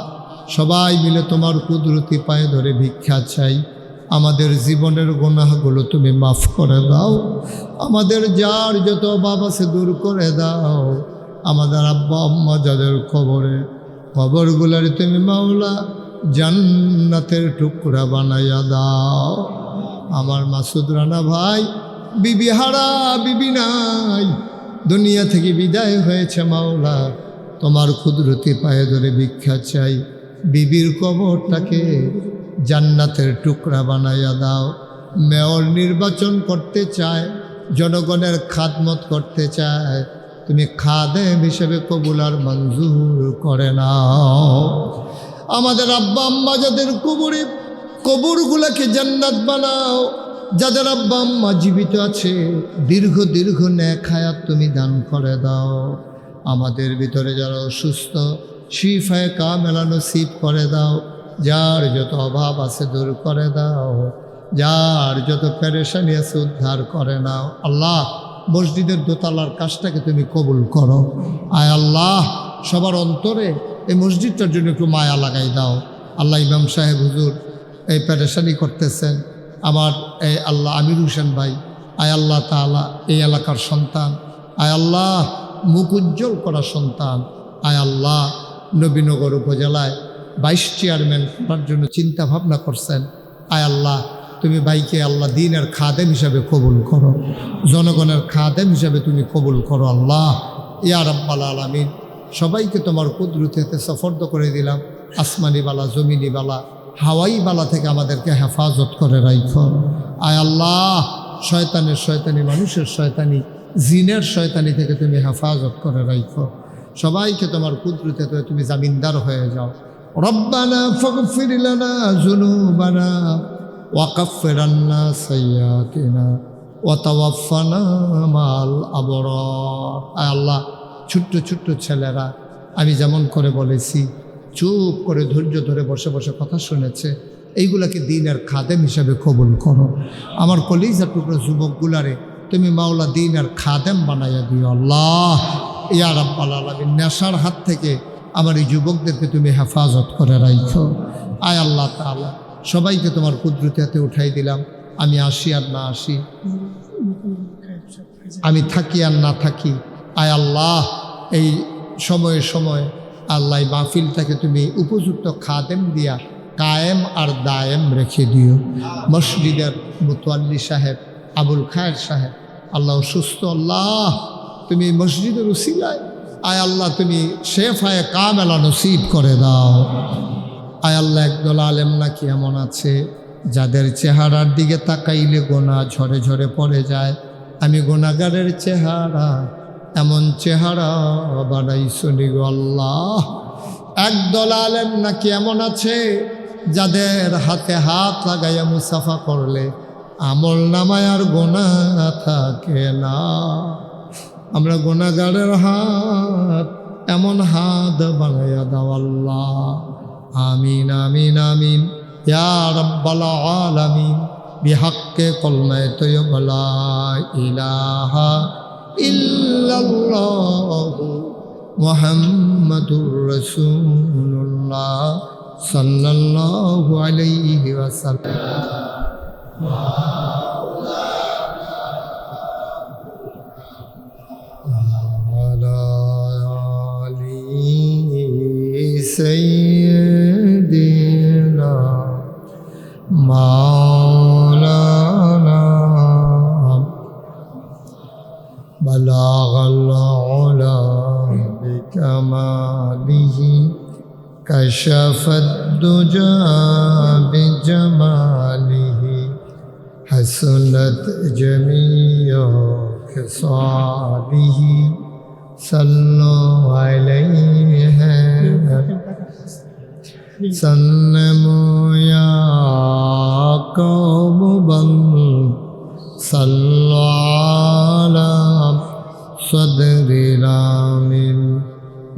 সবাই মিলে তোমার কুদরতি পায়ে ধরে ভিক্ষা চাই। আমাদের জীবনের গুনাহগুলো তুমি মাফ করে দাও। আমাদের যার যত অভাব আছে দূর করে দাও। আমাদের আব্বা আম্মা যাদের কবরগুলারে তুমি মাওলা জান্নাতের টুকরা বানাইয়া দাও। আমার মাসুদ রানা ভাই বিবি হারা, বিবি নাই, দুনিয়া থেকে বিদায় হয়েছে মাওলা। তোমার কুদরতি পায়ে ধরে ভিক্ষা চাই, বিবির কবরটাকে জান্নাতের টুকরা বানাইয়া দাও। মেয়র নির্বাচন করতে চায়, জনগণের খাদমত করতে চায়, তুমি খাদেম হিসেবে কবুল আর মঞ্জুর করে নাও। আমাদের আব্বা আম্মা যাদের কবরগুলাকে জান্নাত বানাও। যাদের আব্বা আম্মা জীবিত আছে, দীর্ঘ দীর্ঘ নেক হায়াত তুমি দান করে দাও। আমাদের ভিতরে যারা অসুস্থ, শিফায়ে কামেলা নসিব করে দাও। যার যত অভাব আছে দূর করে দাও। যার যত পেরেশানি আছে উদ্ধার করে নাও। আল্লাহ, মসজিদের দোতলার কাজটাকে তুমি কবুল করো। আয় আল্লাহ, সবার অন্তরে এই মসজিদটার জন্য একটু মায়া লাগাই দাও। আল্লাহ, ইমাম সাহেব হুজুর এই পেরেশানি করতেছেন, আমার এই আল্লাহ আমির হোসেন ভাই, আয় আল্লাহ তাআলা এই এলাকার সন্তান, আয় আল্লাহ মুখ উজ্জ্বল করা সন্তান, আয় আল্লাহ নবীনগর উপজেলায় 22 চেয়ারম্যান করার জন্য চিন্তা ভাবনা করছেন। আয় আল্লাহ, তুমি ভাইকে আল্লাহ দ্বীনের খাদেম হিসাবে কবুল করো, জনগণের খাদেম হিসাবে তুমি কবুল করো। আল্লাহ ইয়া রাব্বাল আলামিন, সবাইকে তোমার কুদরতে সফর্দ করে দিলাম। আসমানি বালা, জমিনি বালা, হাওয়াই বালা থেকে আমাদেরকে হেফাজত করে রাখো। আয় আল্লাহ, শয়তানি, মানুষের শয়তানি, জিনের শয়তানি থেকে তুমি হেফাজত করে রাখো। সবাইকে তোমার কুদরতে তুমি জামিনদার হয়ে যাও। রব্বানা ফাগফির লানা যুনুবানা ওয়া কাফফির আন্না সাইয়্যাতিনা ওয়া তাওয়াফফানা মাল আবরার। আয় আল্লাহ, ছোট্ট ছোট্ট ছেলেরা আমি যেমন করে বলেছি, চুপ করে ধৈর্য ধরে বসে বসে কথা শুনেছে, এইগুলাকে দ্বীনের খাদেম হিসাবে কবুল করো। আমার কলিজার টুকরো যুবকগুলারে তুমি মাওলা দ্বীনের খাদেম বানাইয়া দিও। আল্লাহ ইয়া রাব্বাল আলামিন, নেশার হাত থেকে আমার এই যুবকদেরকে তুমি হেফাজত করে রাখো। আয় আল্লাহ তাআলা, সবাইকে তোমার কুদরতে উঠাই দিলাম। আমি আসি আর না আসি, আমি থাকি আর না থাকি, আয় আল্লাহ এই সময়ে আল্লাহ মাহফিলটাকে তুমি উপযুক্ত খাদেম দিয়া কায়েম আর দায়েম রেখে দিও। মসজিদের মুতওয়াল্লি সাহেব আবুল খায়ের সাহেব আল্লাহ সুস্থ, আল্লাহ তুমি মসজিদের উসিলায় আয় আল্লাহ তুমি শেফায়ে কামেলা নসিব করে দাও। আয় আল্লাহ, একদল আলেম নাকি এমন আছে যাদের চেহারার দিকে তাকাইলে গোনা ঝরে ঝরে পড়ে যায়। আমি গোনাগারের চেহারা, এমন চেহারা বানাইছো নি গো আল্লাহ, একদল আলেম নাকি এমন আছে যাদের হাতে হাত লাগাইয়া মুসাফা করলে আমল নামায় আর গোনাহ থাকে না। আমরা গুনাহগারের হাত এমন হাত বানাইয়া দাও আল্লাহ। আমিন আমিন আমিন ইয়া রাব্বাল আলামিন। বিহাক্কে কলমায়ে তয়্যিবা লা ইলাহা ইল্লাল্লাহু মুহাম্মাদুর রাসূলুল্লাহ সাল্লাল্লাহু আলাইহি ওয়াসাল্লাম। আলা আলি সাইয়্যিদিনা মাওলানা বালাগাল উলা বিকামালিহি কাশাফাদ দুজা বিজামালিহি হাসনাত জামিউ খিসালিহি সাল্লু আলাইহি সন্নমু ইয়া কওম বল সাল্লু আলা صدر آمن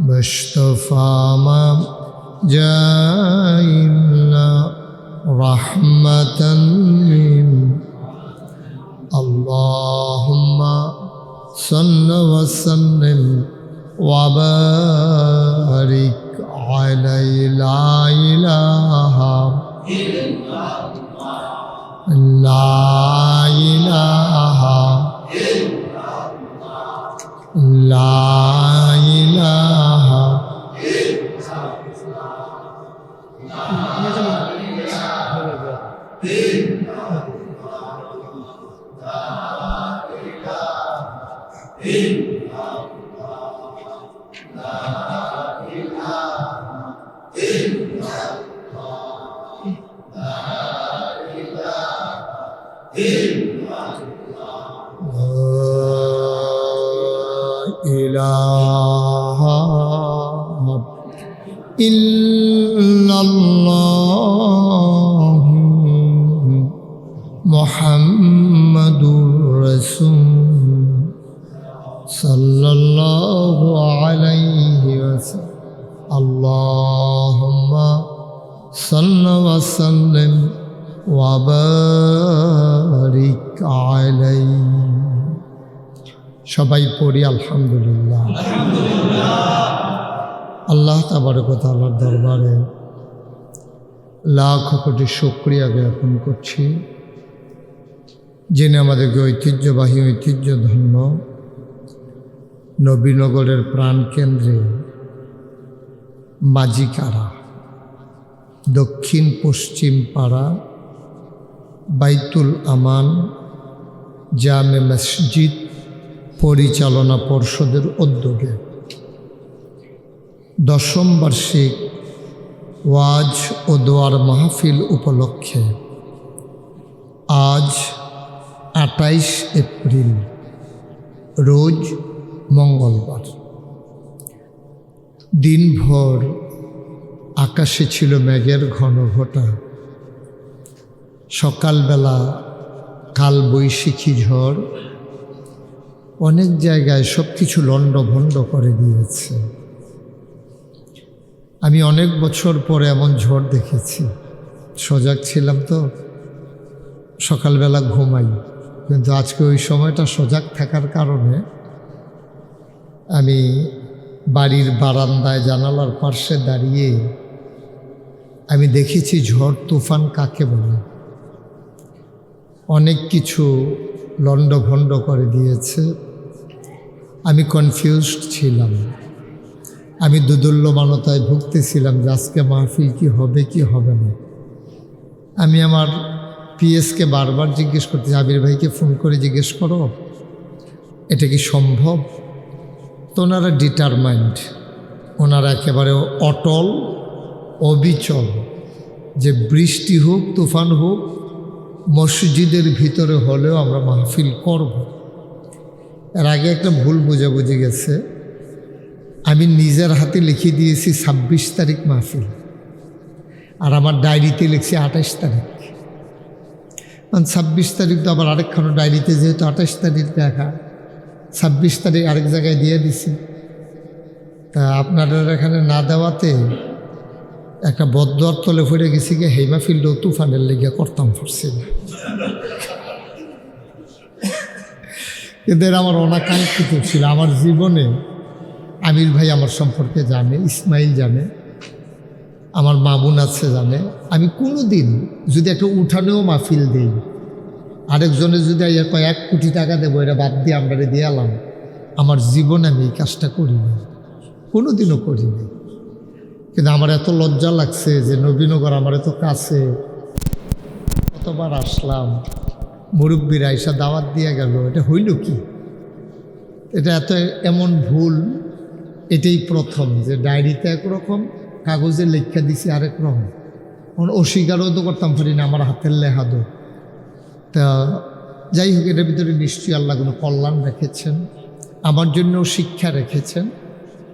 مصطفى ما جائنا رحمة من اللهم صل وسلم وبارك عليه لا إله لا إله لا إله إله إلا الله محمد رسول صلى الله عليه وسلم اللهم صل وسلم وبارك عليه সবাই পড়ি আলহামদুলিল্লাহ। আল্লাহ তাবারক ওয়া তাআলার দরবারে লাখ কোটি শুকরিয়া জ্ঞাপন করছি, যিনি আমাদেরকে ঐতিহ্যবাহী ঐতিহ্যধন্য নবীনগরের প্রাণকেন্দ্রে মাঝিকারা দক্ষিণ পশ্চিম পাড়া বাইতুল আমান জামে মসজিদ পরিচালনা পর্ষদের উদ্যোগে 10ম বার্ষিক ওয়াজ ও দোয়ার মাহফিল উপলক্ষে আজ 28 এপ্রিল রোজ মঙ্গলবার দিনভর আকাশে ছিল মেঘের ঘন ঘটা। সকালবেলা কাল বৈশাখী ঝড় অনেক জায়গায় সব কিছু লণ্ডভণ্ড করে দিয়েছে। আমি অনেক বছর পরে এমন ঝড় দেখেছি। সজাগ ছিলাম তো, সকালবেলা ঘুমাই, কিন্তু আজকে ওই সময়টা সজাগ থাকার কারণে আমি বাড়ির বারান্দায় জানালার পার্শ্বে দাঁড়িয়ে আমি দেখেছি ঝড় তুফান কাকে বলে। অনেক কিছু লণ্ডভণ্ড করে দিয়েছে। আমি কনফিউজড ছিলাম, আমি দুদুল্যমানতায় ভুগতেছিলাম যে আজকে মাহফিল কি হবে কি হবে না। আমি আমার পিএসকে বারবার জিজ্ঞেস করতে, আবির ভাইকে ফোন করে জিজ্ঞেস করো এটা কি সম্ভব। তো ওনারা ডিটারমাইন্ড, ওনারা একেবারে অটল অবিচল যে বৃষ্টি হোক তুফান হোক মসজিদের ভিতরে হলেও আমরা মাহফিল করব। এর আগে একটা ভুল বোঝাবুঝি গেছে। আমি নিজের হাতে লিখে দিয়েছি ২৬ তারিখ মাহফিল, আর আমার ডায়েরিতে লিখছি ২৮ তারিখ। ২৬ তারিখ তো আবার আরেকখানো ডায়েরিতে যেহেতু ২৮ তারিখ দেখা, ২৬ তারিখ আরেক জায়গায় দিয়ে দিছি। তা আপনাদের এখানে না দেওয়াতে একটা বদদোয়ার তলে পড়ে গেছি গিয়ে, হেই মাহফিলটাও তুফানের লেগে করতাম পারছি না। এদের আমার অনাকাঙ্ক্ষিত ছিল আমার জীবনে। আমির ভাই আমার সম্পর্কে জানে, ইসমাইল জানে, আমার মামুন আছে জানে। আমি কোনো দিন যদি একটা উঠানেও মাহফিল দিই, আরেকজনের যদি ১ কোটি টাকা দেবো, এটা বাদ দিয়ে আমরা দিয়ে এলাম, আমার জীবনে আমি এই কাজটা করিনি, কোনো দিনও করিনি। কিন্তু আমার এত লজ্জা লাগছে যে নবীনগর আমার এত কাছে, কতবার আসলাম, মুরব্বীরা এসে দাওয়াত দিয়ে গেল, এটা হইল কি? এটা এমন ভুল, এটাই প্রথম যে ডায়েরিতে একরকম, কাগজে লেখা দিছি আরেক রকম। অস্বীকারও তো করতাম পারি না, আমার হাতের লেখা দো। তা যাই হোক, এটার ভিতরে নিশ্চয়ই আল্লাহ কোনো কল্যাণ রেখেছেন, আমার জন্যও শিক্ষা রেখেছেন।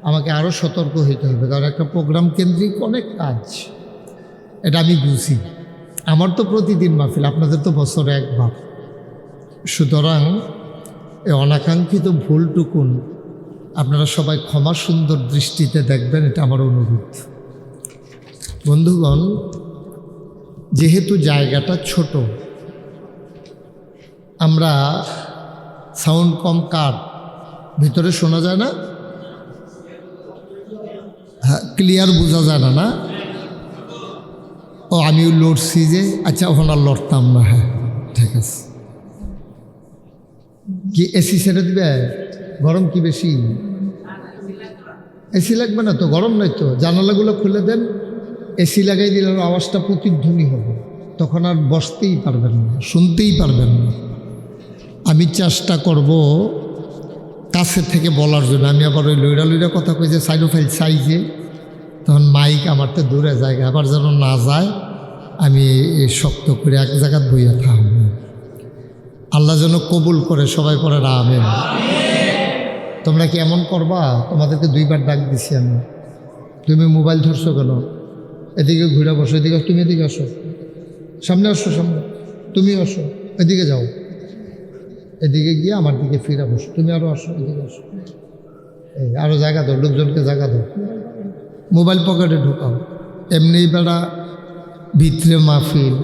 আমাকে আরও সতর্ক হইতে হবে, কারণ একটা প্রোগ্রাম কেন্দ্রিক অনেক কাজ, এটা আমি বুঝি। আমার তো প্রতিদিন মাহফিল, আপনাদের তো বছরে একবার। সুতরাং এই অনাকাঙ্ক্ষিত ভুলটুকুন আপনারা সবাই ক্ষমা সুন্দর দৃষ্টিতে দেখবেন, এটা আমার অনুরোধ। বন্ধুগণ, যেহেতু জায়গাটা ছোট, আমরা সাউন্ড কম কাট, ভিতরে শোনা যায় না, হ্যাঁ ক্লিয়ার বোঝা যায় না। না ও আমিও লড়ছি যে, আচ্ছা ওখানে আর লড়তাম না। হ্যাঁ ঠিক আছে। কি এসি ছেড়ে দিবে? গরম কি বেশি? এসি লাগবে না তো, গরম নাই তো। জানালাগুলো খুলে দেন, এসি লাগাই দিলে আওয়াজটা প্রতিধ্বনি হবে, তখন আর বসতেই পারবেন না, শুনতেই পারবেন না। আমি চেষ্টা করব কাছে থেকে বলার জন্য। আমি আবার ওই লইরা কথা কই যে সাইডোফাইল সাইজে, তখন মাইক আমার তো দূরে জায়গা, আবার যেন না যায়, আমি শক্ত করে এক জায়গায় বইয়া থাকব। আল্লাহ যেন কবুল করে, সবাই করে আমিন। তোমরা কি এমন করবা? তোমাদেরকে 2 বার ডাক দিছি আমি। তুমি মোবাইল ধরছো কেন? এদিকে ঘুরে বসো, এদিকে তুমি এদিকে আসো, সামনে আসো, সামনে তুমি আসো, এদিকে যাও, এদিকে গিয়ে আমার দিকে ফিরে বসো, তুমি আরও আসো, এদিকে আসো, এই আরও জায়গা দাও, লোকজনকে জায়গা দাও, মোবাইল পকেটে ঢুকাও। এমনি বেড়া ভিতরে মাহফিল,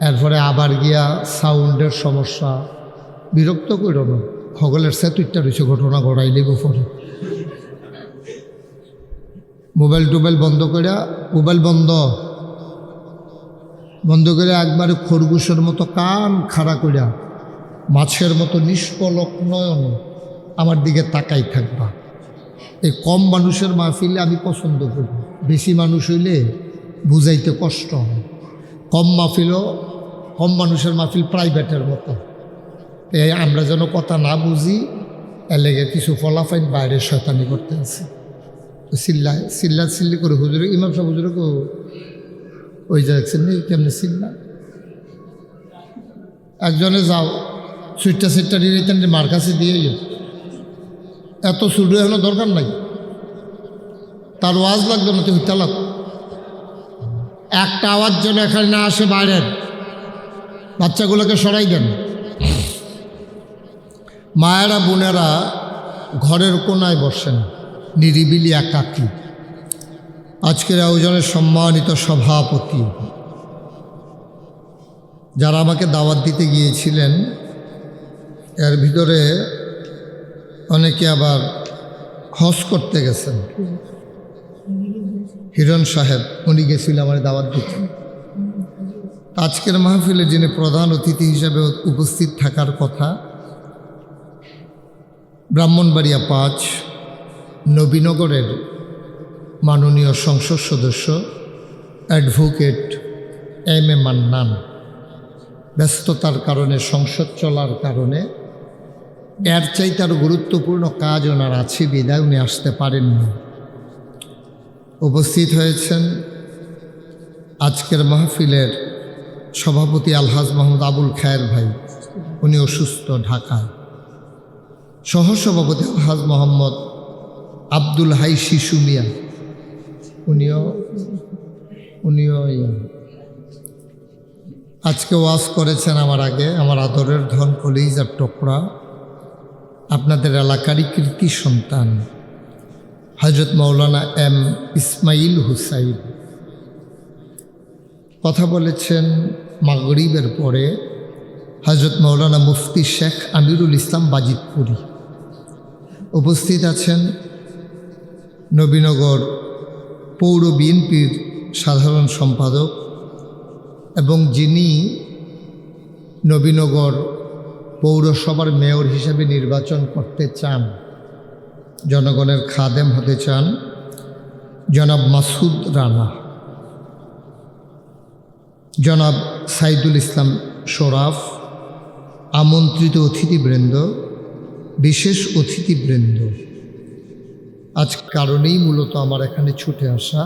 এরপরে আবার গিয়া সাউন্ডের সমস্যা, বিরক্ত করো না। সকলের সেতুইটা রয়েছে, ঘটনা ঘটাইলে গোপরে মোবাইল টোবাইল বন্ধ করে, মোবাইল বন্ধ করে একবারে খরগোশের মতো কান খাড়া করিয়া, মাছের মতো নিষ্পলক নয়ন আমার দিকে তাকাই থাকবা। এই কম মানুষের মাহফিলে আমি পছন্দ করি, বেশি মানুষ হইলে বুঝাইতে কষ্ট হয়। কম মানুষের মাহফিল প্রাইভেটের মতো। এই আমরা যেন কথা না বুঝি, লেগে কিছু ফলাফাইন বাইরে শয়তানি করতে আছে, চিল্লি করে হুজুরে, ইমাম সাহেব হুজুরে ওই যাচ্ছেন নি কেমনি চিল্লা। একজনে যাও সুইটটা নিয়ে মার কাছে দিয়ে এত ছুটে হলো দরকার নাই, তার ওয়াজ লাগবে না, তুমি তালাক একটা আওয়াজ যেন এখানে না আসে বাইরের। বাচ্চাগুলোকে সরাই দেন। মায়েরা বোনেরা ঘরের কোনায় বসেন, নিরিবিলি একাকী। আজকের আয়োজনের সম্মানিত সভাপতি, যারা আমাকে দাওয়াত দিতে গিয়েছিলেন, এর ভিতরে অনেকে আবার হজ করতে গেছেন। হিরণ সাহেব উনি গেছিল আমার দাওয়াত দিতে। আজকের মাহফিলে যিনি প্রধান অতিথি হিসেবে উপস্থিত থাকার কথা, ব্রাহ্মণবাড়িয়া 5 নবীনগরের মাননীয় সংসদ সদস্য অ্যাডভোকেট এম এ মান্নান, ব্যস্ততার কারণে, সংসদ চলার কারণে এর চাইতে আরও গুরুত্বপূর্ণ কাজ ওনার আছে বিদায় উনি আসতে পারেননি। উপস্থিত হয়েছেন আজকের মাহফিলের সভাপতি আলহাজ মোহাম্মদ আবুল খায়ের ভাই, উনি অসুস্থ ঢাকায়। সহসভাপতি আলহাজ মোহাম্মদ আব্দুল হাই শিশু মিয়া, উনিও আজকে ওয়াজ করেছেন আমার আগে, আমার আদরের ধন কলিজার টুকরা, আপনাদের এলাকারই কৃতি সন্তান হযরত মাওলানা এম ইসমাইল হুসাইন কথা বলেছেন মাগরিবের পরে। হযরত মাওলানা মুফতি শেখ আমিরুল ইসলাম বাজিতপুরি উপস্থিত আছেন, নবীনগর পৌর বিএনপির সাধারণ সম্পাদক এবং যিনি নবীনগর পৌরসভার মেয়র হিসেবে নির্বাচন করতে চান, জনগণের খাদেম হতে চান, জনাব মাসুদ রানা, জনাব সাইদুল ইসলাম শরাফ, আমন্ত্রিত অতিথিবৃন্দ, বিশেষ অতিথিবৃন্দ, আজ কারণেই মূলত আমার এখানে ছুটে আসা।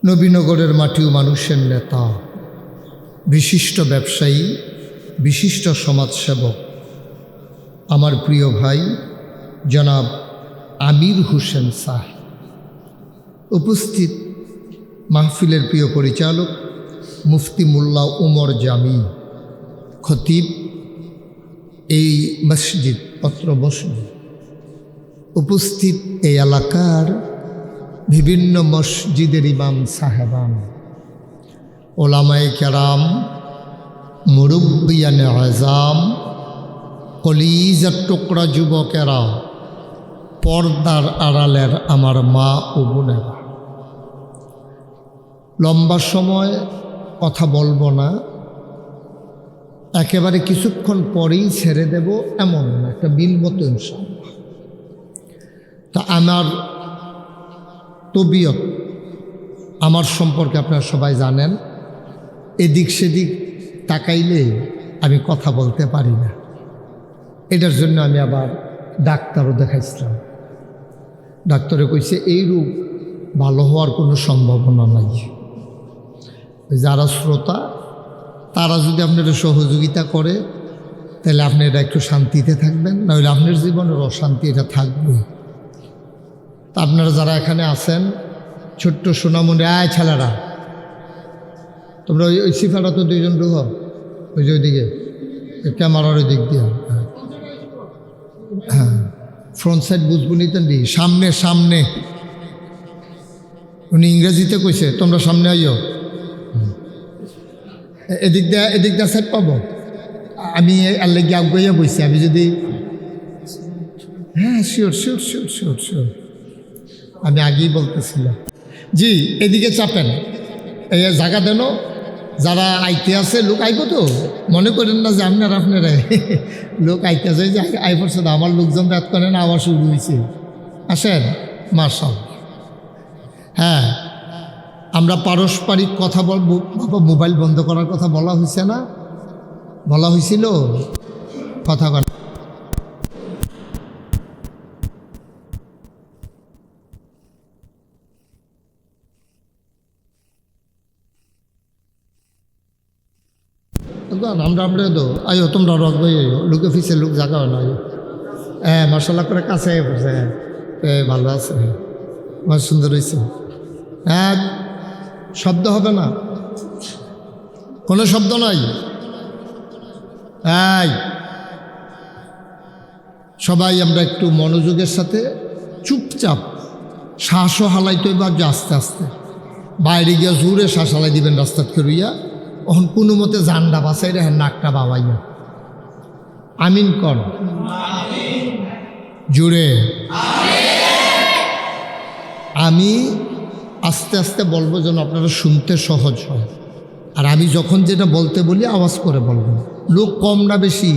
নবীনগরের মাটি ও মানুষের নেতা, বিশিষ্ট ব্যবসায়ী, বিশিষ্ট সমাজসেবক, আমার প্রিয় ভাই জনাব আমির হোসেন সাহেব, উপস্থিত মাহফিলের প্রিয় পরিচালক মুফতি মোল্লা উমর জামি, খতিব এই মসজিদ, অত্র মসজিদ, উপস্থিত এই এলাকার বিভিন্ন মসজিদের ইমাম সাহেবান, ওলামায়ে কেরাম, মুরব্বিয়ানে আযাম, কলিজার টুকরা যুবকেরা, পর্দার আড়ালের আমার মা ও বোনেরা, লম্বা সময় কথা বলবো না, একেবারে কিছুক্ষণ পরেই ছেড়ে দেব এমন না, একটা বিল মতো ইনশাআল্লাহ। তা আমার তবিয়ত, আমার সম্পর্কে আপনারা সবাই জানেন, এদিক সেদিক তাকাইলে আমি কথা বলতে পারি না। এটার জন্য আমি আবার ডাক্তারও দেখাইছিলাম। ডাক্তারে কইছে এই রোগ ভালো হওয়ার কোনো সম্ভাবনা নাই। যারা শ্রোতা তারা যদি আপনারা সহযোগিতা করে তাহলে আপনারা একটু শান্তিতে থাকবেন, নাহলে আপনার জীবনের অশান্তি এটা থাকবে। তা আপনারা যারা এখানে আছেন, ছোট্ট সোনামণি, আয় ছেলেরা, তোমরা ওই সিফারা তো দুইজন রুহ, ওই যে ওইদিকে ক্যামেরার ওই দিক দিয়ে, হ্যাঁ ফ্রন্ট সাইড বুঝবো নিতেন দি, সামনে সামনে, উনি ইংরেজিতে কইছে তোমরা সামনে আইও, এদিক দিয়ে সাইড পাবো। আমি আল্লাহ গিয়ে আগুয়া বইছি, আমি যদি, হ্যাঁ sure sure sure sure sure, আমি আগেই বলতেছিলাম। জি এদিকে চাপেন, এই জায়গা দেন, যারা আইতে আছে লোক আইব তো, মনে করেন না যে আপনারা লোক আইতে আছে, যে আই পড়ছে না, আমার লোকজন রাত করে না, আবার শুরু হয়েছে, আসেন মাশাআল্লাহ। হ্যাঁ আমরা পারস্পরিক কথা বলবো, বাবা মোবাইল বন্ধ করার কথা বলা হয়েছে না, বলা হয়েছিল কথা বলা, আমরা তো আয়ো তোমরা রকবো, লোকে ফিসে লোক জাগাও না, হ্যাঁ মার্শাল্লাহ করে কাছে পড়ছে, হ্যাঁ ভালো আছে, আমার সুন্দর হয়েছে, হ্যাঁ শব্দ হবে না, কোনো শব্দ নাই, এই সবাই আমরা একটু মনোযোগের সাথে চুপচাপ শ্বাসও হালাইতে বা আস্তে আস্তে, বাইরে গিয়া জোরে শ্বাস হালাই দিবেন রাস্তাত করিয়া, ওখান কোনো মতে জানডা বাসাই রে, নাকটা বাবাইয়া আমিন কর জুড়ে। আমি আস্তে আস্তে বলবো যেন আপনারা শুনতে সহজ হয়, আর আমি যখন যেটা বলতে বলি আওয়াজ করে বলবেন, লোক কম না বেশি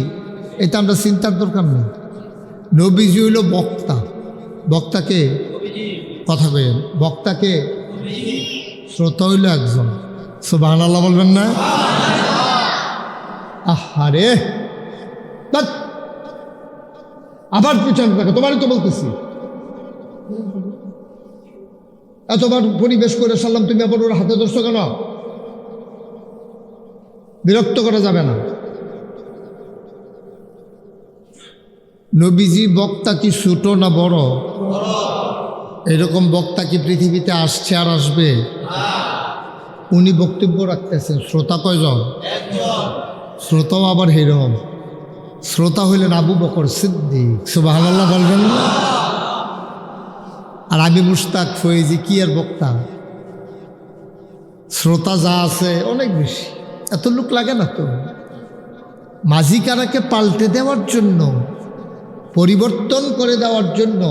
এটা আমরা চিন্তার দরকার নেই। নবীজি হইল বক্তা, বক্তাকে কথা কইেন, বক্তাকে শ্রোতা হইল একজন, সুবহানাল্লাহ বলবেন না? আহারে আবার পিছন দেখো, তোমারই তো বলতেছি, এতবার পরিবেশ করে সারলাম, তুমি আবার ওর হাতে ধরছো কেন? বিরক্ত করা যাবে না। নবীজি বক্তা কি ছোট না বড়? এরকম বক্তা কি পৃথিবীতে আসছে আর আসবে? উনি বক্তব্য রাখতেছেন, শ্রোতা কয়জন? শ্রোতাও আবার হেরম। শ্রোতা হইলেন আবু বকর সিদ্দিক, সুবহানাল্লাহ বলবেন না? আর আমি মুশতাক ফয়েজি, কি আর বক্তা। শ্রোতা যা আছে অনেক বেশি, এত লোক লাগে না তো। মাঝিকারাকে পাল্টে দেওয়ার জন্য, পরিবর্তন করে দেওয়ার জন্য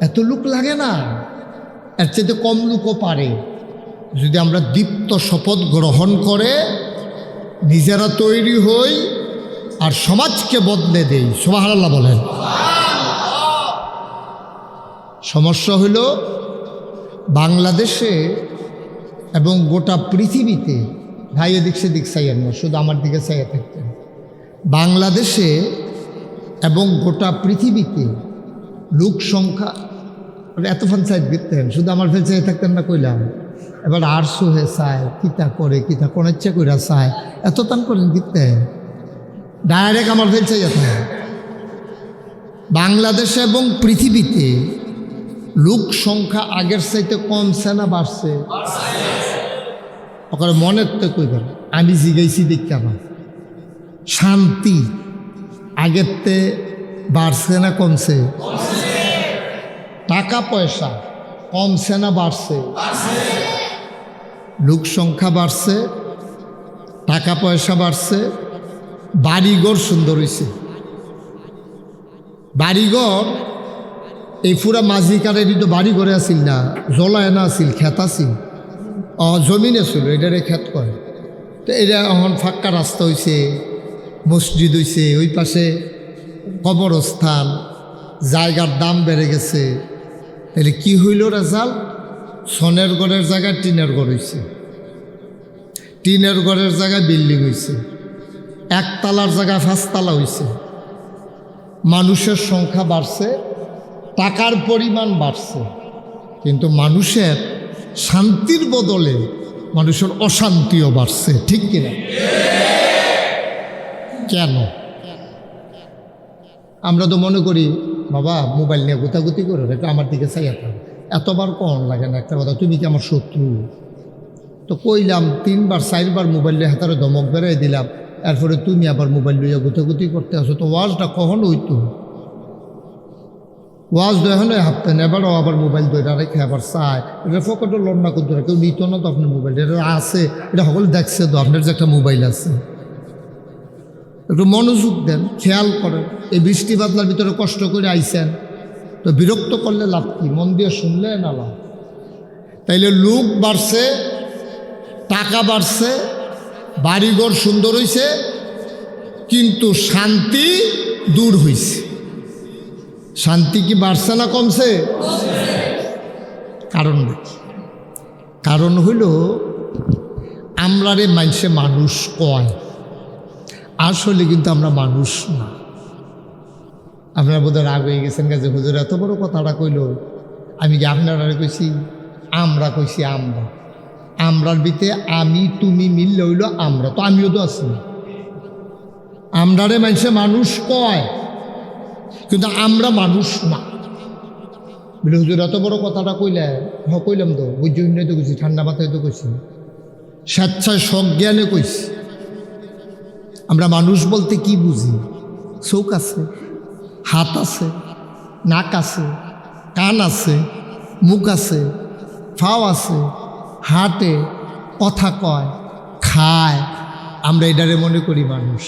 এত লোক লাগে না। এর চাইতে কম লোকও পারে, যদি আমরা দীপ্ত শপথ গ্রহণ করে নিজেরা তৈরি হই আর সমাজকে বদলে দেই। সুবহানাল্লাহ বলেন। সমস্যা হইল বাংলাদেশে এবং গোটা পৃথিবীতে, ভাই এদিক সেদিক চাইয়েন না, শুধু আমার দিকে চাইয়া থাকতেন। বাংলাদেশে এবং গোটা পৃথিবীতে লোক সংখ্যা এত ফান চাই দিতেন, শুধু আমার ফেল চাই থাকতেন না কইলাম। এবার আরশো হে চায়, কিতা করে কিতা কোন ইচ্ছা কইরা চায়, এত টান করেন দিতেন, ডাইরেক্ট আমার ফেল চাই থাকে। বাংলাদেশে এবং পৃথিবীতে লোক সংখ্যা আগের চাইতে কমছে না বাড়ছে? ওখানে মনের তো কইবেন, আমি জিগাইছি দেখা না। শান্তি আগের তে বাড়ছে না কমছে? টাকা পয়সা কমছে না বাড়ছে? লোক সংখ্যা বাড়ছে, টাকা পয়সা বাড়ছে, বাড়িঘর সুন্দর হয়েছে। বাড়িঘর এই পুরা মাঝিকারের তো বাড়ি ঘরে আসিল না, জলায় না আসিল, খেত আসিল, জমিন আসিল, এটারে খেত করে। তো এটা এখন ফাঁকা রাস্তা হয়েছে, মসজিদ হয়েছে, ওই পাশে কবরস্থান, জায়গার দাম বেড়ে গেছে। তাহলে কি হইল রেজাল্ট? সনের ঘরের জায়গায় টিনের ঘর হয়েছে, টিনের ঘরের জায়গায় বিল্ডিং হয়েছে, একতলার জায়গায় পাঁচতলা হয়েছে। মানুষের সংখ্যা বাড়ছে, টাকার পরিমাণ বাড়ছে, কিন্তু মানুষের শান্তির বদলে মানুষের অশান্তিও বাড়ছে। ঠিক কিনা? কেন? আমরা তো মনে করি বাবা মোবাইল নিয়ে গুতাগুতি করো, এটা আমার দিকে চাইয়া থাক, এতবার কন লাগে না একটা কথা, তুমি কি আমার শত্রু? তো কইলাম 3বার 4বার মোবাইল লিয়ে হাতারে ধমক বেড়াই দিলাম, এরপরে তুমি আবার মোবাইল লইয়া গুতাগুতি করতে আসো। তো ওয়াজটা কখন হইতো? ওয়াজ দেখেন হাঁপতেন, এবারও আবার মোবাইল দইটা রেখে আবার চায়, এটা ফকটও লন্না করতে কেউ নিত না তো আপনার মোবাইল, এটা আছে, এটা সকলে দেখছে তো আপনার যে একটা মোবাইল আছে। একটু মনোযোগ দেন, খেয়াল করেন। এই বৃষ্টি বাদলার ভিতরে কষ্ট করে আইছেন, তো বিরক্ত করলে লাভ কি? মন দিয়ে শুনলে না লাভ। তাইলে লোক বাড়ছে, টাকা বাড়ছে, বাড়িঘর সুন্দর হয়েছে, কিন্তু শান্তি দূর হয়েছে। শান্তি কি বাড়ছে না কমছে? কারণ কারণ হইল আমরা রে মানুষে মানুষ কয়, আসলে কিন্তু আমরা মানুষ না। আপনারা বোধহয় রাগ হয়ে গেছেন যে হুজুর এত বড় কথাটা কইল, আমি কি আপনারা কইছি? আমরা কইছি আমরা। আমরার ভিতরে আমি তুমি মিললে হইল আমরা, তো আমিও তো আছি। আমরারে মানুষে মানুষ কয়, কিন্তু আমরা মানুষ না। বলে হুজুর এত বড় কথাটা কইলে, কইলাম তো বুঝি তো কইছি, ঠান্ডা মাথায় তো কইছি, স্বেচ্ছায় সজ্ঞানে কইছি। আমরা মানুষ বলতে কি বুঝি? চোখ আছে, হাত আছে, নাক আছে, কান আছে, মুখ আছে, ফাও আছে, হাঁটে, কথা কয়, খায়, আমরা এটারে মনে করি মানুষ।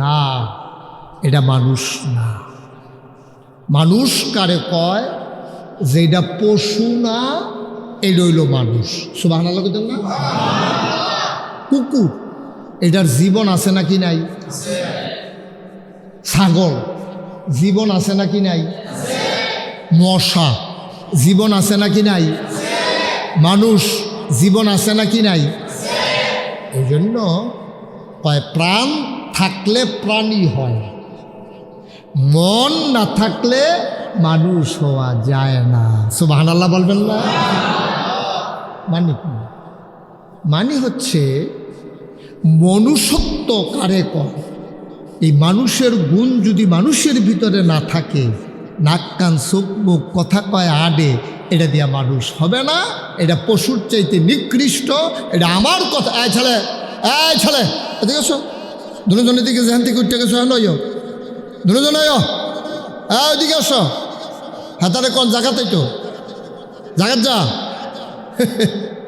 না, এটা মানুষ না। মানুষ কারে কয়? যেটা পশু না, এটা হইল মানুষ। সুবহানাল্লাহ কইতেন না? কুকুর, এটার জীবন আছে নাকি নাই? ছাগল জীবন আছে নাকি নাই? মশা জীবন আছে নাকি নাই? মানুষ জীবন আছে নাকি নাই? এই জন্য কয় প্রাণ থাকলে প্রাণী হয়, মন না থাকলে মানুষ হওয়া যায় না। সুবহানাল্লাহ বলবেন না? মানে কি? মানে হচ্ছে মনুষ্যত্ব কারে কয়? এই মানুষের গুণ যদি মানুষের ভিতরে না থাকে, নাক কান চোখ মুখ কথা কয় আডে, এটা দিয়া মানুষ হবে না, এটা পশুর চাইতে নিকৃষ্ট। এটা আমার কথা। এই ছেলে এদিকে এসো, দুজনের দিকে যেখান থেকে উঠে গেছো হ্যাঁ নয় দুজন ওইদিকে আসো। হাতারে কোন জায়গাতে তো জায়গার যা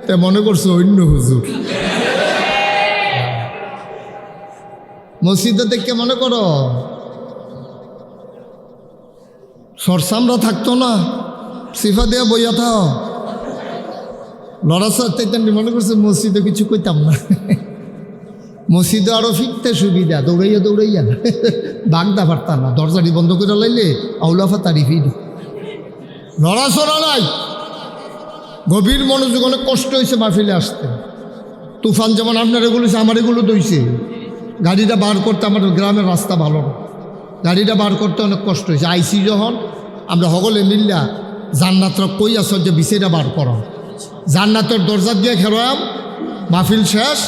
তে মনে করছো অন্য হুজুর। মসজিদে দেখে মনে করো সরসামরা থাকতো না, সিফা দিয়া বইয়া থাও। লড়াচাড়ি মনে করছে মসজিদে কিছু কইতাম না। মসজিদে আরো ফিরতে সুবিধা, দৌড়াইয়া বাগদা পারতাম না। দরজাটি বন্ধ করে লাইলে আউলাফা তারি ফির লড়াচড়া নাই। গভীর মনোযোগ, অনেক কষ্ট হয়েছে মাহফিলে আসতে। তুফান যেমন আপনার এগুলো আমার এগুলো দইছে। গাড়িটা বার করতে, আমার গ্রামের রাস্তা ভালো না, গাড়িটা বার করতে অনেক কষ্ট হয়েছে। আইসি যখন আমরা সকলে মিল্লা জান্নাতরা কই আস যে বিছেটা বার করা, জান্নাতের দরজা দিয়ে খেলাম। মাহফিল শেষ,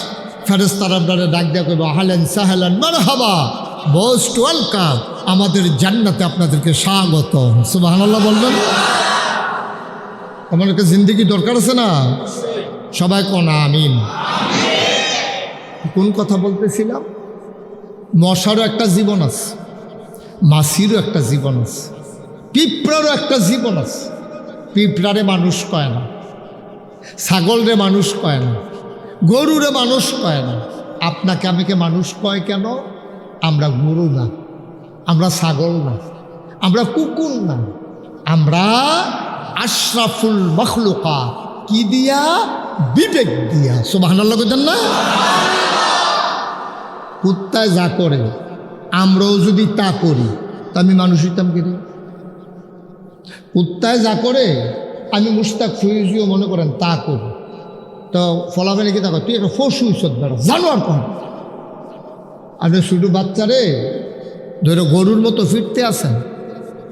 ফেরেশতারা আপনারা ডাক দেওয়া করবো আহলান সাহলান মারহাবা, মোস্ট ওয়েলকাম, আমাদের জান্নাতে আপনাদেরকে স্বাগত। সুবহানাল্লাহ বলবেন। আমার একটা জিন্দেগি দরকার আছে না? সবাই কোন আমিন। কোন কথা বলতেছিলাম? মশারও একটা জীবন আছে, মাছিরও একটা জীবন আছে, পিঁপড়ারও একটা জীবন আছে। পিঁপড়ারে মানুষ কয় না, ছাগলরে মানুষ কয় না, গরুরে মানুষ কয় না। আপনাকে আমাকে মানুষ কয় কেন? আমরা গরু না, আমরা ছাগল না, আমরা কুকুর না, আমরা আশরাফুল মখলুকাত। কি দিয়া? বিবেক দিয়া। সুবহানাল্লাহ কইতেন না? কুত্তায় যা করে আমরাও যদি তা করি তা আমি মানুষ হইতাম কিনা? কুত্তায় যা করে আমি মুশতাক ফৈজিও মনে করেন তা করি, তো ফলাফেলে কি তা কর? তুই একটা পশু ইসত বেড়া, জানোয়ার কম। আপনি শুধু বাচ্চারে ধরো গরুর মতো ফিরতে আসেন,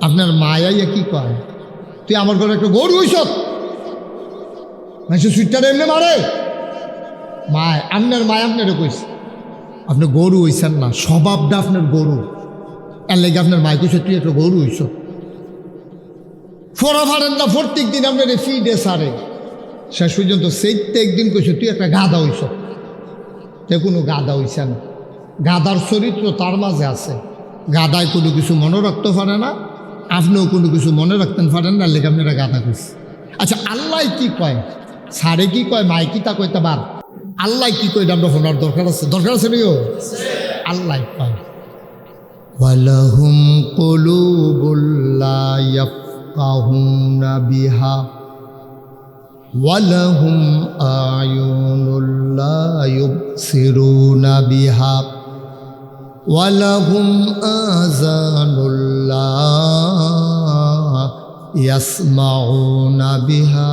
আপনার মায়াইয়া কি কয়? তুই আমার ঘরে একটা গরু হইসত, সুইটারে এমনি মারে। মায় আপনার মায় আপনারে কইছে আপনি গরু হইছেন না, স্বভাবটা আপনার গরু। এর লেগে আপনার মায় কইছে তুই একটা গরু হইস। ফোরা ফারেন না, প্রত্যেক দিন আপনার ফিডে সারে। শেষ পর্যন্ত সেইতে একদিন কইছে তুই একটা গাধা হইস। তে কোনো গাধা হইছে না। গাধার চরিত্র তার মাঝে আছে। গাধায় কোনো কিছু মনে রাখতে পারে না, আপনিও কোনো কিছু মনে রাখতেন পারেন না, লেগে আপনারা গাধা কইছে। আচ্ছা, আল্লাহ কি কয়? সারে কি কয়? মায় কি তা কইতে পার? আল্লাহ কি কয়? আমরা শোনার দরকার আছে, দরকার আছে নিও। আল্লাহ কয় ওয়ালাহুম কুলুবুল লা ইয়াফকাহুনা বিহা ওয়ালাহুম আয়ুনুল লা ইউবসিরুনা বিহা ওয়ালাহুম আযানুল লা ইয়াসমাউনা বিহা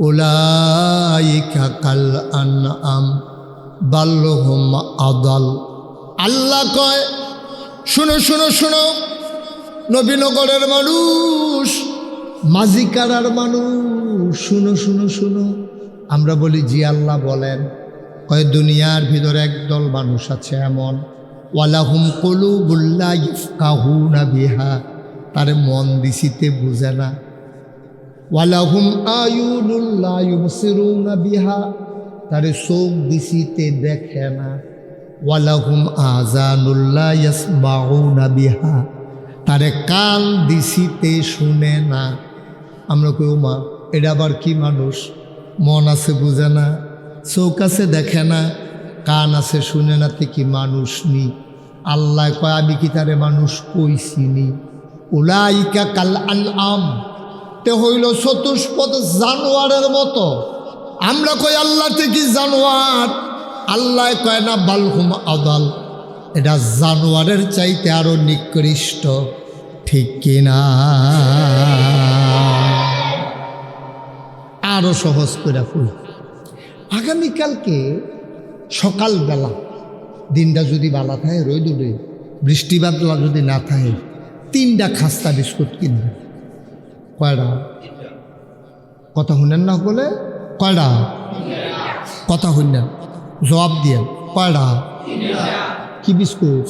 উলাইকা কাল আনআম বাল হুম আদাল। আল্লাহ কয় শুনো শুনো শুনো, নবীনগরের মানুষ, মাঝিকারার মানুষ, শুনো শুনো শুনো। আমরা বলি জি আল্লাহ বলেন। কয় দুনিয়ার ভিতরে একদল মানুষ আছে এমন, ওয়ালাহুম কুলুবুল লা ইয়াফকাহুনা বিহা, তারে মন দিছিতে বুঝে না। ওয়ালাহুম আয়ুনুল লা ইউবসিরুনা বিহা, তারে চোখ দিছিতে দেখে না। ওয়ালাহুম আযানুল লা ইয়াসমাউনা বিহা, তারে কান দিছিতে শুনে না। আমরা কই মা এটা আবার কি মানুষ? মন আছে বুঝে না, চোখ আছে দেখে না, কান আছে শুনে না, তে কি মানুষ নি? আল্লাহ কয় আমি কি তারে মানুষ কইছিনি? উলাইকা কাল আনআম, তে হইল চতুষ্পদ জানোয়ারের মতো। আমরা কই আল্লাহ তে কি জানোয়ার? আল্লাহ কয় না বালহুম আদাল, এটা জানোয়ারের চাইতে আরো নিকৃষ্ট। ঠিক কিনা? আরো সহজ করে কই, আগামীকালকে সকালবেলা দিনটা যদি বালা থাকে, রোদ উঠে, বৃষ্টি বাদলা যদি না থাকে, 3টা খাস্তা বিস্কুট কিনবে। কয়টা? কথা শুনেন না বলে? কয়টা? কথা শুনেন, জবাব দিয়ে কয়টা? কি বিস্কুট?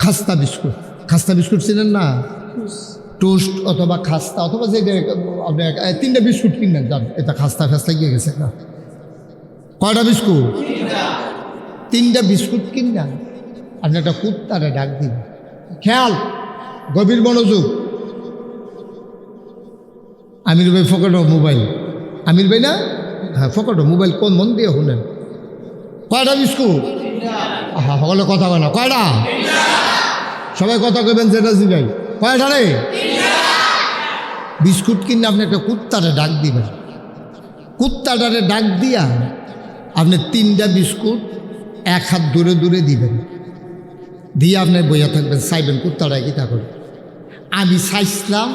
খাস্তা বিস্কুট। খাস্তা বিস্কুট চিনেন না? টোস্ট অথবা খাস্তা অথবা যে আপনি 3টা বিস্কুট কিনবেন, যান এটা খাস্তা ফাস্তা গিয়ে গেছে না। কয়টা বিস্কুট? 3টা বিস্কুট কিনবেন, আপনি একটা কুত্তারে ডাক দিবেন। খেয়াল, গভীর মনোযোগ। আমির ভাই ফকট মোবাইল, আমির ভাই না? হ্যাঁ ফকট মোবাইল, কোন মন দিয়ে শুনেন। কয়টা বিস্কুট? হ্যাঁ সকলে কথা বলে না। কয়টা? সবাই কথা কইবেন যেটা জিগাই। কয়টা রে? বিস্কুট কিনে আপনি একটা কুত্তারে ডাক দিবেন। কুত্তাটারে ডাক দিয়া আপনি 3টা বিস্কুট 1 হাত দূরে দূরে দিবেন, দিয়ে আপনি বইয়া থাকবেন, চাইবেন কুত্তাটা কি তা করে। আমি চাইছিলাম,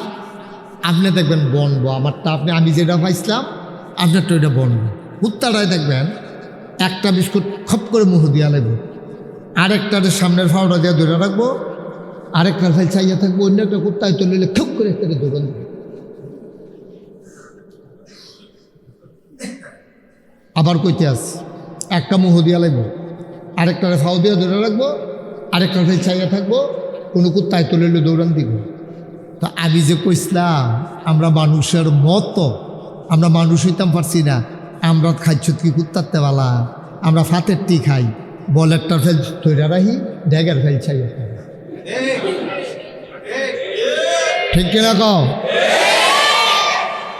আপনি দেখবেন বনবো আমারটা, আমি যেটা পাইছিলাম আপনারটা ওইটা বনবো। কুত্তাটাই দেখবেন একটা বিস্কুট খপ করে মুখ দিয়া লাগবে, আরেকটারে সামনের ফাওড়া দিয়ে ধরে রাখবো, আরেকটার ফেল চাইয়া থাকবো, অন্য একটা কুত্তায় তো নিলে খুব করে একটা দোকান দেবে। আবার কইতে আস, একটা মুহ দিয়া লাগবো, আরেকটারে ফাও দিয়ে ধরে রাখবো, আরেকটার ফেল চাইয়া থাকবো, কোনো কুত্তায় তো নিলে দৌড়ান দিব। তো আমি যে কইসলাম আমরা মানুষের মতো, আমরা মানুষ হইতাম পারছি না, আমরা খাইছ কি কুত্তারতে বালা, আমরা ফাতের টি খাই, বলেরটার ফেল তৈরা রাখি, ড্যাগের ফেল চাইয়া থাকি। ঠিক কিনা কও?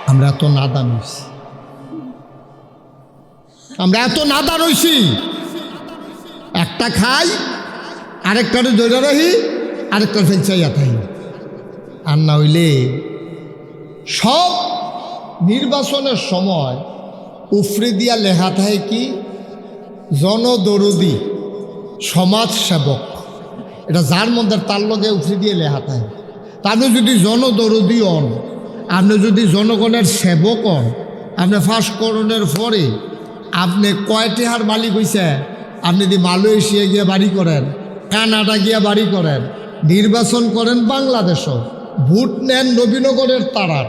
আমরা এত নাদান হইছি, আমরা এত নাদান হইছি, একটা খাই, আরেকটারে ধরে রাখি, আরেকটার ফেল চাইয়া থাকি। আর না হইলে সব নির্বাচনের সময় উফরে দিয়া লেখা থাকে কি, জনদরদি সমাজ সেবক। এটা যার মধ্যে তার লগে উফরে দিয়ে লেখা থাকে। তা আপনি যদি জনদরদি হন, আপনি যদি জনগণের সেবক হন, আপনি ফাঁসকরণের পরে আপনি কয়টি হার মালিক হইছে, আপনি যদি মালয়েশিয়া গিয়ে বাড়ি করেন, কানাডা গিয়া বাড়ি করেন, নির্বাচন করেন বাংলাদেশও, ভোট নেন নবীনগরের তারার,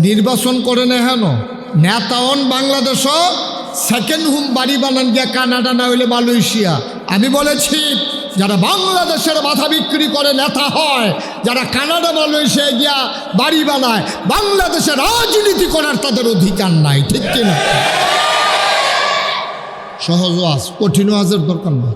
নির্বাচন করেন হেন নেতা হন বাংলাদেশও, সেকেন্ড হোম বাড়ি বানান গিয়া কানাডা না হইলে মালয়েশিয়া। আমি বলেছি যারা বাংলাদেশের মাথা বিক্রি করে নেতা হয়, যারা কানাডা মালয়েশিয়া গিয়া বাড়ি বানায়, বাংলাদেশে রাজনীতি করার তাদের অধিকার নাই। ঠিক কিনা? সহজ ওয়াজ, কঠিন ওয়াজের দরকার নেই।